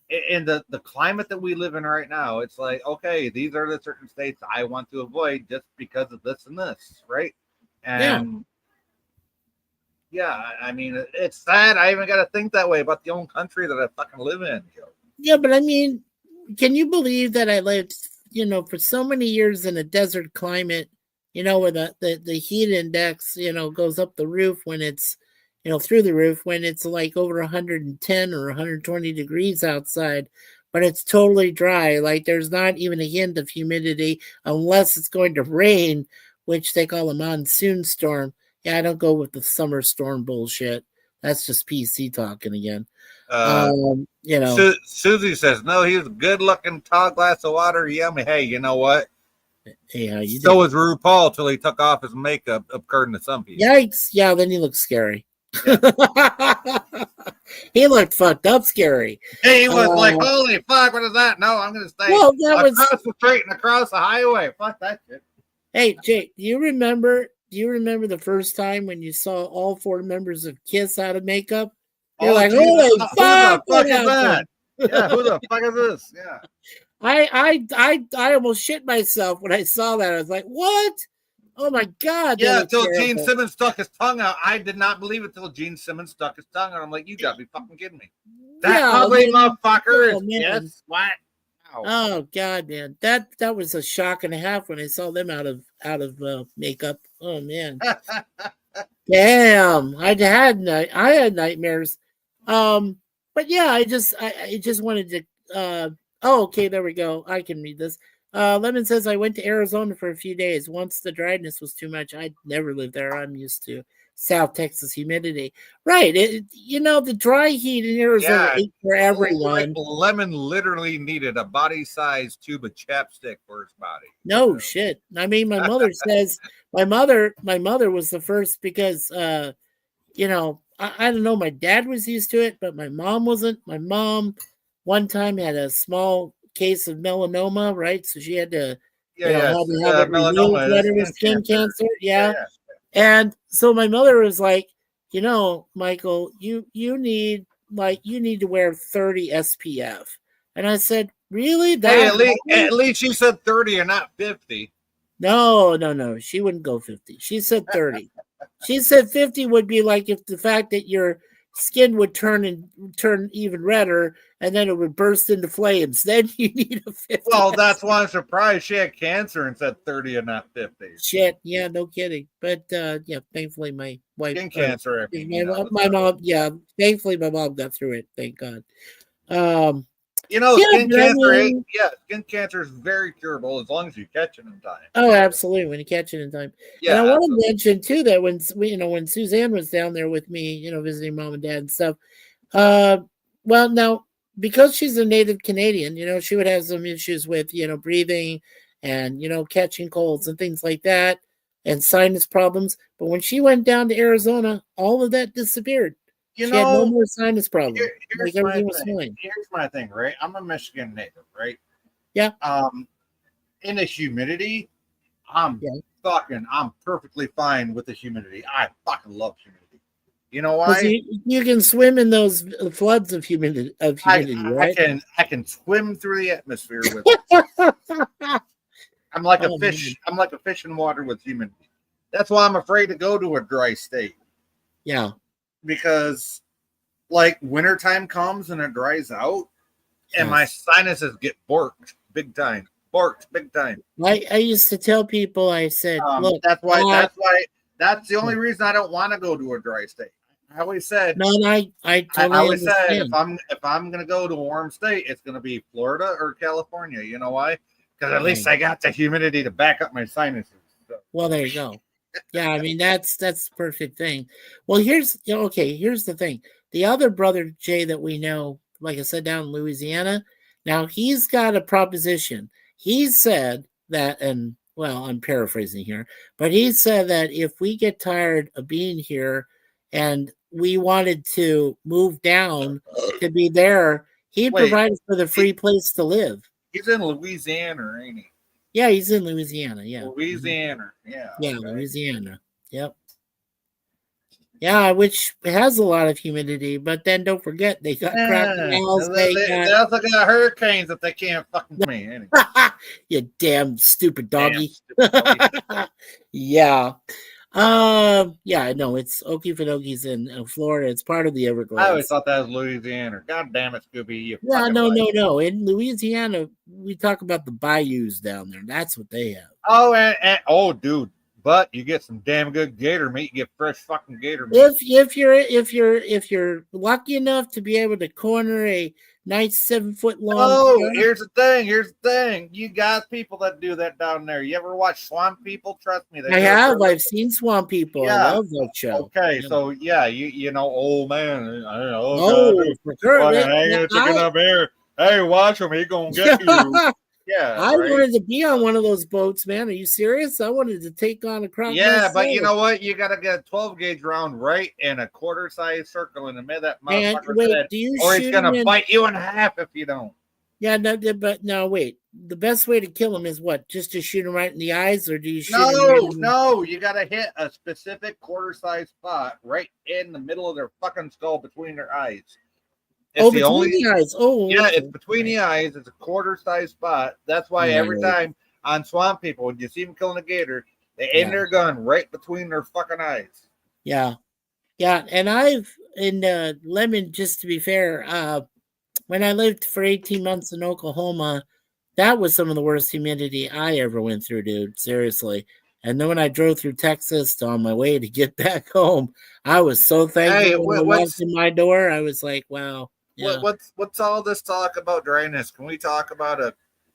in the climate that we live in right now, it's like, okay, these are the certain states I want to avoid just because of this and this, right? And I mean, it's sad. I even got to think that way about the own country that I fucking live in. Yeah, but I mean, can you believe that I lived, for so many years in a desert climate, where the heat index, goes up the roof when it's, through the roof when it's like over 110 or 120 degrees outside. but it's totally dry. Like there's not even a hint of humidity unless it's going to rain, which they call a monsoon storm. Yeah, I don't go with the summer storm bullshit. That's just PC talking again. You know, Susie says, no, he was a good looking tall glass of water. Yummy. Hey, you know what? hey, how you So doing? was RuPaul till he took off his makeup, according to some people. Yikes! Yeah, then he looked scary. He looked fucked up scary. He was like, Uh, holy fuck, what is that? No, I'm going to stay Well, that was. across the street and across the highway. Fuck that shit. Hey, Jake, do you remember the first time when you saw all 4 members of Kiss out of makeup? You're like, Jesus, holy who the fuck! fuck What is that? happened? Yeah, who the fuck is this? Yeah. I almost shit myself when I saw that. I was like, what? Oh my god! Yeah, that till looks Gene terrible. Simmons stuck his tongue out. I did not believe it till Gene Simmons stuck his tongue out. I'm like, you gotta be fucking kidding me. That Yeah, ugly man. motherfucker Oh, is man. yes, what? Ow. Oh god, man, that was a shock and a half when I saw them out of makeup. Oh man, damn! I had nightmares. But yeah, I just wanted to. Oh, okay, there we go. I can read this. Lemon says I went to Arizona for a few days. Once the dryness was too much, I'd never lived there. I'm used to South Texas humidity. Right. The dry heat in Arizona Yeah. ain't for everyone. Lemon literally needed a body-sized tube of chapstick for his body. No shit. I mean, my mother says my mother was the first because I don't know, my dad was used to it, but my mom wasn't. My mom one time had a small case of melanoma, right? So she had to have it removed, let her with skin cancer. Yeah. And so my mother was like, Michael, you need to wear 30 SPF. And I said, really? Hey, at least she said 30 and not 50. No. She wouldn't go 50. She said 30. She said 50 would be like if the fact that your skin would turn even redder and then it would burst into flames. Then you need a 50. Well, that's why I'm surprised she had cancer and said 30 and not 50. Shit. Yeah, no kidding. But yeah, thankfully my wife Skin cancer. my mom, yeah, thankfully my mom got through it. Thank God. Skin cancer is very curable as long as you catch it in time. Oh, absolutely. When you catch it in time. Yeah. And I want to mention too that when Suzanne was down there with me, visiting mom and dad and stuff. Well, now because she's a native Canadian, she would have some issues with breathing and catching colds and things like that and sinus problems. But when she went down to Arizona, all of that disappeared. She had no more sinus problems. Here's my thing, right? I'm a Michigan native, right? Yeah. In the humidity, I'm perfectly fine with the humidity. I fucking love humidity. You know why? You can swim in those floods of humidity, right? I can swim through the atmosphere with it. I'm like a fish. Man. I'm like a fish in water with humidity. That's why I'm afraid to go to a dry state. Yeah. Because like wintertime comes and it dries out and my sinuses get borked big time. I used to tell people, I said, look, that's the only reason I don't want to go to a dry state. I always said I always said if I'm gonna go to a warm state, it's gonna be Florida or California. You know why? Because at least I got the humidity to back up my sinuses. So. Well, there you go. Yeah, I mean that's the perfect thing. Well, here's the thing. The other brother Jay that we know, like I said, down in Louisiana, now he's got a proposition. He said that, and well, I'm paraphrasing here, but he said that if we get tired of being here and we wanted to move down to be there, he'd provide us with a free place to live. He's in Louisiana, ain't he? Yeah, he's in Louisiana. Yeah. Louisiana. Yeah. Yeah, okay. Louisiana. Yep. Yeah, which has a lot of humidity, but then don't forget they got crocodiles. They also got hurricanes that they can't fucking me. Anyway. You damn stupid doggy. Yeah. Yeah, no, it's Okefenokee in Florida. It's part of the Everglades. I always thought that was Louisiana. God damn it, Scooby. Yeah, no. In Louisiana, we talk about the bayous down there. That's what they have. Oh, dude. But you get some damn good gator meat. You get fresh fucking gator meat. If you're lucky enough to be able to corner a nice 7 foot long. Oh, hair. here's the thing. Here's the thing. You got people that do that down there. You ever watch Swamp People? Trust me. They I do it have. for- I've seen Swamp People. I Yeah. love that show. Okay, Yeah. so yeah, you know, old man. I don't know. Oh, for sure. What, Wait, hang now, a chicken up here. Hey, watch him. He gonna get you. Yeah, I right? wanted to be on one of those boats, man. Are you serious? I wanted to take on a crocodile. Yeah, but you myself. know what? You gotta get a 12 gauge round right in a quarter size circle in the middle of that And motherfucker's wait, head, do you or he's shoot gonna him in? bite you in half if you don't. Yeah, no, but no, wait. The best way to kill him is what? Just to shoot him right in the eyes, or do you shoot him? Right in the- No, you gotta hit a specific quarter size spot right in the middle of their fucking skull between their eyes. It's Oh, the between only the eyes. Oh, yeah, okay. it's between the eyes. It's a quarter size spot. That's why every Right. time on Swamp People, when you see them killing a gator, they aim Yeah. their gun right between their fucking eyes. Yeah, yeah. And I've in Lemon. Just to be fair, when I lived for 18 months in Oklahoma, that was some of the worst humidity I ever went through, dude. Seriously. And then when I drove through Texas on my way to get back home, I was so thankful Hey, when I what's- walked in my door. I was like, wow. Yeah. What's all this talk about dryness? Can we talk about a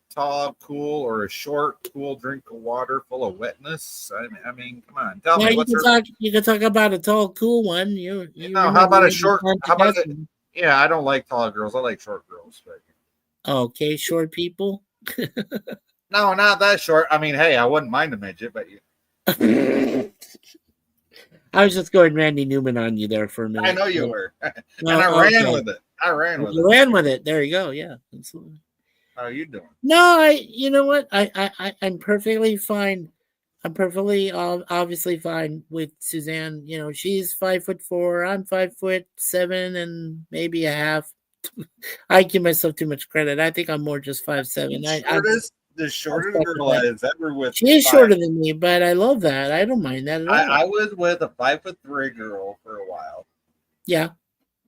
tall, cool, or a short, cool drink of water full of wetness? I mean, come on, tell Yeah, me you what's can her- talk. You can talk about a tall, cool one. You No, how remember about a when you short- went to how about Texas? Yeah, I don't like tall girls. I like short girls. But Okay, short people. no, not that short. I mean, hey, I wouldn't mind a midget, but I was just going Randy Newman on you there for a minute. I know you were, and No, I ran okay. with it. I ran with You it. ran with it. There you go. Yeah, absolutely. How you doing? No, you know what? I'm perfectly fine. I'm perfectly obviously fine with Suzanne. You know, she's 5'4". I'm 5'7" and maybe a half. I give myself too much credit. I think I'm more just 5'7". The shortest girl I was ever with. She is five- shorter than me, but I love that. I don't mind that at all. I was with a 5'3" girl for a while, Yeah.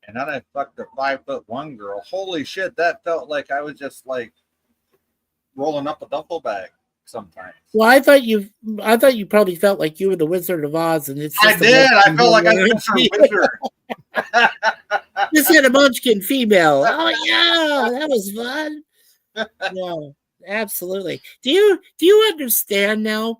and then I fucked a 5'1" girl. Holy shit, that felt like I was just like rolling up a duffel bag sometimes. Well, I thought you probably felt like you were the Wizard of Oz, and it's I just a did. I Munchkin felt like I female. was a wizard. Just had a Munchkin female. Oh yeah, that was fun. Yeah, absolutely. Do you understand now?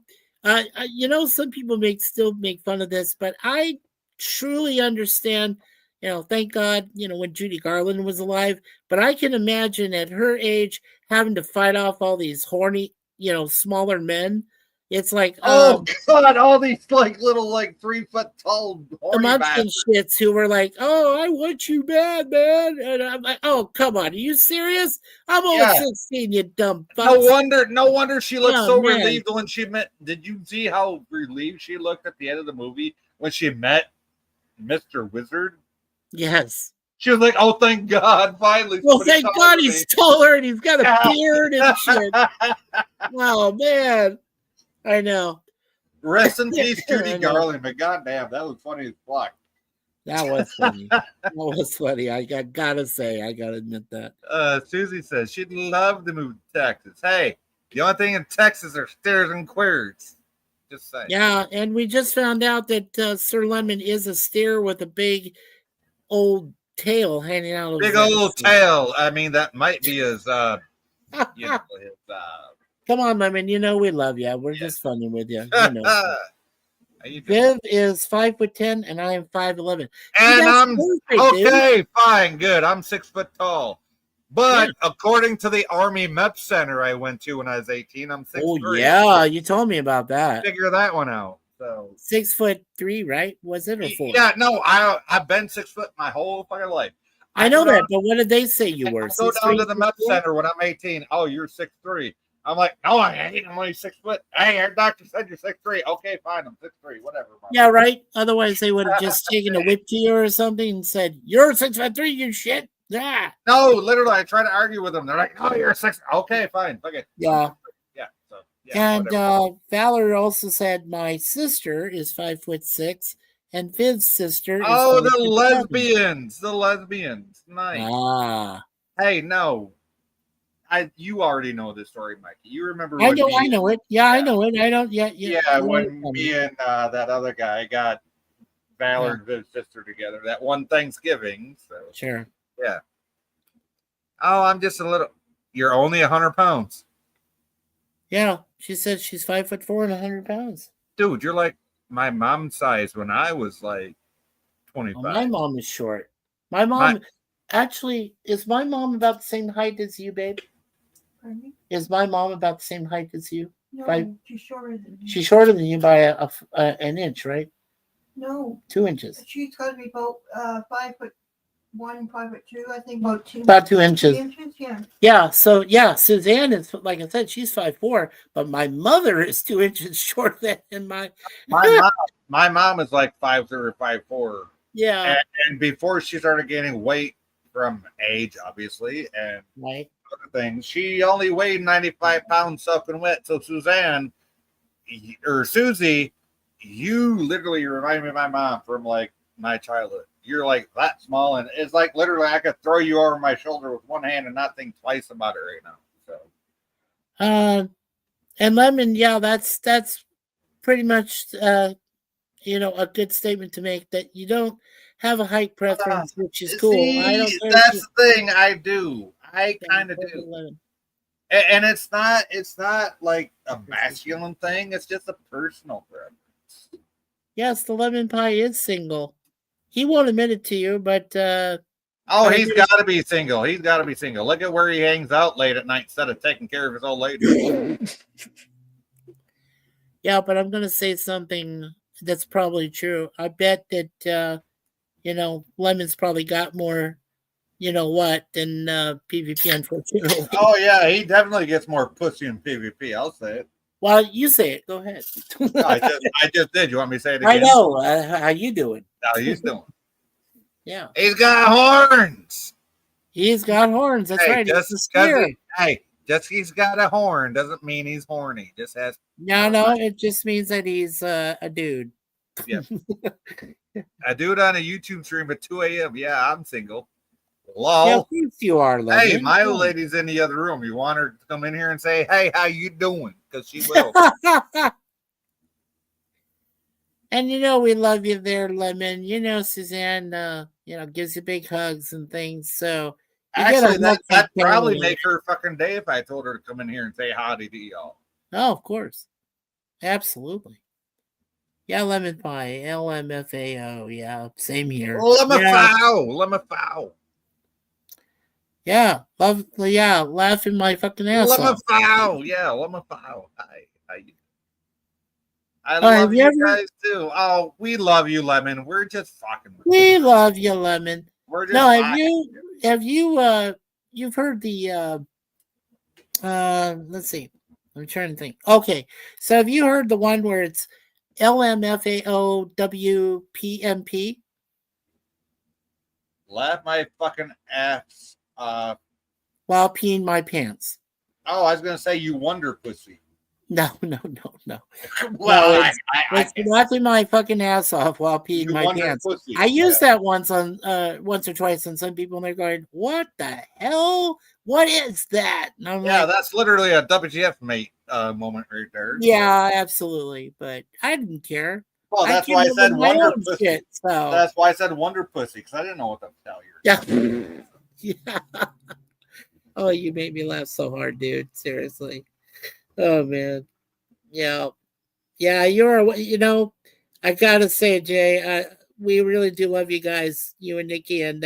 You know, some people still make fun of this, but I truly understand. You know, thank God, you know, when Judy Garland was alive. But I can imagine at her age having to fight off all these horny, you know, smaller men. It's like, Oh God! All these like little 3 foot tall the horny Munchkin bastards. shits who were like, "Oh, I want you bad, man," and I'm like, "Oh, come on, are you serious? I'm only Yeah. 16, you dumb No fucks." wonder she looked Oh, so man. relieved when she met. Did you see how relieved she looked at the end of the movie when she met Mr. Wizard? Yes. She was like, "Oh, thank God, finally!" Well, somebody thank talked God to he's me." taller and he's got a Yeah. beard and shit. Oh man, I know Rest in peace, I Judy know. Garland. But goddamn, that was funny as fuck. that was funny. That was funny. I gotta say, I gotta admit that. Susie says she'd love to move to Texas. Hey, the only thing in Texas are stairs and queers. Just saying. Yeah, and we just found out that Sir Lemon is a steer with a big old tail hanging out of Big his old ass. tail. I mean, that might be his. You know, his. Come on, Lemon. You know we love you. We're just funning with you. You know. How you doing? Viv is 5'10" and I am 5'11". And I'm perfect, dude. okay, fine, good. I'm 6 foot tall. But according to the Army MEP Center I went to when I was 18, I'm 6'3". Oh yeah, you told me about that. Figure that one out. So 6'3", right? Was it or 4? yeah, no, I've been 6 foot my whole fucking life. I know go that, down- but what did they say you I were? go down 6'3", to the MEP 6'4"? Center when I'm 18. Oh, you're 6'3". I'm like, no, I ain't. I'm only 6 foot. Hey, our doctor said you're 6'3". Okay, fine. I'm 6'3". Whatever. Yeah, right. Otherwise, they would have just taken a whip to you or something and said, "You're 6'3", you shit." Yeah, No, literally, I try to argue with them. They're like, "Oh, you're 6". Okay, fine. Okay. yeah. Yeah. So yeah. And whatever. Valor also said my sister is 5'6", and Viv's sister is Oh, the 5'7". lesbians. The lesbians. Nice. Ah, Hey, no. You already know this story, Mikey. You remember I when know, me I and- know it. Yeah, I know it. I don't. Yeah, Yeah, when me and that other guy got Valor and Viv's sister together that one Thanksgiving. So Sure. yeah. Oh, I'm just a little. You're only 100 pounds, Yeah, she said she's 5'4" and 100 pounds. dude. You're like my mom's size when I was like Well, 25. my mom is short. My mom My- actually is my mom about the same height as you, babe? Pardon me? Is my mom about the same height as you? No, Five- she's shorter than me. She's shorter than you by an inch, right? No, 2 inches. she's got to be about 5'1", 5'2". I think about two. About 2 inches. 3 inches, yeah. Yeah, so yeah, Suzanne is, like I said, she's 5'4", but my mother is 2 inches shorter than my. my mom is like 5'3" or 5'4", Yeah, and before she started gaining weight from age, obviously, and right. other things, she only weighed 95 pounds soaking wet. So Suzanne or Susie, you literally remind me of my mom from like my childhood. You're like that small, and it's like literally I could throw you over my shoulder with one hand and not think twice about it right now. So And Lemon, yeah, that's pretty much a good statement to make, that you don't have a height preference, which is cool. I don't see, care. that's the thing. I do. I kind of do. Lemon. And it's not like a masculine thing. It's just a personal preference. Yes, the lemon pie is single. He won't admit it to you, but Oh, he's got to be single. He's got to be single. Look at where he hangs out late at night instead of taking care of his old lady. yeah, but I'm gonna say something that's probably true. I bet that Lemon's probably got more, than PvP, unfortunately. Oh yeah, he definitely gets more pussy in PvP. I'll say it. Well, you say it. Go ahead. I just did. You want me to say it again? I know. How you doing? How he's doing? Yeah, He's got horns. he's got horns. That's right. He's a steer. Just he's got a horn doesn't mean he's horny. Just has No, it just means that he's a dude. I do it on a YouTube stream at 2 a.m. Yeah, I'm single. Yeah, Lol. of course you are. Hey, Lemon. my old lady's in the other room. You want her to come in here and say, "Hey, how you doing?" Because she will. And we love you there, Lemon. Suzanne, gives you big hugs and things. So you get a Actually, hug from that'd probably Kelly. make her fucking day if I told her to come in here and say howdy to y'all. Oh, of course. Absolutely. Yeah, lemon pie. LMFAO. Yeah, same here. Lemon-fow. Yeah, laughing my fucking ass off. Lemon-fow. Yeah, lemon-fow. Hi. How you? I have love you you ever- guys too. Oh, we love you, Lemon. We're just fucking with We you. love you, Lemon. We're just No, fucking have you you've heard the let's see. I'm trying to think. Okay. So have you heard the one where it's LMFAOWPMP? Laugh my fucking ass off. While peeing my pants. Oh, I was gonna say you wonder pussy. No. Well, it's- It's laughing my fucking ass off while peeing you my wonder pants. pussy. I used that once or twice on some people, and they're going, "What the hell? What is that?" And I'm Yeah, like, that's literally a WGF mate moment right there. "Yeah, absolutely," but I didn't care. Well, that's came why I up said with my wonder own pussy. shit, so That's why I said wonder pussy because I didn't know what to tell you. yeah. Yeah. Oh, you made me laugh so hard, dude. Seriously. Oh man. Yeah. Yeah, I gotta say, Jay, we really do love you guys, you and Nikki, and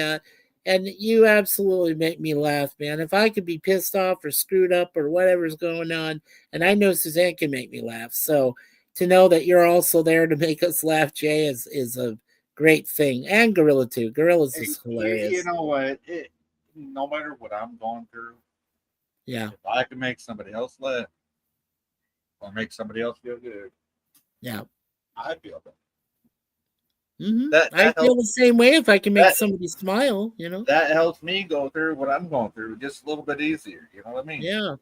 you absolutely make me laugh, man. If I could be pissed off or screwed up or whatever's going on, and I know Suzanne can make me laugh. So to know that you're also there to make us laugh, Jay, is a great thing. And Gorilla too. Gorilla's is hilarious. You know what? No matter what I'm going through, Yeah. if I can make somebody else laugh or make somebody else feel good, Yeah. I feel that. I That feel the same way if I can make that- somebody smile, That helps me go through what I'm going through just a little bit easier. You know what I mean? Yeah.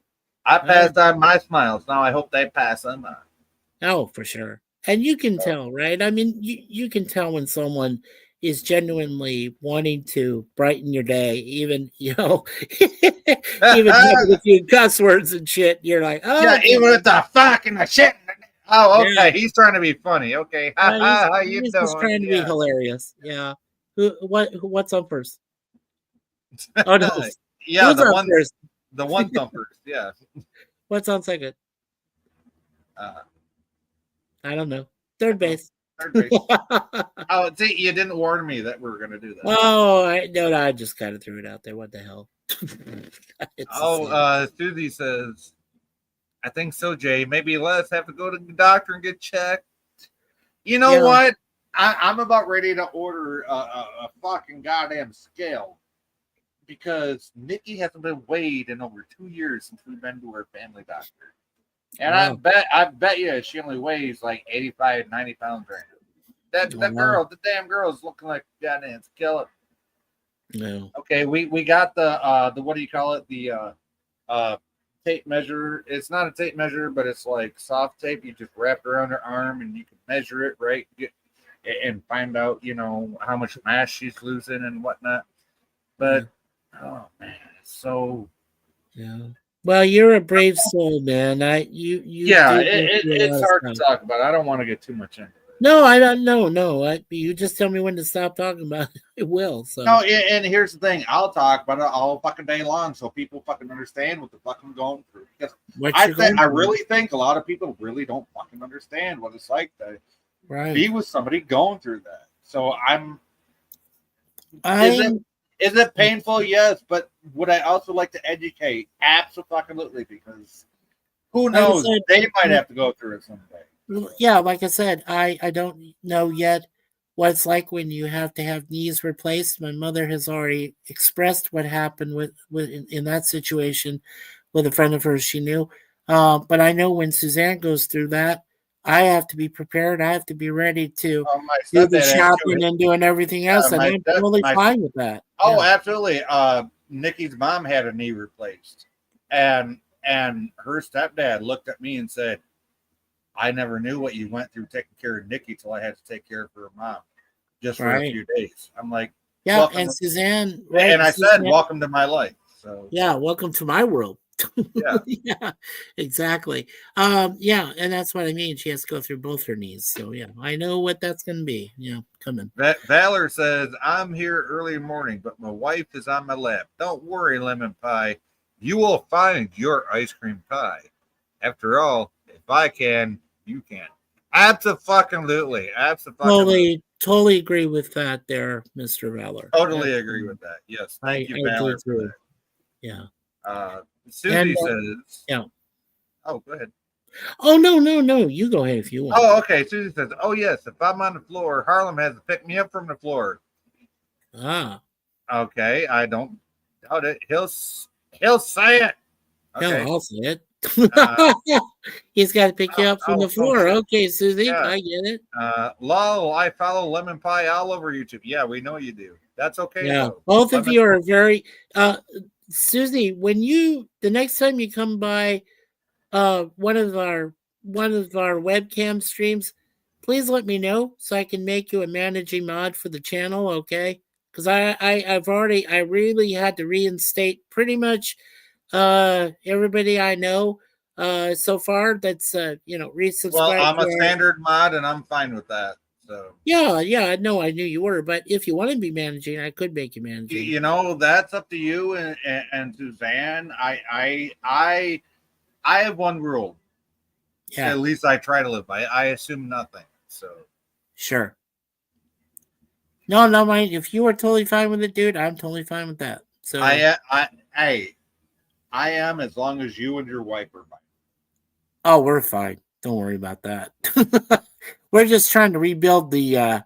I passed on my smiles. Now I hope they pass on mine. Oh, for sure. And you can tell, right? I mean, you can tell when someone is genuinely wanting to brighten your day, even, even with a few cuss words and shit. You're like, oh, Yeah, even with the fuck and the shit. Oh, okay. Yeah. He's trying to be funny. Okay. How you he's doing? just trying to be Yeah. hilarious. Yeah. What's on first? Oh, no. Yeah, Who's the on one, first? the one thumpers. Yeah. What's on second? Uh, I don't know. Third base. third base. Oh, see, you didn't warn me that we were going to do that. Oh, I just kind of threw it out there. What the hell? It's the same. Susie says, I think so, Jay. Maybe let us have to go to the doctor and get checked. You know Yeah. what? I'm about ready to order a fucking goddamn scale because Nikki hasn't been weighed in over 2 years since we've been to her family doctor. And Wow. I bet you she only weighs like 85, 90 pounds right now. That Wow. girl, the damn girl is looking like a goddamn skeleton. No. Okay, we got the what do you call it? The tape measure. It's not a tape measure, but it's like soft tape. You just wrap it around her arm and you can measure it, right? And find out, how much mass she's losing and whatnot. But oh man, it's so Yeah. Well, you're a brave soul, man. You yeah, do go through a lot it's of hard to stuff. talk about. I don't want to get too much into it. No, I don't know. No, you just tell me when to stop talking about it. I will. So No, and here's the thing. I'll talk about it all fucking day long so people fucking understand what the fuck I'm going through. Because what I you're going through. really think a lot of people really don't fucking understand what it's like to Right. be with somebody going through that. So I'm is it painful? Yes, but would I also like to educate? Absolutely, because who Like I knows? said, They might have to go through it someday. yeah, like I said, I don't know yet what it's like when you have to have knees replaced. My mother has already expressed what happened with in that situation with a friend of hers she knew. But I know when Suzanne goes through that, I have to be prepared. I have to be ready to My do the stepdad shopping actually. and doing everything else, and my I'm step- totally my- fine with that. Oh, Yeah. absolutely. Nikki's mom had a knee replaced, and her stepdad looked at me and said, "I never knew what you went through taking care of Nikki till I had to take care of her mom just for a Right. few days." I'm like, Yeah, welcome and to- Suzanne, right? and I said, Suzanne- "Welcome to my life." So yeah, welcome to my world. Yeah. Yeah, exactly. Yeah, and that's what I mean. She has to go through both her knees. So yeah, I know what that's gonna be. Yeah, coming. Valor says, "I'm here early morning, but my wife is on my lap. Don't worry, lemon pie. You will find your ice cream pie. After all, if I can, you can." Absolutely. Totally agree with that there, Mr. Valor. Totally agree with that. Yes. Thank you, I do Valor, for too. Yeah. that. Susie says, yeah. Oh, go ahead. Oh no. You go ahead if you want. Oh, okay. Susie says, "Oh yes, if I'm on the floor, Harlem has to pick me up from the floor." Ah. Okay, I don't doubt it. He'll say it. Yeah, Okay. I'll say it. Uh, He's got to pick you up from the floor. shit. Okay, Susie, Yeah. I get it. Lol, I follow Lemon Pie all over YouTube. Yeah, we know you do. That's okay. Yeah, though. both of Lemon- you are very. Susie, when the next time you come by, one of our webcam streams, please let me know so I can make you a managing mod for the channel. Okay, because I really had to reinstate pretty much everybody I know so far that's resubscribed. Well, I'm to a our- standard mod, and I'm fine with that. So Yeah, no, I knew you were, but if you want to be managing, I could make you managing. you know that's up to you and Suzanne. I have one rule. Yeah, At least I try to live by. I assume nothing. So sure. No, mind. If you are totally fine with it, dude, I'm totally fine with that. So I am, as long as you and your wife are fine. oh, we're fine. Don't worry about that. We're just trying to rebuild the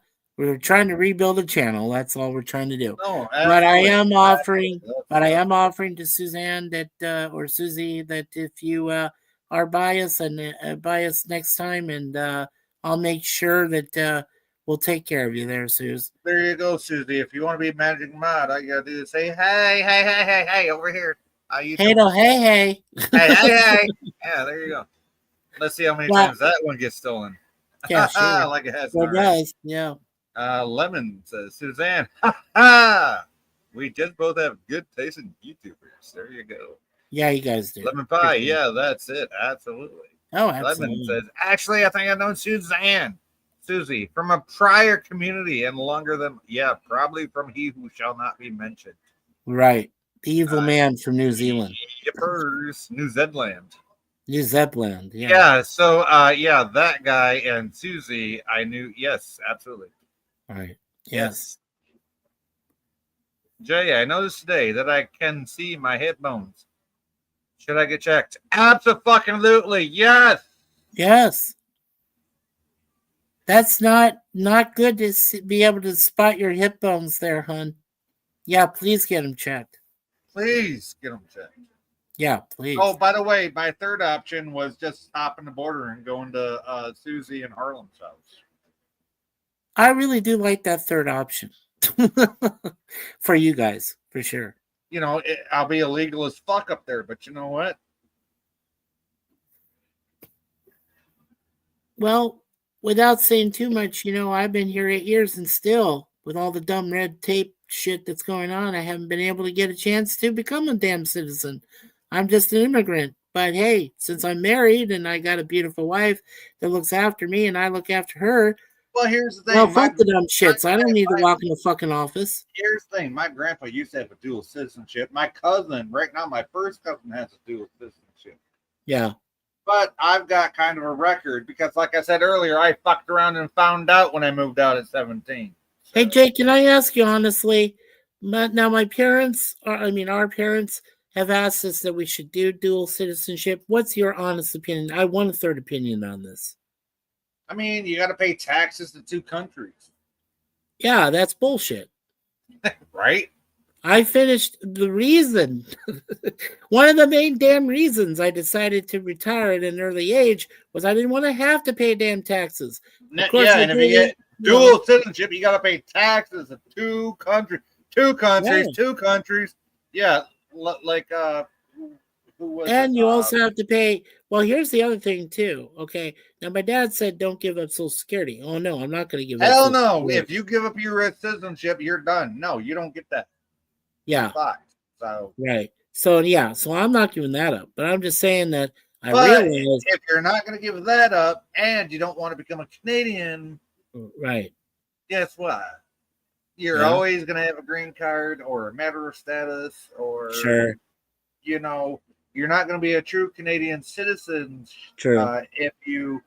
channel. That's all we're trying to do. No, But I am offering, absolutely. offering to Suzanne that or Susie that if you are biased and biased next time, and I'll make sure that we'll take care of you there, Suze. There you go, Susie. If you want to be magic mod, all you gotta do is say, hey, over here. How you Hey, doing? no, hey. Hey. Yeah, there you go. Let's see how many Well- times that one gets stolen. Yeah, sure. Like it has. It already. does. Yeah. Lemon says, Suzanne, we just both have good taste in YouTubers. There you go. Yeah, you guys do. Lemon pie. Yeah, that's it. Absolutely. Oh, Lemon absolutely. says, actually, I think I've known Susie from a prior community and longer than, probably from He Who Shall Not Be Mentioned. Right. The evil man from New Zealand. Yippers, New Zealand. New Zealand. Yeah. Yeah. So, yeah, that guy and Susie, I knew. Yes, absolutely. All right. Yes. Jay, I noticed today that I can see my hip bones. Should I get checked? Absolutely. Yes. Yes. That's not good to be able to spot your hip bones there, hun. Yeah, please get them checked. Please get them checked. Yeah, please. Oh, by the way, my third option was just hopping the border and going to Susie and Harlem's house. I really do like that third option for you guys, for sure. You know, I'll be illegal as fuck up there, but you know what? Well, without saying too much, I've been here 8 years and still, with all the dumb red tape shit that's going on, I haven't been able to get a chance to become a damn citizen. I'm just an immigrant. But hey, since I'm married and I got a beautiful wife that looks after me and I look after her, Well, here's the thing. well, fuck the dumb shits. I don't need to walk in the fucking office. Here's the thing. My grandpa used to have a dual citizenship. My cousin, right now, my first cousin has a dual citizenship. Yeah. But I've got kind of a record because, like I said earlier, I fucked around and found out when I moved out at 17. So. Hey, Jake, can I ask you honestly? Now, our parents have asked us that we should do dual citizenship. What's your honest opinion? I want a third opinion on this. I mean, you got to pay taxes to two countries. Yeah, that's bullshit. Right? I finished the reason. One of the main damn reasons I decided to retire at an early age was I didn't want to have to pay damn taxes. Yeah, and if you get dual citizenship, you got to pay taxes to two countries. Two countries. Yeah, like who was and it? you also have to pay. Well, here's the other thing too. Okay, now my dad said don't give up Social Security. Oh no, I'm not going to give up. Hell Social no! Security. If you give up your citizenship, you're done. No, you don't get that. Yeah. So right. So yeah. So I'm not giving that up. But I'm just saying that I but realize if you're not going to give that up, and you don't want to become a Canadian, right? Guess what? You're always going to have a green card or a matter of status, or sure. You know, you're not going to be a true Canadian citizen. True. If you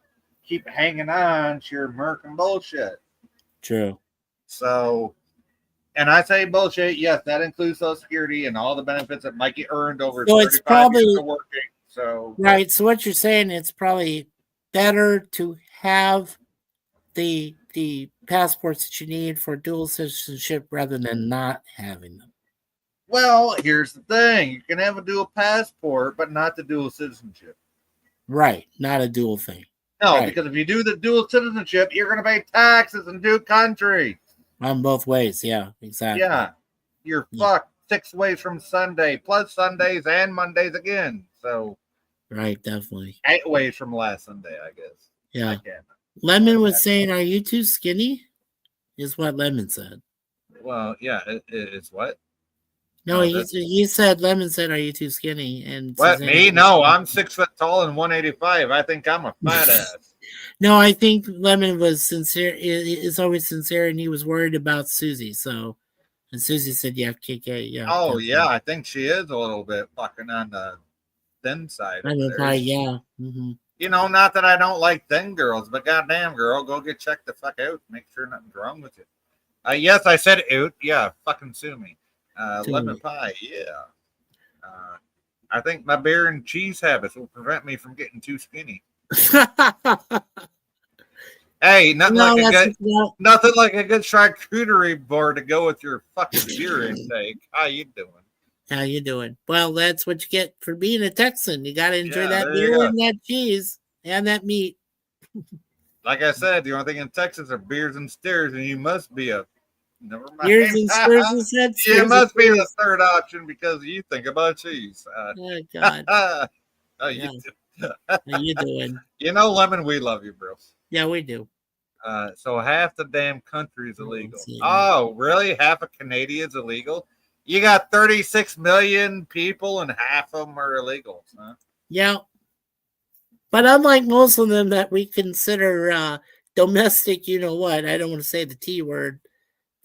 keep hanging on to your American bullshit. True. So, and I say bullshit. Yes, that includes Social Security and all the benefits that might get earned over So 35 it's probably years of working. So right. So what you're saying, it's probably better to have the passports that you need for dual citizenship rather than not having them. well, here's the thing: you can have a dual passport, but not the dual citizenship. Right, not a dual thing. No, right. Because if you do the dual citizenship, you're going to pay taxes in two countries. On both ways, yeah, exactly. Yeah, you're fucked 6 ways from Sunday, plus Sundays and Mondays again. So, right, definitely 8 ways from last Sunday, I guess. Yeah. Lemon was saying, "Are you too skinny?" Is what Lemon said. Well, yeah, it's what? No, he said. Lemon said, "Are you too skinny?" And what me? No, I'm 6 foot tall and 185. I think I'm a fat ass. No, I think Lemon was sincere. Is always sincere, and he was worried about Susie. So, and Susie said, "Yeah, KK, yeah." Oh definitely. yeah, I think she is a little bit fucking on the thin side. I know, yeah. Mm-hmm. You know, not that I don't like thin girls, but goddamn, girl, go get checked the fuck out. Make sure nothing's wrong with you. Yes, I said out. Yeah, fucking sue me. Lemon pie, yeah. I think my beer and cheese habits will prevent me from getting too skinny. Hey, nothing like a good charcuterie board to go with your fucking beer intake. How you doing? How you doing? Well, that's what you get for being a Texan. You got to enjoy that beer and that cheese and that meat. Like I said, the only thing in Texas are beers and steers, and you must be a never mind. Beers and steers. You must be the third option because you think about cheese. Oh God. How you doing? How you doing? You know, Lemon, we love you, bro. Yeah, we do. So half the damn country is illegal. Oh, really? Half of Canada is illegal? You got 36 million people and half of them are illegal. Huh? Yeah. But unlike most of them that we consider domestic, you know what? I don't want to say the T word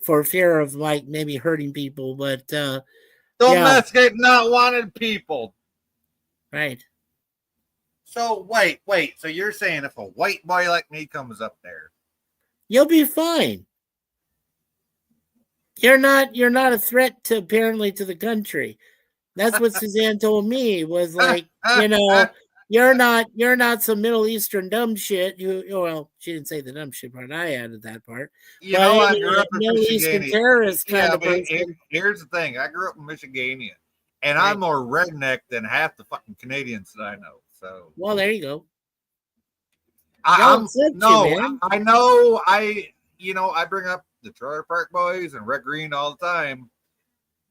for fear of like maybe hurting people, but Domesticate not wanted people. Right. So wait. So you're saying if a white boy like me comes up there, You'll be fine. You're not a threat to apparently to the country. That's what Suzanne told me was like, you're not some Middle Eastern dumb shit who, well, she didn't say the dumb shit part. I added that part. you know, I grew a up in Middle Eastern Michigan. terrorist kind of but person. here's the thing: I grew up in Michigania, and Right. I'm more redneck than half the fucking Canadians that I know. So, Well, there you go. I'm accept you, no, man. I know, I bring up the Trailer Park Boys and Red Green all the time,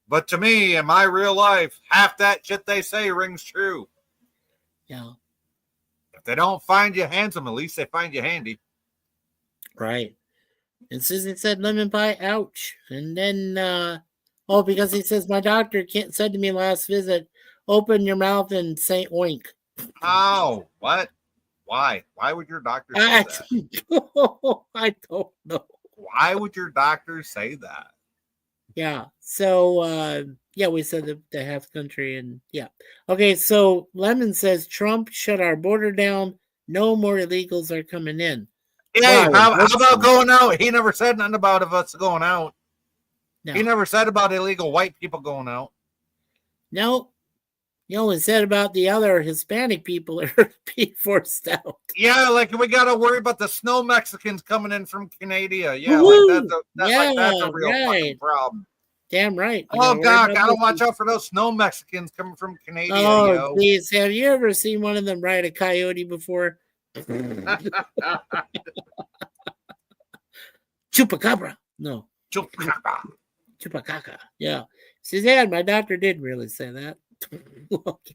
but to me, in my real life, half that shit they say rings true. Yeah. If they don't find you handsome, at least they find you handy. Right. And Susan said lemon pie, ouch. And then because he says my doctor said to me last visit, open your mouth and say oink. Oh, what? Why? Why would your doctor say I that? I don't know. Why would your doctor say that? Yeah. So we said the half country and yeah. Okay, so Lemon says Trump shut our border down. No more illegals are coming in. Hey, Wow, how about going out? He never said nothing about us going out. No. He never said about illegal white people going out. No. He only said about the other Hispanic people that are being forced out. Yeah, like we got to worry about the snow Mexicans coming in from Canada. Yeah, Woo-hoo! that's a real fucking problem. Damn right. Oh God, gotta watch out for those snow Mexicans coming from Canada. Oh, please. Have you ever seen one of them ride a coyote before? Chupacabra. No. Chupacabra. Yeah. Suzanne, my doctor did really say that. Okay.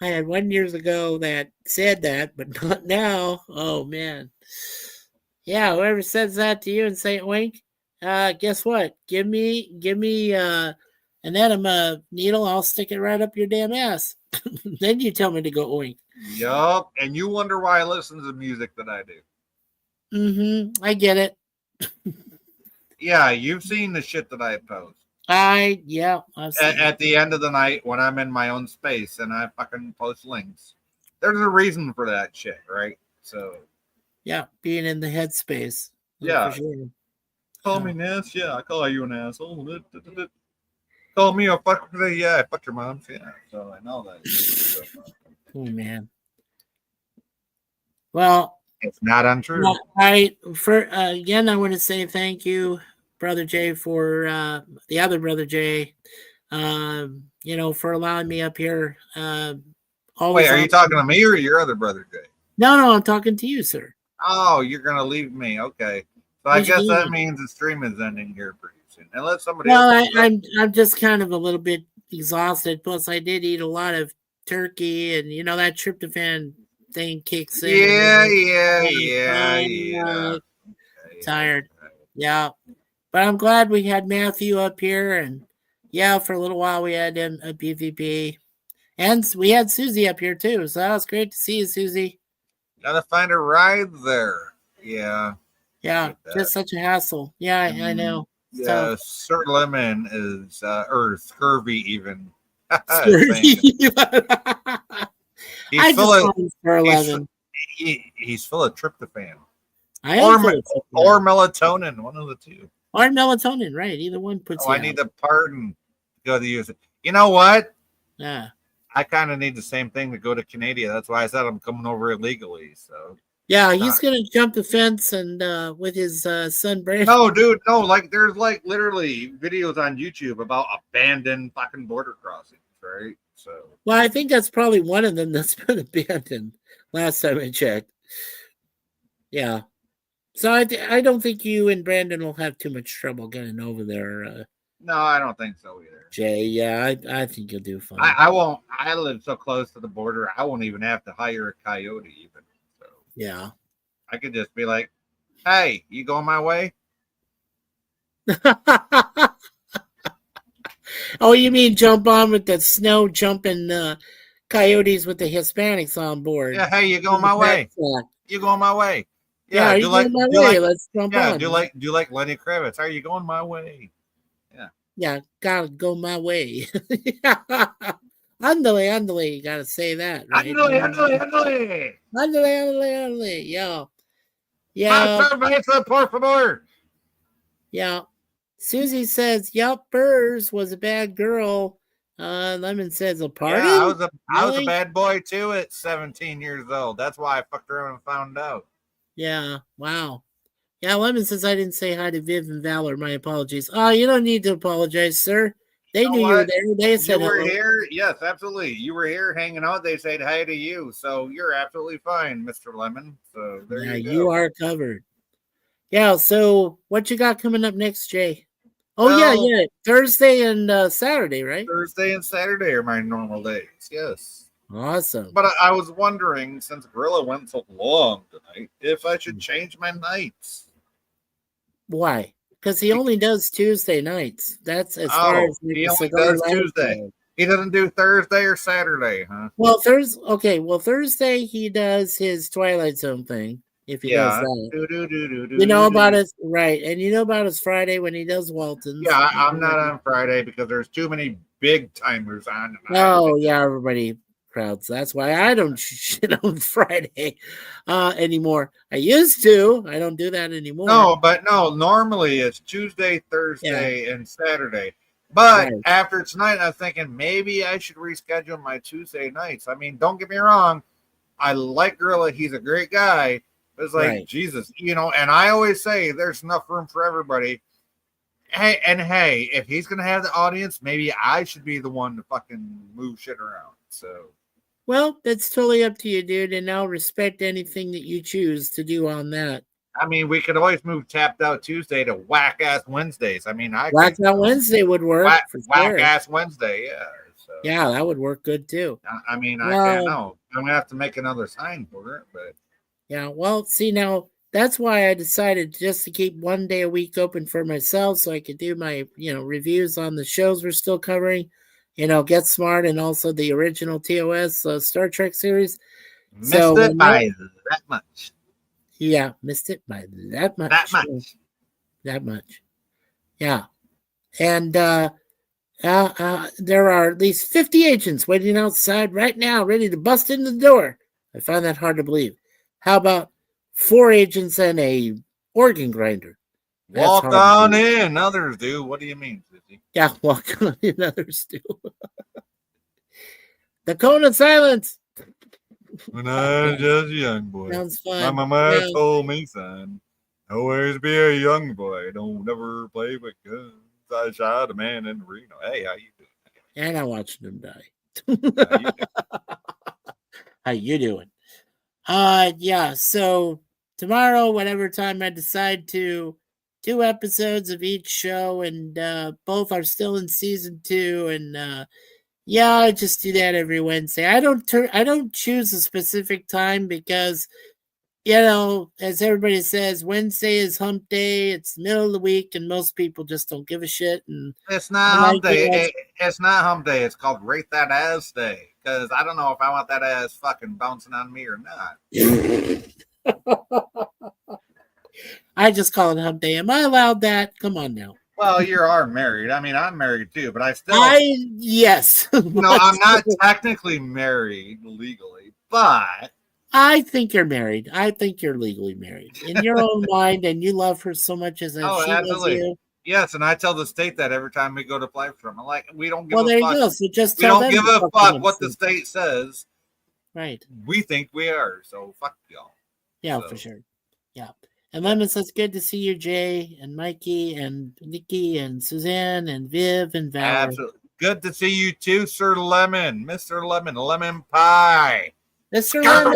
I had 1 years ago that said that, but not now. Oh man. Yeah, whoever says that to you in St. Wink, guess what? Give me an enema needle, I'll stick it right up your damn ass. Then you tell me to go oink. Yup, and you wonder why I listen to the music that I do. I get it. Yeah, you've seen the shit that I post. I've seen At the end of the night when I'm in my own space and I fucking post links. There's a reason for that shit, right? So yeah, being in the headspace. Yeah. For sure. call me Ness, yeah, I call you an asshole. Call me a fucker, yeah, I fuck your mom, yeah. So I know that. Oh man. Well, It's not untrue. again, I want to say thank you, Brother Jay, for the other Brother Jay, for allowing me up here. Wait, are you talking to me or your other brother, Jay? No, I'm talking to you, sir. Oh, you're gonna leave me. Okay. So I What you guess that mean? means the stream is ending here pretty soon. Unless somebody Well, else. I'm just kind of a little bit exhausted. Plus, I did eat a lot of turkey, and that tryptophan thing kicks in. Yeah. Tired. Yeah, but I'm glad we had Matthew up here, and for a little while we had him at PvP, and we had Susie up here too. So that was great to see you, Susie. Gotta find a ride there. Yeah. Yeah, just such a hassle. Yeah, I know. Yeah, Sir Lemon is or Scurvy even. He's full of tryptophan. Or Melatonin, one of the two. Or melatonin, right? Either one puts. I need the pardon to go to use it. You know what? Yeah. I kind of need the same thing to go to Canada. That's why I said I'm coming over illegally. So yeah, he's gonna jump the fence and with his son Brandon. No, dude, no. Like there's like literally videos on YouTube about abandoned fucking border crossings, right? So well, I think that's probably one of them that's been abandoned. Last time I checked. Yeah. So I don't think you and Brandon will have too much trouble getting over there. No, I don't think so either. Jay, yeah, I think you'll do fine. I won't. I live so close to the border. I won't even have to hire a coyote even. So yeah. I could just be like, "Hey, you going my way?" Oh, you mean jump on with the snow jumping coyotes with the Hispanics on board? Yeah. Hey, you going my way? You going my way? Yeah. You going my way? Let's jump on. Do like Lenny Kravitz. Are you going my way? Yeah. Yeah, gotta go my way. Andale, andale, you gotta say that, right? Ándale, ándale, ándale. Andale, andale, andale. Yeah. Más Yeah. cerveza, por favor. Yeah. Susie says, yup, Burrs was a bad girl. Lemon says, a party? Yeah, I was a Really? bad boy too at 17 years old. That's why I fucked around and found out. Yeah. Wow. Yeah, Lemon says I didn't say hi to Viv and Valor. My apologies. Oh, you don't need to apologize, sir. They You know knew you were what? there. They You said were hello. here. Yes, absolutely. You were here hanging out. They said hi to you. So you're absolutely fine, Mr. Lemon. So there Yeah, you go. you are covered. Yeah, so what you got coming up next, Jay? Oh, Well- yeah. Thursday and Saturday, right? Thursday and Saturday are my normal days. Yes. Awesome. But I was wondering, since Gorilla went so long tonight, if I should change my nights. Why? Because he only does Tuesday nights. That's as far Oh, as like, he the only Cigar does Lounge Tuesday. goes. He doesn't do Thursday or Saturday, huh? Well, Thursday he does his Twilight Zone thing. If he does Yeah. that, you know about it, right? And you know about his Friday when he does Waltons. Yeah, I'm not on Friday because there's too many big timers on tonight. Oh yeah, everybody crowds. That's why I don't shit on Friday anymore. I used to. I don't do that anymore. No, normally it's Tuesday, Thursday, and Saturday. But Right. after tonight, I'm thinking maybe I should reschedule my Tuesday nights. I mean, don't get me wrong. I like Gorilla. He's a great guy. But it's like, Right. Jesus, and I always say there's enough room for everybody. Hey, if he's going to have the audience, maybe I should be the one to fucking move shit around. So, Well, that's totally up to you, dude, and I'll respect anything that you choose to do on that. I mean, we could always move Tapped Out Tuesday to Whack Ass Wednesdays. I mean, Black Out Wednesday would work for Whack sure. Ass Wednesday, yeah. So, Yeah, that would work good too. I mean, I Well- can't know. I'm gonna have to make another sign for it, but Yeah, well, see now that's why I decided just to keep one day a week open for myself so I could do my, reviews on the shows we're still covering, Get Smart and also the original TOS Missed Star Trek series. it by that much. Yeah, missed it by that much. That much. Yeah. And there are at least 50 agents waiting outside right now, ready to bust in the door. I find that hard to believe. How about 4 agents and a organ grinder? That's Walk hard to on believe. in. Others do. What do you mean, Sissy? Yeah, walk on in, others do. The Cone of Silence. When I was just a young boy, Sounds my fun. mama Yeah. told me, son, always be a young boy. Don't never play with guns. I shot a man in Reno. Hey, how you doing? And I watched them die. How you doing? How you doing? Yeah, so tomorrow, whatever time I decide to, 2 episodes of each show, and both are still in season 2, and yeah, I just do that every Wednesday. I don't choose a specific time because as everybody says, Wednesday is hump day, it's the middle of the week, and most people just don't give a shit. And It's not I hump like day. it. It's not hump day. It's called Rate That Ass Day. Because I don't know if I want that ass fucking bouncing on me or not. I just call it hump day. Am I allowed that? Come on now. Well, you are married. I mean, I'm married too, but I still, Yes. no, I'm not technically married legally, but I think you're married. I think you're legally married in your own mind, and you love her so much as Oh, she loves absolutely. you. yes, and I tell the state that every time we go to apply for them. I'm like, we don't give Well, a there you fuck. go. So just We tell don't them give to a fuck fuck them, what the so- state says. Right. We think we are, so fuck y'all. Yeah, So- for sure. Yeah. And Lemon says, good to see you, Jay, and Mikey, and Nikki, and Suzanne, and Viv, and Valerie. Absolutely. Good to see you too, Sir Lemon. Mr. Lemon, lemon pie. Mr. Lemon.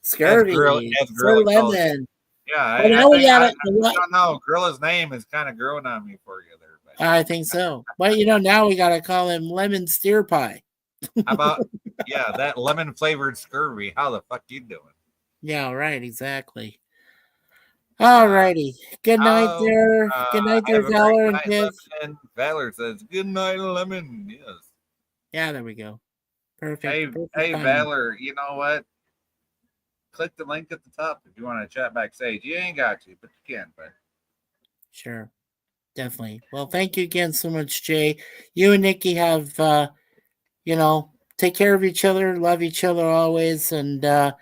Scurvy. Scurvy. As Sir Gorilla calls it. Lemon. Yeah, Well, now we got it. I don't know. Gorilla's name is kind of growing on me for you there. But I think so. But, now we got to call him Lemon Steer Pie. how about, that lemon flavored scurvy? How the fuck you doing? Yeah, right. Exactly. All righty. Good night Oh, there. Good night there, have a great Valor and night, Viv. Lemon. Valor says, good night, Lemon. Yes. Yeah, there we go. Perfect. Hey, Perfect hey, timing. Valor, you know what? Click the link at the top if you want to chat backstage. You ain't got to, but you can. But Sure. definitely. Well, thank you again so much, Jay. You and Nikki have, take care of each other, love each other always, and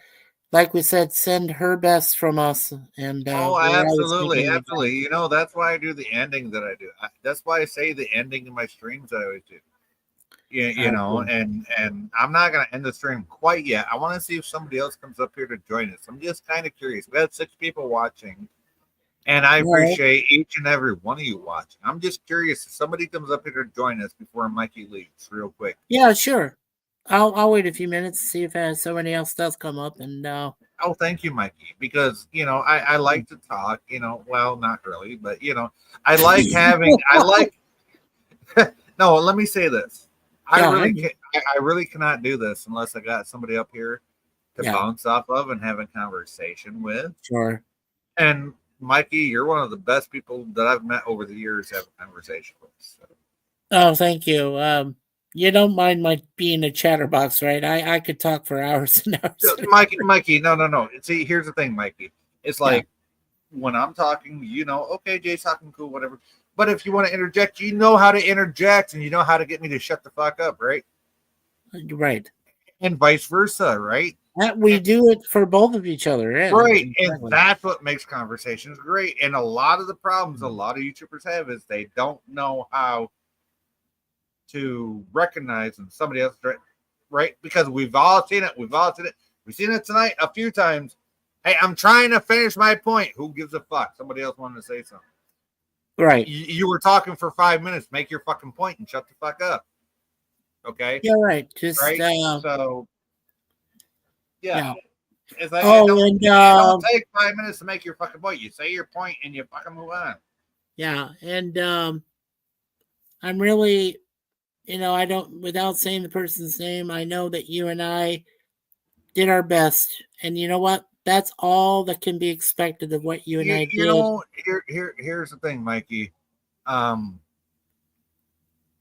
like we said, send her best from us. And Oh, we're always absolutely, thinking of you absolutely. You know, that's why I do the ending that I do. That's why I say the ending in my streams that I always do. You know, Absolutely. and I'm not gonna end the stream quite yet. I want to see if somebody else comes up here to join us. I'm just kind of curious. We had 6 people watching, and I All right. appreciate each and every one of you watching. I'm just curious if somebody comes up here to join us before Mikey leaves, real quick. Yeah, sure. I'll wait a few minutes to see if somebody else does come up, and Oh, thank you, Mikey. Because I like to talk. Well, not really, but I like having. I like. No, let me say this. Yeah, I really cannot do this unless I got somebody up here to Yeah. bounce off of and have a conversation with. sure. And Mikey, you're one of the best people that I've met over the years to have a conversation with. So. Oh, thank you. You don't mind my being a chatterbox, right? I could talk for hours and hours. Mikey, no. See, here's the thing, Mikey. It's like when I'm talking, okay, Jay's talking cool, whatever. But if you want to interject, you know how to interject and you know how to get me to shut the fuck up, right? Right. And vice versa, right? We do it for both of each other, yeah. Right. Exactly. And that's what makes conversations great. And a lot of the problems a lot of YouTubers have is they don't know how to recognize when somebody else, right? Because we've all seen it. We've seen it tonight a few times. Hey, I'm trying to finish my point. Who gives a fuck? Somebody else wanted to say something. Right. You were talking for 5 minutes. Make your fucking point and shut the fuck up. Okay. Yeah, right. Just right. So yeah. It's like Oh, it don't take 5 minutes to make your fucking point. You say your point and you fucking move on. Yeah, and I'm really, I don't, without saying the person's name, I know that you and I did our best, and you know what? That's all that can be expected of what you and I did. Here's the thing, Mikey.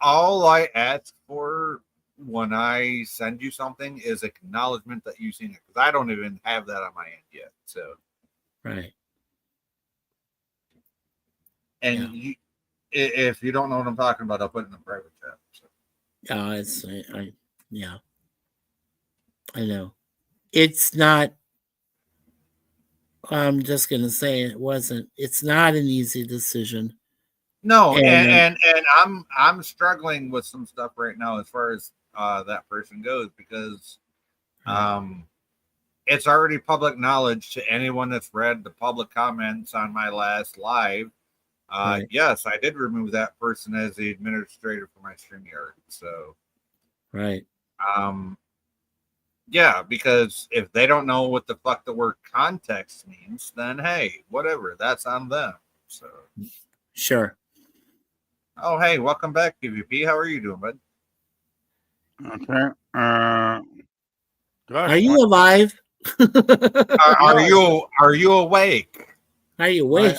All I ask for when I send you something is acknowledgement that you've seen it, because I don't even have that on my end yet. So, right. And if you don't know what I'm talking about, I'll put it in the private chat. So. I know. It's not. I'm just gonna say it's not an easy decision. No, and I'm struggling with some stuff right now as far as that person goes, because it's already public knowledge to anyone that's read the public comments on my last live. Yes, I did remove that person as the administrator for my StreamYard. So, right. Yeah, because if they don't know what the fuck the word context means, then hey, whatever, that's on them. So, sure. Oh, hey, welcome back, PvP. How are you doing, bud? Okay. Gosh, are you alive? Are you awake? Are you awake?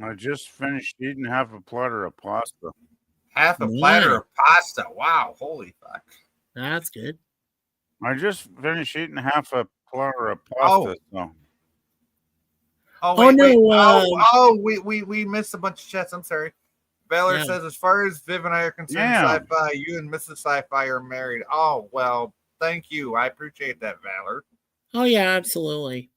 I just finished eating half a platter of pasta. Half a platter of pasta. Wow, holy fuck. That's good. I just finished eating half a platter of pasta. We missed a bunch of chats. I'm sorry. Valor says, as far as Viv and I are concerned, Sci-Fi, you and Mrs. Sci-Fi are married. Oh, well, thank you. I appreciate that, Valor. Oh, yeah, absolutely.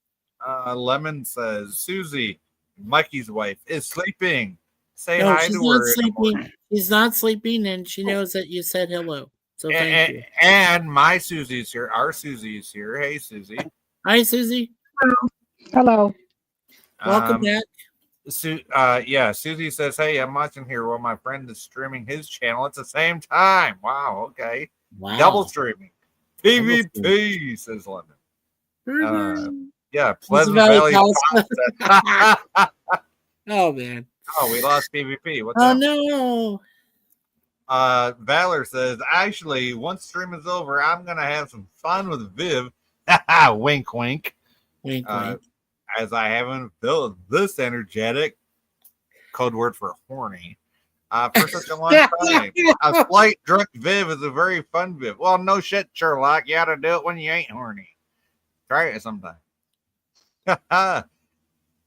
Lemon says, Susie, Mikey's wife, is sleeping. Say no, hi she's to not her. Sleeping. She's not sleeping, and she knows that you said hello. So thank you. And my Susie's here. Our Susie's here. Hey, Susie. Hi, Susie. Hello. Welcome back. Susie says, hey, I'm watching here while my friend is streaming his channel at the same time. Wow, okay. Wow. Double streaming. PvP, says Lemon. Pleasant Valley. Oh, man. Oh, we lost PvP. What's up? No. Valor says, actually, once stream is over, I'm going to have some fun with Viv. Wink, wink. Wink, wink. As I haven't felt this energetic, code word for horny, for such a long time. A slight drunk Viv is a very fun Viv. Well, no shit, Sherlock. You ought to do it when you ain't horny. Try it sometime.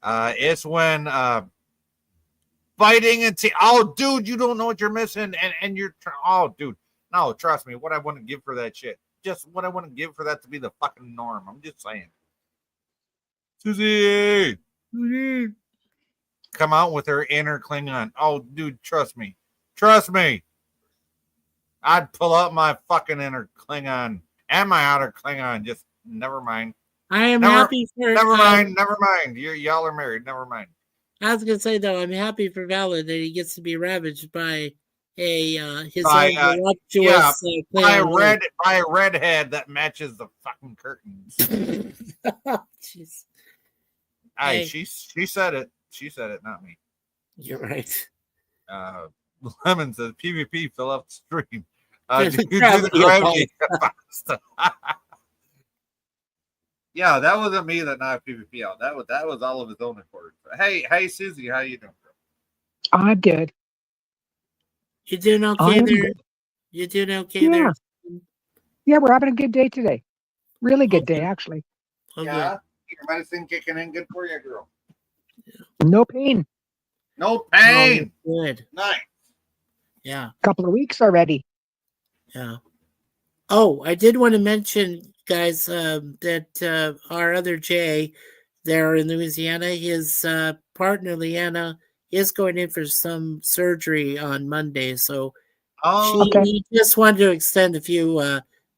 It's when fighting and oh, dude, you don't know what you're missing, and you're oh, dude, no, trust me, what I wouldn't give for that shit, just what I wouldn't give for that to be the fucking norm. I'm just saying. Susie, come out with her inner Klingon. Oh, dude, trust me, I'd pull out my fucking inner Klingon and my outer Klingon. Just never mind. I am Never- happy for. Never mind. Y'all are married. Never mind. I was gonna say though, I'm happy for Valid that he gets to be ravaged by his By, own voluptuous By a Klingon redhead that matches the fucking curtains. love. Jeez, Hey, Hey. she said it. She said it, not me. you're right. Lemon says PvP fill up the stream. Do Do the the gravity gravity. Yeah, that wasn't me that knocked PvP out. That was all of his own accord. Hey, Susie, how you doing? I'm good. You doing okay I'm there? good. You doing okay there? Yeah, we're having a good day today. Really good day, actually. Oh, Yeah, your medicine kicking in good for you, girl. No pain. No good. pain. Oh, good. Nice. Yeah. Couple of weeks already. Yeah. Oh, I did want to mention, guys, that our other Jay there in Louisiana, his partner Leanna is going in for some surgery on Monday. So Oh, he just wanted to extend a few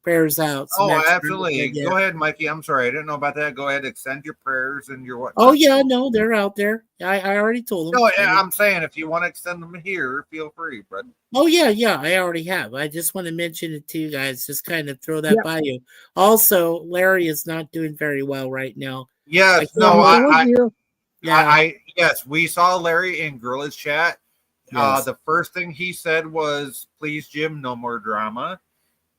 prayers out. some oh, extra- absolutely. yeah. Go ahead, Mikey. I'm sorry, I didn't know about that. Go ahead, extend your prayers and your what. Oh yeah, no, they're out there. I already told them. No, I'm saying if you want to extend them here, feel free, bud. Oh yeah, I already have. I just want to mention it to you guys, just kind of throw that Yeah. by you. Also, Larry is not doing very well right now. Yes, I no, can't I told you. yes, we saw Larry in Gorilla's chat. Yes. The first thing he said was, "Please, Jim, no more drama,"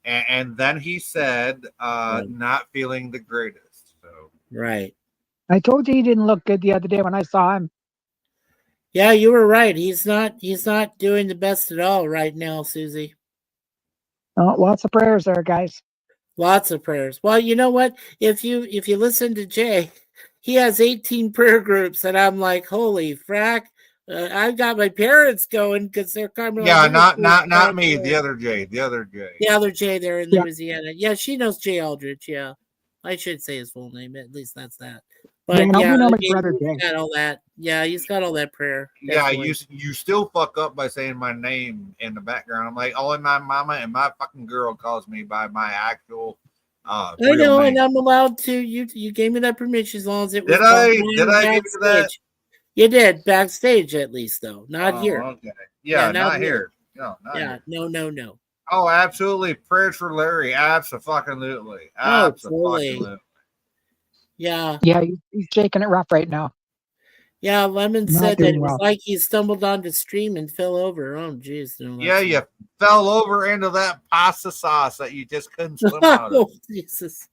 and then he said, Right. "Not feeling the greatest." So Right. I told you he didn't look good the other day when I saw him. Yeah, you were right. He's not doing the best at all right now, Susie. Oh, lots of prayers there, guys. Lots of prayers. Well, you know what? If you listen to Jay, he has 18 prayer groups, and I'm like, holy frack! I've got my parents going because they're coming. yeah, not me. The other Jay. The other Jay there in Yeah. Louisiana. Yeah, she knows Jay Aldrich. Yeah, I should say his full name. At least that's that. Yeah, But no, yeah, we know my he's brother Jay. got all that. Yeah, he's got all that prayer. Yeah, definitely. you still fuck up by saying my name in the background. I'm like, only my mama and my fucking girl calls me by my actual I real know, name. and I'm allowed to. You gave me that permission as long as it was. Did I? done Did I give you that? backstage. You did backstage at least, though. Not here. Okay. Yeah, not not here. here. No, not Yeah, here. no. Oh, absolutely. Prayers for Larry. Absolutely. Oh, Absolutely. Yeah. Yeah, he's shaking it rough right now. Yeah, Lemon Not said that doing it was well. like he stumbled onto stream and fell over. Oh, jeez. No, Yeah, that's you fell over into that pasta sauce that you just couldn't swim out of. oh, Jesus.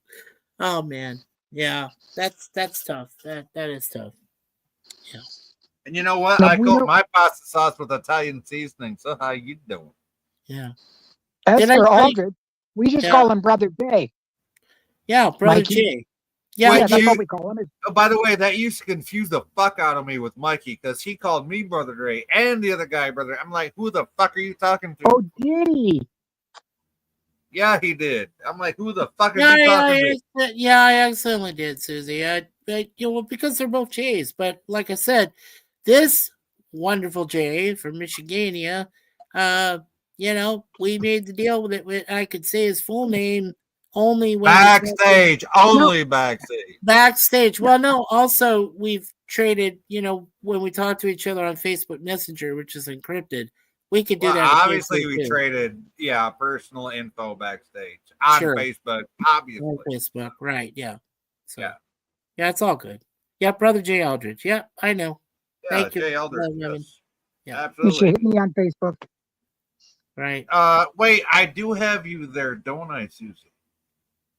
Oh, man. Yeah, that's tough. That is tough. And you know what? Now, I we coat know- my pasta sauce with Italian seasoning. So how you doing? Yeah. As Did I for say- Aldred, we just Yeah. call him Brother Jay. Yeah, Brother Mikey? Jay. Yeah, Wait, Yeah, that's you- what we call him. Oh, by the way, that used to confuse the fuck out of me with Mikey because he called me Brother Dre and the other guy Brother. I'm like, who the fuck are you talking to? Oh, did he? Yeah, he did. I'm like, who the fuck are Yeah, you talking to? I accidentally did, Susie. Because they're both Jays. But like I said, this wonderful Jay from Michigania, we made the deal with it. I could say his full name only when Backstage, only backstage. backstage. Well, no. Also, we've traded. When we talk to each other on Facebook Messenger, which is encrypted, we could do Well, that. with obviously, Facebook, we too. traded, personal info backstage on Sure. Facebook, obviously. On Facebook, right? Yeah. So, Yeah. yeah, it's all good. Yeah, Brother Jay Aldridge. Yeah, I know. Yeah, Thank you. Jay Elder. Well, I mean, yeah. You should Absolutely. hit me on Facebook. Right. Wait, I do have you there, don't I, Susie?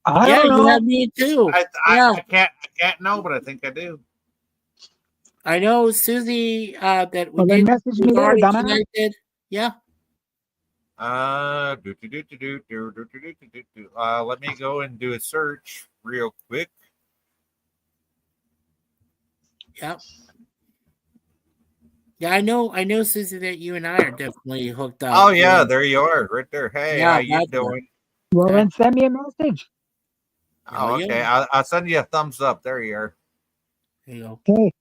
I Yeah, don't you know. have me too. I can't know, but I think I do. I know Susie. That we Well, then did. message me we've there, already dumbass. connected. Yeah. Let me go and do a search real quick. Yep. Yeah, I know, Susie, that you and I are definitely hooked up. Oh yeah, there you are, right there. Hey, Yeah, how you gotcha. doing? Well, then send me a message. Oh, Yeah. okay. I'll send you a thumbs up. There you are. There you go. Okay.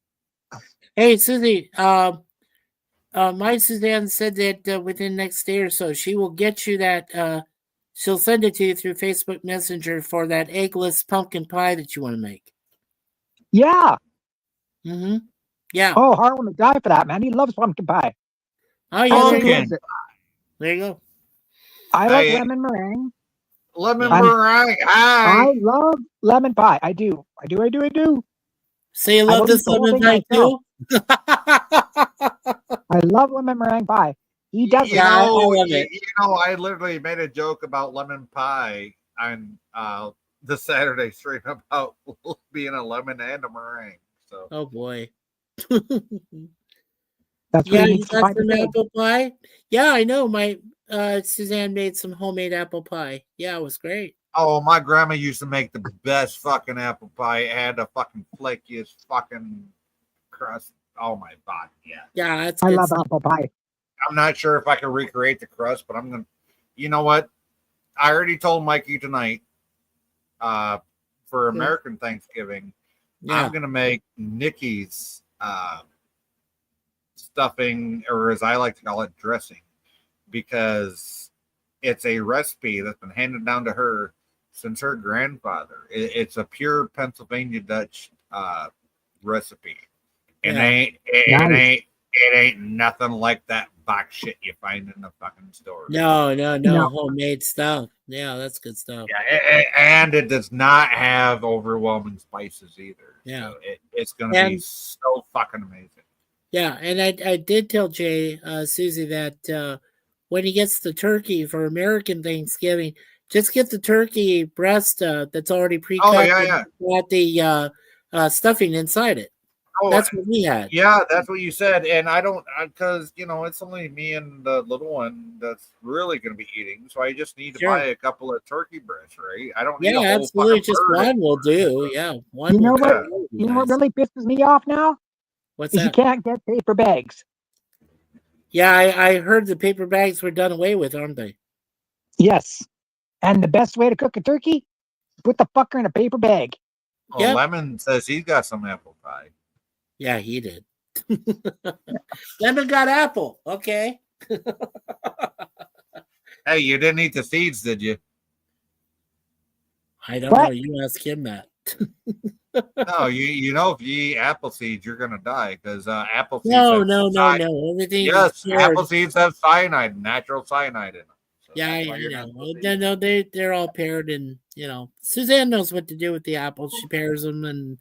Hey, Susie. My Suzanne said that within next day or so, she will get you that. She'll send it to you through Facebook Messenger for that eggless pumpkin pie that you want to make. Yeah. Mm-hmm. Yeah. Oh, Harlan would die for that, man. He loves pumpkin pie. Oh, yeah. Absolutely There you loves go. it. There you go. I like Hey, lemon meringue. lemon Yeah. meringue. Hi. I love lemon pie. I do. So you I love will this eat the whole lemon thing pie too? I love lemon meringue pie. He doesn't. You Yeah, I know, love you, it. you know, I literally made a joke about lemon pie on the Saturday stream about being a lemon and a meringue. So Oh boy. That's Yeah, what he you needs to got find some a apple pie? Yeah, I know. My Suzanne made some homemade apple pie. Yeah, it was great. oh, my grandma used to make the best fucking apple pie. It had the fucking flakiest fucking crust. Oh my god, yeah. Yeah, that's I good love stuff. apple pie. I'm not sure if I can recreate the crust, but I'm gonna. You know what? I already told Mikey tonight. For American Thanksgiving, Yeah. I'm gonna make Nikki's stuffing, or as I like to call it, dressing, because it's a recipe that's been handed down to her since her grandfather. It's a pure Pennsylvania Dutch recipe, and Yeah. it ain't nothing like that box shit you find in the fucking store. No, No. homemade stuff. Yeah, that's good stuff. Yeah, and it does not have overwhelming spices either. Yeah. So it's going to be And- so fucking amazing. Yeah, and I did tell Jay, Susie, that when he gets the turkey for American Thanksgiving, just get the turkey breast that's already pre-cut. Oh, yeah. And got the stuffing inside it. Oh, That's what we had. yeah, that's what you said. And I don't, because, it's only me and the little one that's really going to be eating. So I just need to Sure. buy a couple of turkey breasts, right? I don't need Yeah, a whole absolutely. fucking Just bird. one will do. Yeah, one. You know will what? do. You know what Nice. really pisses me off now? What's Is you that? can't get paper bags. Yeah, I heard the paper bags were done away with, aren't they? Yes. And the best way to cook a turkey, put the fucker in a paper bag. Well, Yep. Lemon says he's got some apple pie. Yeah, he did. Lemon got apple. Okay. Hey, you didn't eat the seeds, did you? I don't What? know. You ask him that. No, you know if you eat apple seeds, you're gonna die because apple seeds. No. have Everything. Yes, is cured. apple seeds have cyanide, natural cyanide in them. So Yeah, that's why I you're not know. supposed to eat them. They're all paired, and Suzanne knows what to do with the apples. She pairs them, and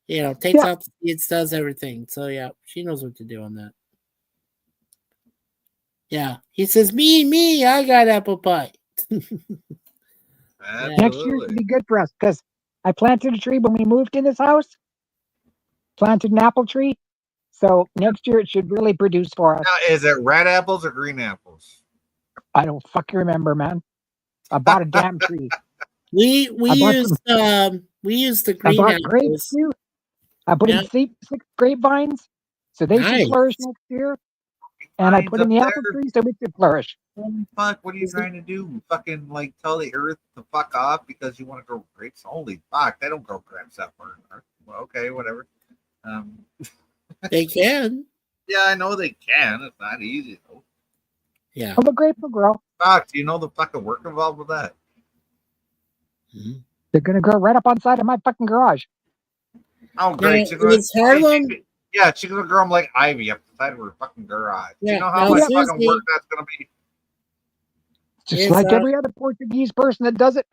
takes Yeah. out the seeds, does everything. So yeah, she knows what to do on that. Yeah, he says, me, I got apple pie. Next year Absolutely. should be good for us because I planted a tree when we moved in this house. Planted an apple tree. So next year it should really produce for us. Now, is it red apples or green apples? I don't fucking remember, man. I bought a damn tree. We I bought used the I green bought apples. grapes too. I put in six grapevines, so they Nice. should flourish next year. And I Vines put in up the there? apple tree so it should flourish. Holy fuck, what are you trying to do? Fucking tell the earth to fuck off because you want to grow grapes? Holy fuck, they don't grow grapes that far. Well, okay, whatever. They can. Yeah, I know they can. It's not easy though. Yeah. Oh, the grape will grow. Fuck, do you know the fucking work involved with that? Mhm. They're gonna grow right up on side of my fucking garage. Oh, great. Now, is Harlem? Yeah, she's gonna grow them like ivy up the side of her fucking garage. Yeah, You know how now, much fucking Susie- work that's gonna be? Just Is, like every other Portuguese person that does it.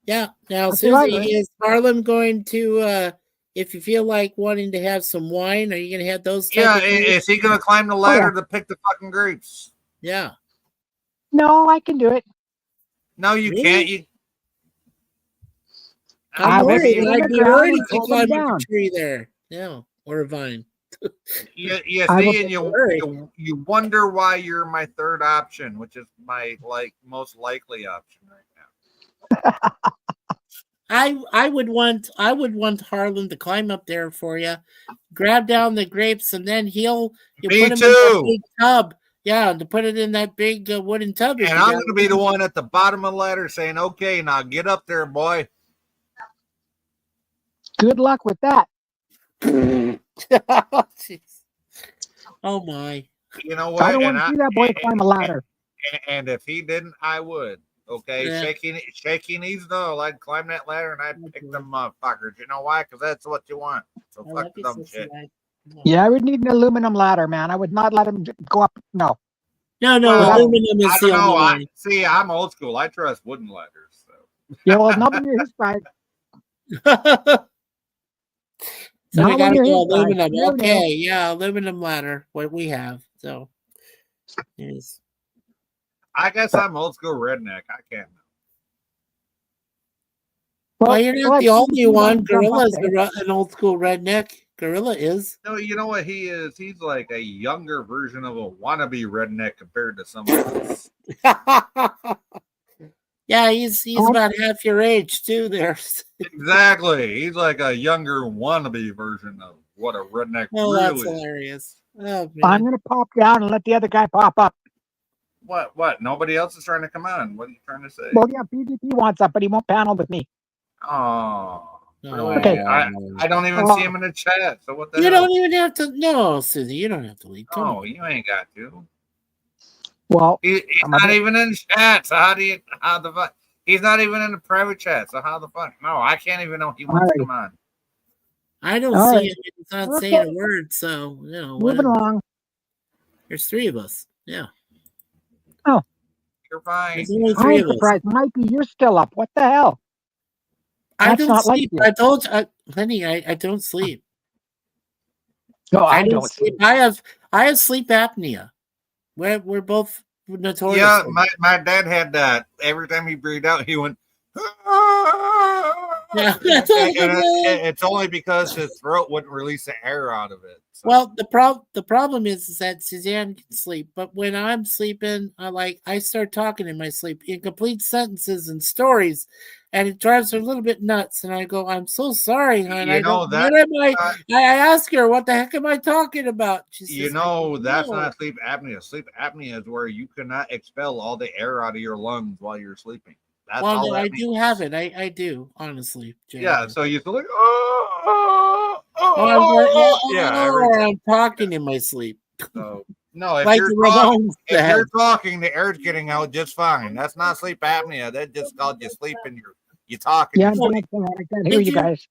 Yeah. Now, That's right, Susie, right? is Harlem going to? If you feel like wanting to have some wine, are you going to have those? Type Yeah, of things? is he gonna climb the ladder to pick the fucking grapes? Yeah. No, I can do it. No, you Really? can't. You I'm will worried. sit on I'd the be ground worried and if you pull them climbed up down. a tree there. Yeah, or a vine. you I will see, and worry. you wonder why you're my third option, which is my most likely option right now. I would want Harlan to climb up there for you, grab down the grapes, and then you Me put them in that too. big tub. Yeah, to put it in that big wooden tub. if And you I'm got going to be the one at the bottom of the ladder saying, "Okay, now get up there, boy." Good luck with that. Jeez. Oh my. You know what? I don't want to see that boy climb a ladder. And if he didn't, I would. Okay, Yeah. shaking knees. No, I'd climb that ladder and I'd pick them motherfuckers. You know why? Because that's what you want. So I fuck love the you, dumb Sissy. shit. Yeah, I would need an aluminum ladder, man. I would not let him go up. No. No, Well, aluminum is I the don't know. only See, I'm old school. I trust wooden ladders. So. Yeah, well, not when you're his size. way. So Not we when got to you're go his size. aluminum. No, no. Okay, yeah, aluminum ladder. What we have. So, yes. I guess I'm old school redneck. I can't. Well, you're not let the only PvP one. jump up Gorilla's there. an old school redneck. Gorilla is. No, you know what he is? He's like a younger version of a wannabe redneck compared to some of us. Yeah, he's about half your age too. There. Exactly. He's like a younger wannabe version of what a redneck Oh, that's really is. hilarious. Oh, I'm man. going to pop down and let the other guy pop up. What? Nobody else is trying to come on. What are you trying to say? Well, yeah, PvP wants up, but he won't panel with me. Oh, really? Okay. I don't even see him in the chat. So what the You hell? don't even have to. No, Susie, you don't have to leave. Come Oh, on. you ain't got to. Well, He's I'm not gonna- even in the chat. So how the fuck? He's not even in the private chat. So how the fuck? No, I can't even know he wants to Alrighty. come on. I don't All see right. him. He's not Okay. saying a word. So moving whatever. along. There's three of us. Yeah, You're fine. there's only I three am of us. surprised, Mikey. You're still up. What the hell? I That's don't not like sleep. you. I told you, honey. I don't sleep. No, I I don't don't sleep. sleep. I have sleep apnea. We're both notorious. Yeah, for it. my dad had that. Every time he breathed out, he went. Yeah. It's only because his throat wouldn't release the air out of it. So. Well, the problem is that Suzanne can sleep, but when I'm sleeping, I start talking in my sleep in complete sentences and stories, and it drives her a little bit nuts. And I go, "I'm so sorry, hon. You know that- I ask her, "What the heck am I talking about?" She says, You know, that's "No." not sleep apnea. Sleep apnea is where you cannot expel all the air out of your lungs while you're sleeping. That's Well, all no, that I means. do have it. I do, honestly. Jay. Yeah, so you feel like, Or I'm talking in my sleep. So, no, if Like you're the talking, Ramones if said. you're talking, the air's getting out just fine. That's not sleep apnea. That just called you sleeping. You talking. Yeah, you I'm sleep. I can't hear you guys.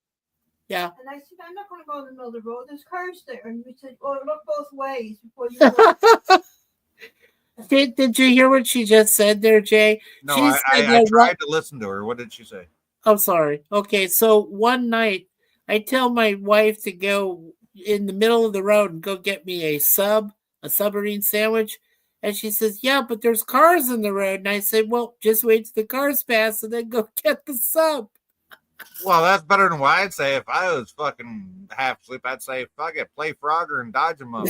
Yeah. And I said, I'm not going to go on another road. There's cars there. And we said, oh, look both ways before you go. Did you hear what she just said there, Jay? No, She I said that tried to listen to her. What did she say? I'm sorry. Okay, so one night I tell my wife to go in the middle of the road and go get me a submarine sandwich. And she says, "Yeah, but there's cars in the road." And I said, "Well, just wait till the cars pass and then go get the sub." Well, that's better than what I'd say. If I was fucking half asleep, I'd say, fuck it, play Frogger and dodge them up.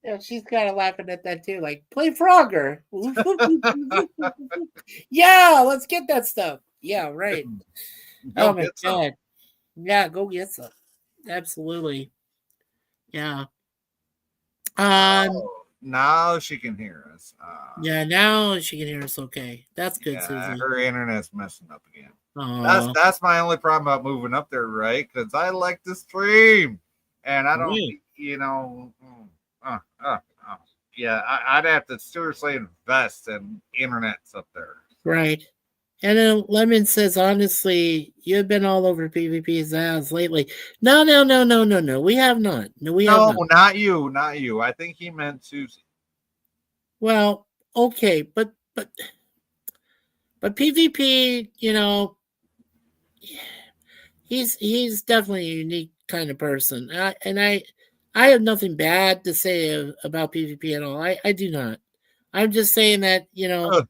Yeah, she's kind of laughing at that too. Like, play Frogger. Yeah, let's get that stuff. Yeah, right. Go Oh my get some. god. Yeah, go get some. Absolutely. Yeah. Oh, now she can hear us. Yeah, now she can hear us okay. That's good, Yeah, Susie. her internet's messing up again. Aw. That's my only problem about moving up there, right? Because I like to stream, and I don't, Right. you know, yeah, I'd have to seriously invest in internets up there. Right. And then Lemon says, honestly, you've been all over PvP's ass lately. No. We have not. No, we have No, not. not you, not you. I think he meant Susie. Well, okay, but PvP, you know, he's definitely a unique kind of person. I have nothing bad to say about PvP at all. I do not. I'm just saying that, you know,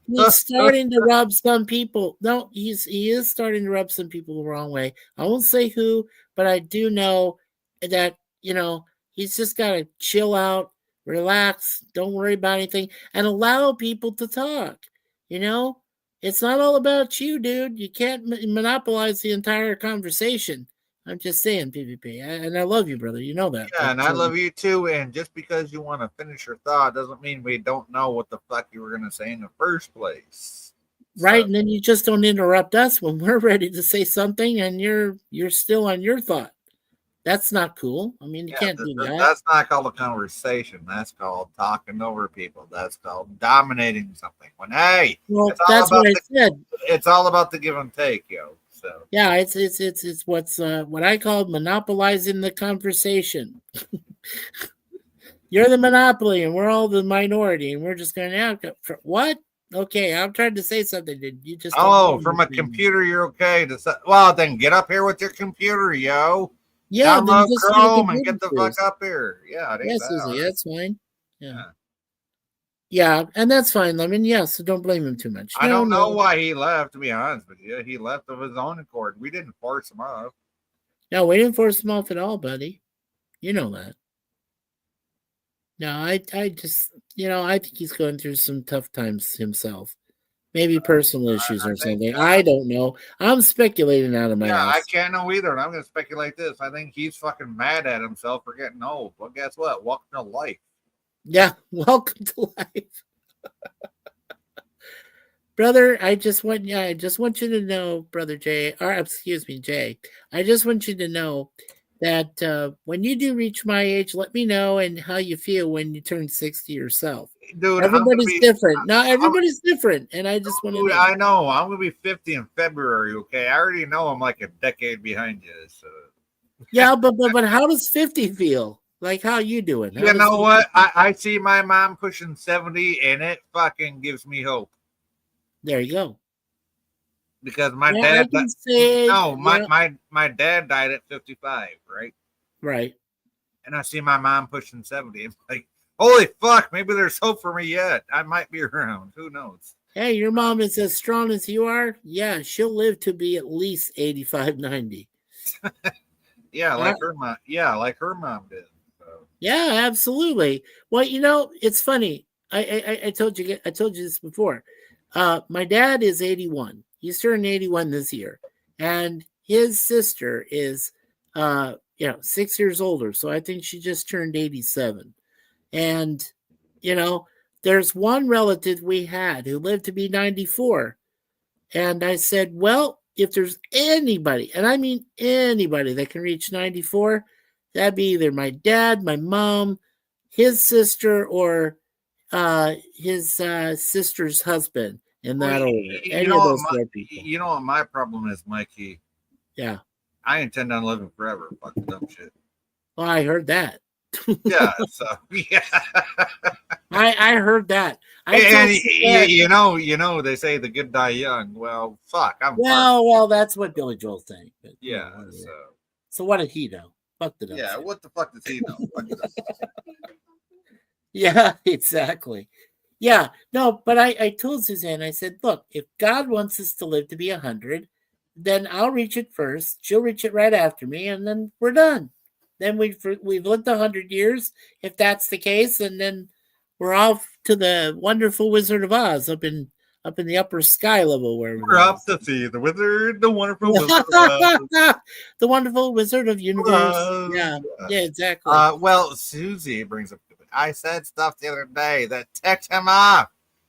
he's starting to rub some people. No, he is starting to rub some people the wrong way. I won't say who, but I do know that, you know, he's just got to chill out, relax, don't worry about anything, and allow people to talk. You know, It's not all about you, dude. You can't monopolize the entire conversation. I'm just saying, PvP, and I love you, brother. You know that. Yeah, and I love you too. And just because you want to finish your thought doesn't mean we don't know what the fuck you were going to say in the first place. Right, So, and then you just don't interrupt us when we're ready to say something, and you're still on your thought. That's not cool. I mean, you can't do that. That's not called a conversation. That's called talking over people. That's called dominating something. When hey, Well, it's all that's what about I said. it's all about the give and take, yo. So Yeah, it's what's what I call monopolizing the conversation. You're the monopoly, and we're all the minority, and we're just going out. What? Okay, I'm trying to say something. Did you just? from a computer, you're okay to say. Well, then get up here with your computer, yo. Yeah, Download then just Chrome and get the fuck up here. Yeah, it ain't Yes, that Susie, hard. that's fine. Yeah, and that's fine. I mean, yeah, so don't blame him too much. I don't know why he left, to be honest with you. He left of his own accord. We didn't force him off. No, we didn't force him off at all, buddy. You know that. No, I just, I think he's going through some tough times himself. Maybe personal issues or something. I don't know. I'm speculating out of my ass. I can't know either, and I'm going to speculate this. I think he's fucking mad at himself for getting old. Well, guess what? Welcome to life. Yeah, welcome to life. Brother, I just want you to know, Brother Jay, or excuse me, Jay. I just want you to know that when you do reach my age, let me know and how you feel when you turn 60 yourself. Dude, everybody's different. No, everybody's different, and I just want to know. I know. I'm going to be 50 in February, okay? I already know I'm like a decade behind you, so. Yeah, but how does 50 feel? Like, how you doing? You know what? I see my mom pushing 70, and it fucking gives me hope. There you go. Because my dad, my dad died at 55, right? Right. And I see my mom pushing 70. I'm like, holy fuck, maybe there's hope for me yet. I might be around. Who knows? Hey, your mom is as strong as you are. Yeah, she'll live to be at least 85, 90. Yeah, like her mom. Yeah, like her mom did. So. Yeah, absolutely. Well, it's funny. I told you this before. My dad is 81. He's turning 81 this year, and his sister is 6 years older. So I think she just turned 87. And there's one relative we had who lived to be 94, and I said, well, if there's anybody, and I mean anybody that can reach 94, that'd be either my dad, my mom, his sister, or his sister's husband in that order. Any of those four people. You know what my problem is, Mikey? Yeah. I intend on living forever. Fucking dumb shit. Well, I heard that. Yeah, so yeah. I heard that. They say the good die young. Well, fuck. Well, that's what Billy Joel's saying. But, yeah. So what did he know? Fuck the dumb yeah. shit. What the fuck does he know? Yeah, exactly. Yeah, no, but I told Suzanne, I said, look, if God wants us to live to be 100, then I'll reach it first. She'll reach it right after me, and then we're done. Then we've lived 100 years, if that's the case, and then we're off to the wonderful Wizard of Oz up in the upper sky level where we're off to see the wizard, the wonderful Wizard of Oz. The wonderful Wizard of Universe. Yeah, exactly. Well, Susie brings up. I said stuff the other day that ticked him off,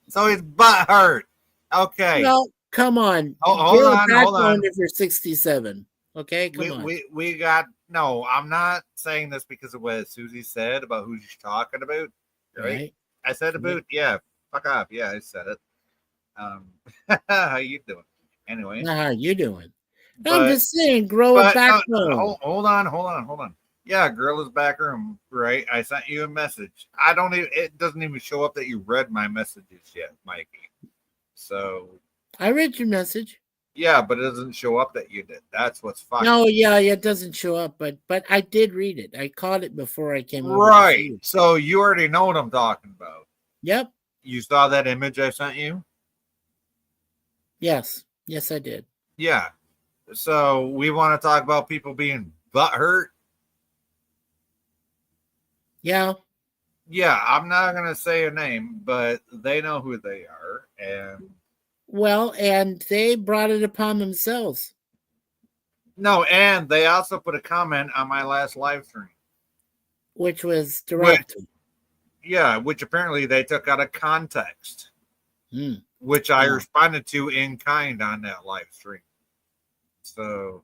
so his butt hurt. Okay. Well, come on. Hold on. If you're 67. Okay, come on. We got no. I'm not saying this because of what Susie said about who she's talking about. Right? I said about fuck off. Yeah, I said it. How you doing? Anyway, how you doing? I'm just saying, grow a backbone. Hold on. Yeah, Gorilla's back room, right? I sent you a message. It doesn't even show up that you read my messages yet, Mikey. So I read your message. Yeah, but it doesn't show up that you did. That's what's fine. No, yeah, it doesn't show up, but I did read it. I caught it before I came over. Right. So you already know what I'm talking about. Yep. You saw that image I sent you? Yes, I did. Yeah. So we want to talk about people being butthurt. Yeah. Yeah, I'm not going to say a name, but they know who they are. And Well, and they brought it upon themselves. No, and they also put a comment on my last live stream. Which was direct. Yeah, which apparently they took out of context, which I Yeah. responded to in kind on that live stream. So,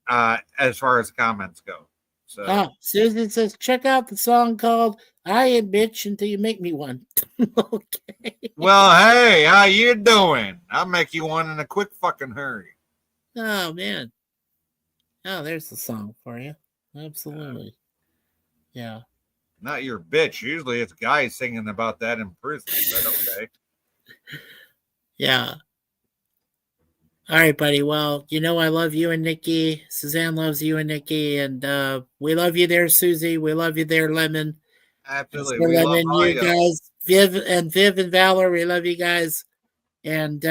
as far as comments go, so Susan says, check out the song called "I Ain't Bitch Until You Make Me One." Okay. well, hey, how you doing? I'll make you one in a quick fucking hurry. Oh man. Oh, there's the song for you. Absolutely. Yeah. Not your bitch. Usually it's guys singing about that in prison, but okay. Yeah. All right, buddy. Well, you know I love you and Nikki. Suzanne loves you and Nikki, and we love you there, Susie. We love you there, Lemon. Absolutely. So We love Lemon, all you y'all. guys, Viv and Valor, we love you guys. And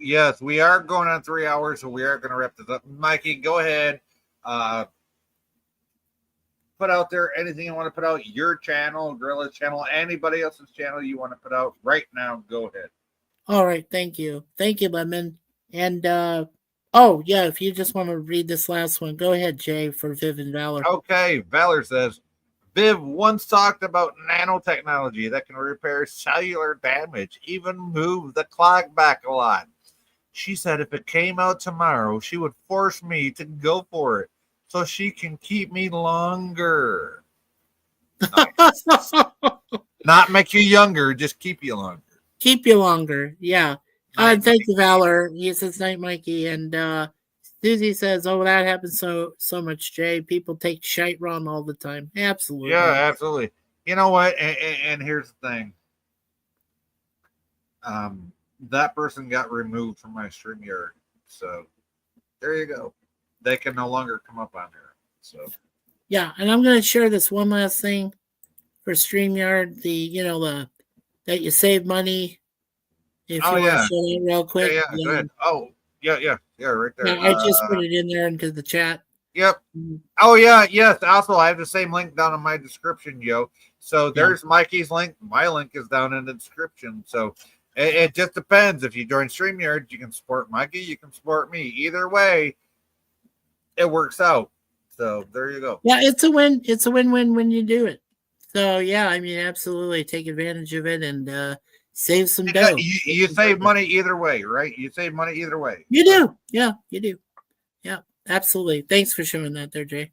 Yes, we are going on 3 hours, so we are going to wrap this up. Mikey, go ahead. Put out there anything you want to put out, your channel, Gorilla's channel, anybody else's channel you want to put out right now. Go ahead. all right, thank you, Lemon. And oh yeah, if you just want to read this last one, go ahead, Jay, for Viv and Valor. Okay, Valor says, Viv once talked about nanotechnology that can repair cellular damage, even move the clock back a lot. She said if it came out tomorrow, she would force me to go for it so she can keep me longer. Nice. Not make you younger, just keep you longer. Keep you longer, yeah. Night, Thank you, Valor. He says night, Mikey, and Susie says, "Oh, that happens so much, Jay. People take shite wrong all the time." Absolutely. Yeah, absolutely. You know what? And here's the thing. That person got removed from my StreamYard, so there you go. They can no longer come up on there. So Yeah, and I'm gonna share this one last thing for StreamYard. The that you save money. If Oh, you yeah. want to share that real quick. yeah, go ahead. Oh, yeah, right there. Yeah, I just put it in there into the chat. Yep. Oh yeah, yes. Also, I have the same link down in my description, yo. So there's Mikey's link. My link is down in the description. So it just depends. If you join StreamYard, you can support Mikey. You can support me. Either way, it works out. So there you go. Yeah, it's a win. It's a win-win when you do it. So yeah, I mean, absolutely take advantage of it and save some dough. You save money either way, right? You save money either way. You do. Yeah, you do. Yeah, absolutely. Thanks for showing that there, Jay.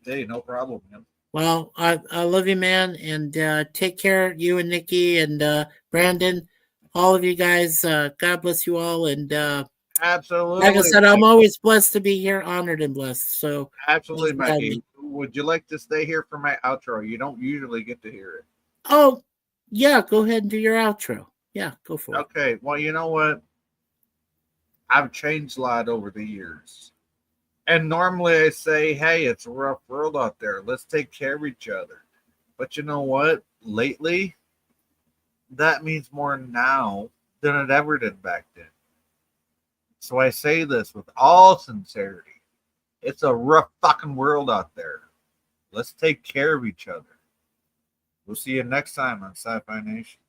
Hey, no problem, man. Well, I love you, man, and take care, you and Nikki and Brandon, all of you guys. God bless you all, and Absolutely. like I said, I'm always blessed to be here, honored and blessed. So Absolutely, thanks for having Mikey. me. Would you like to stay here for my outro? You don't usually get to hear it. Oh, yeah, go ahead and do your outro. Yeah, go for it. Okay. Well, you know what? I've changed a lot over the years. And normally I say, hey, it's a rough world out there. Let's take care of each other. But you know what? Lately, that means more now than it ever did back then. So I say this with all sincerity. It's a rough fucking world out there. Let's take care of each other. We'll see you next time on Sci-Fi Nation.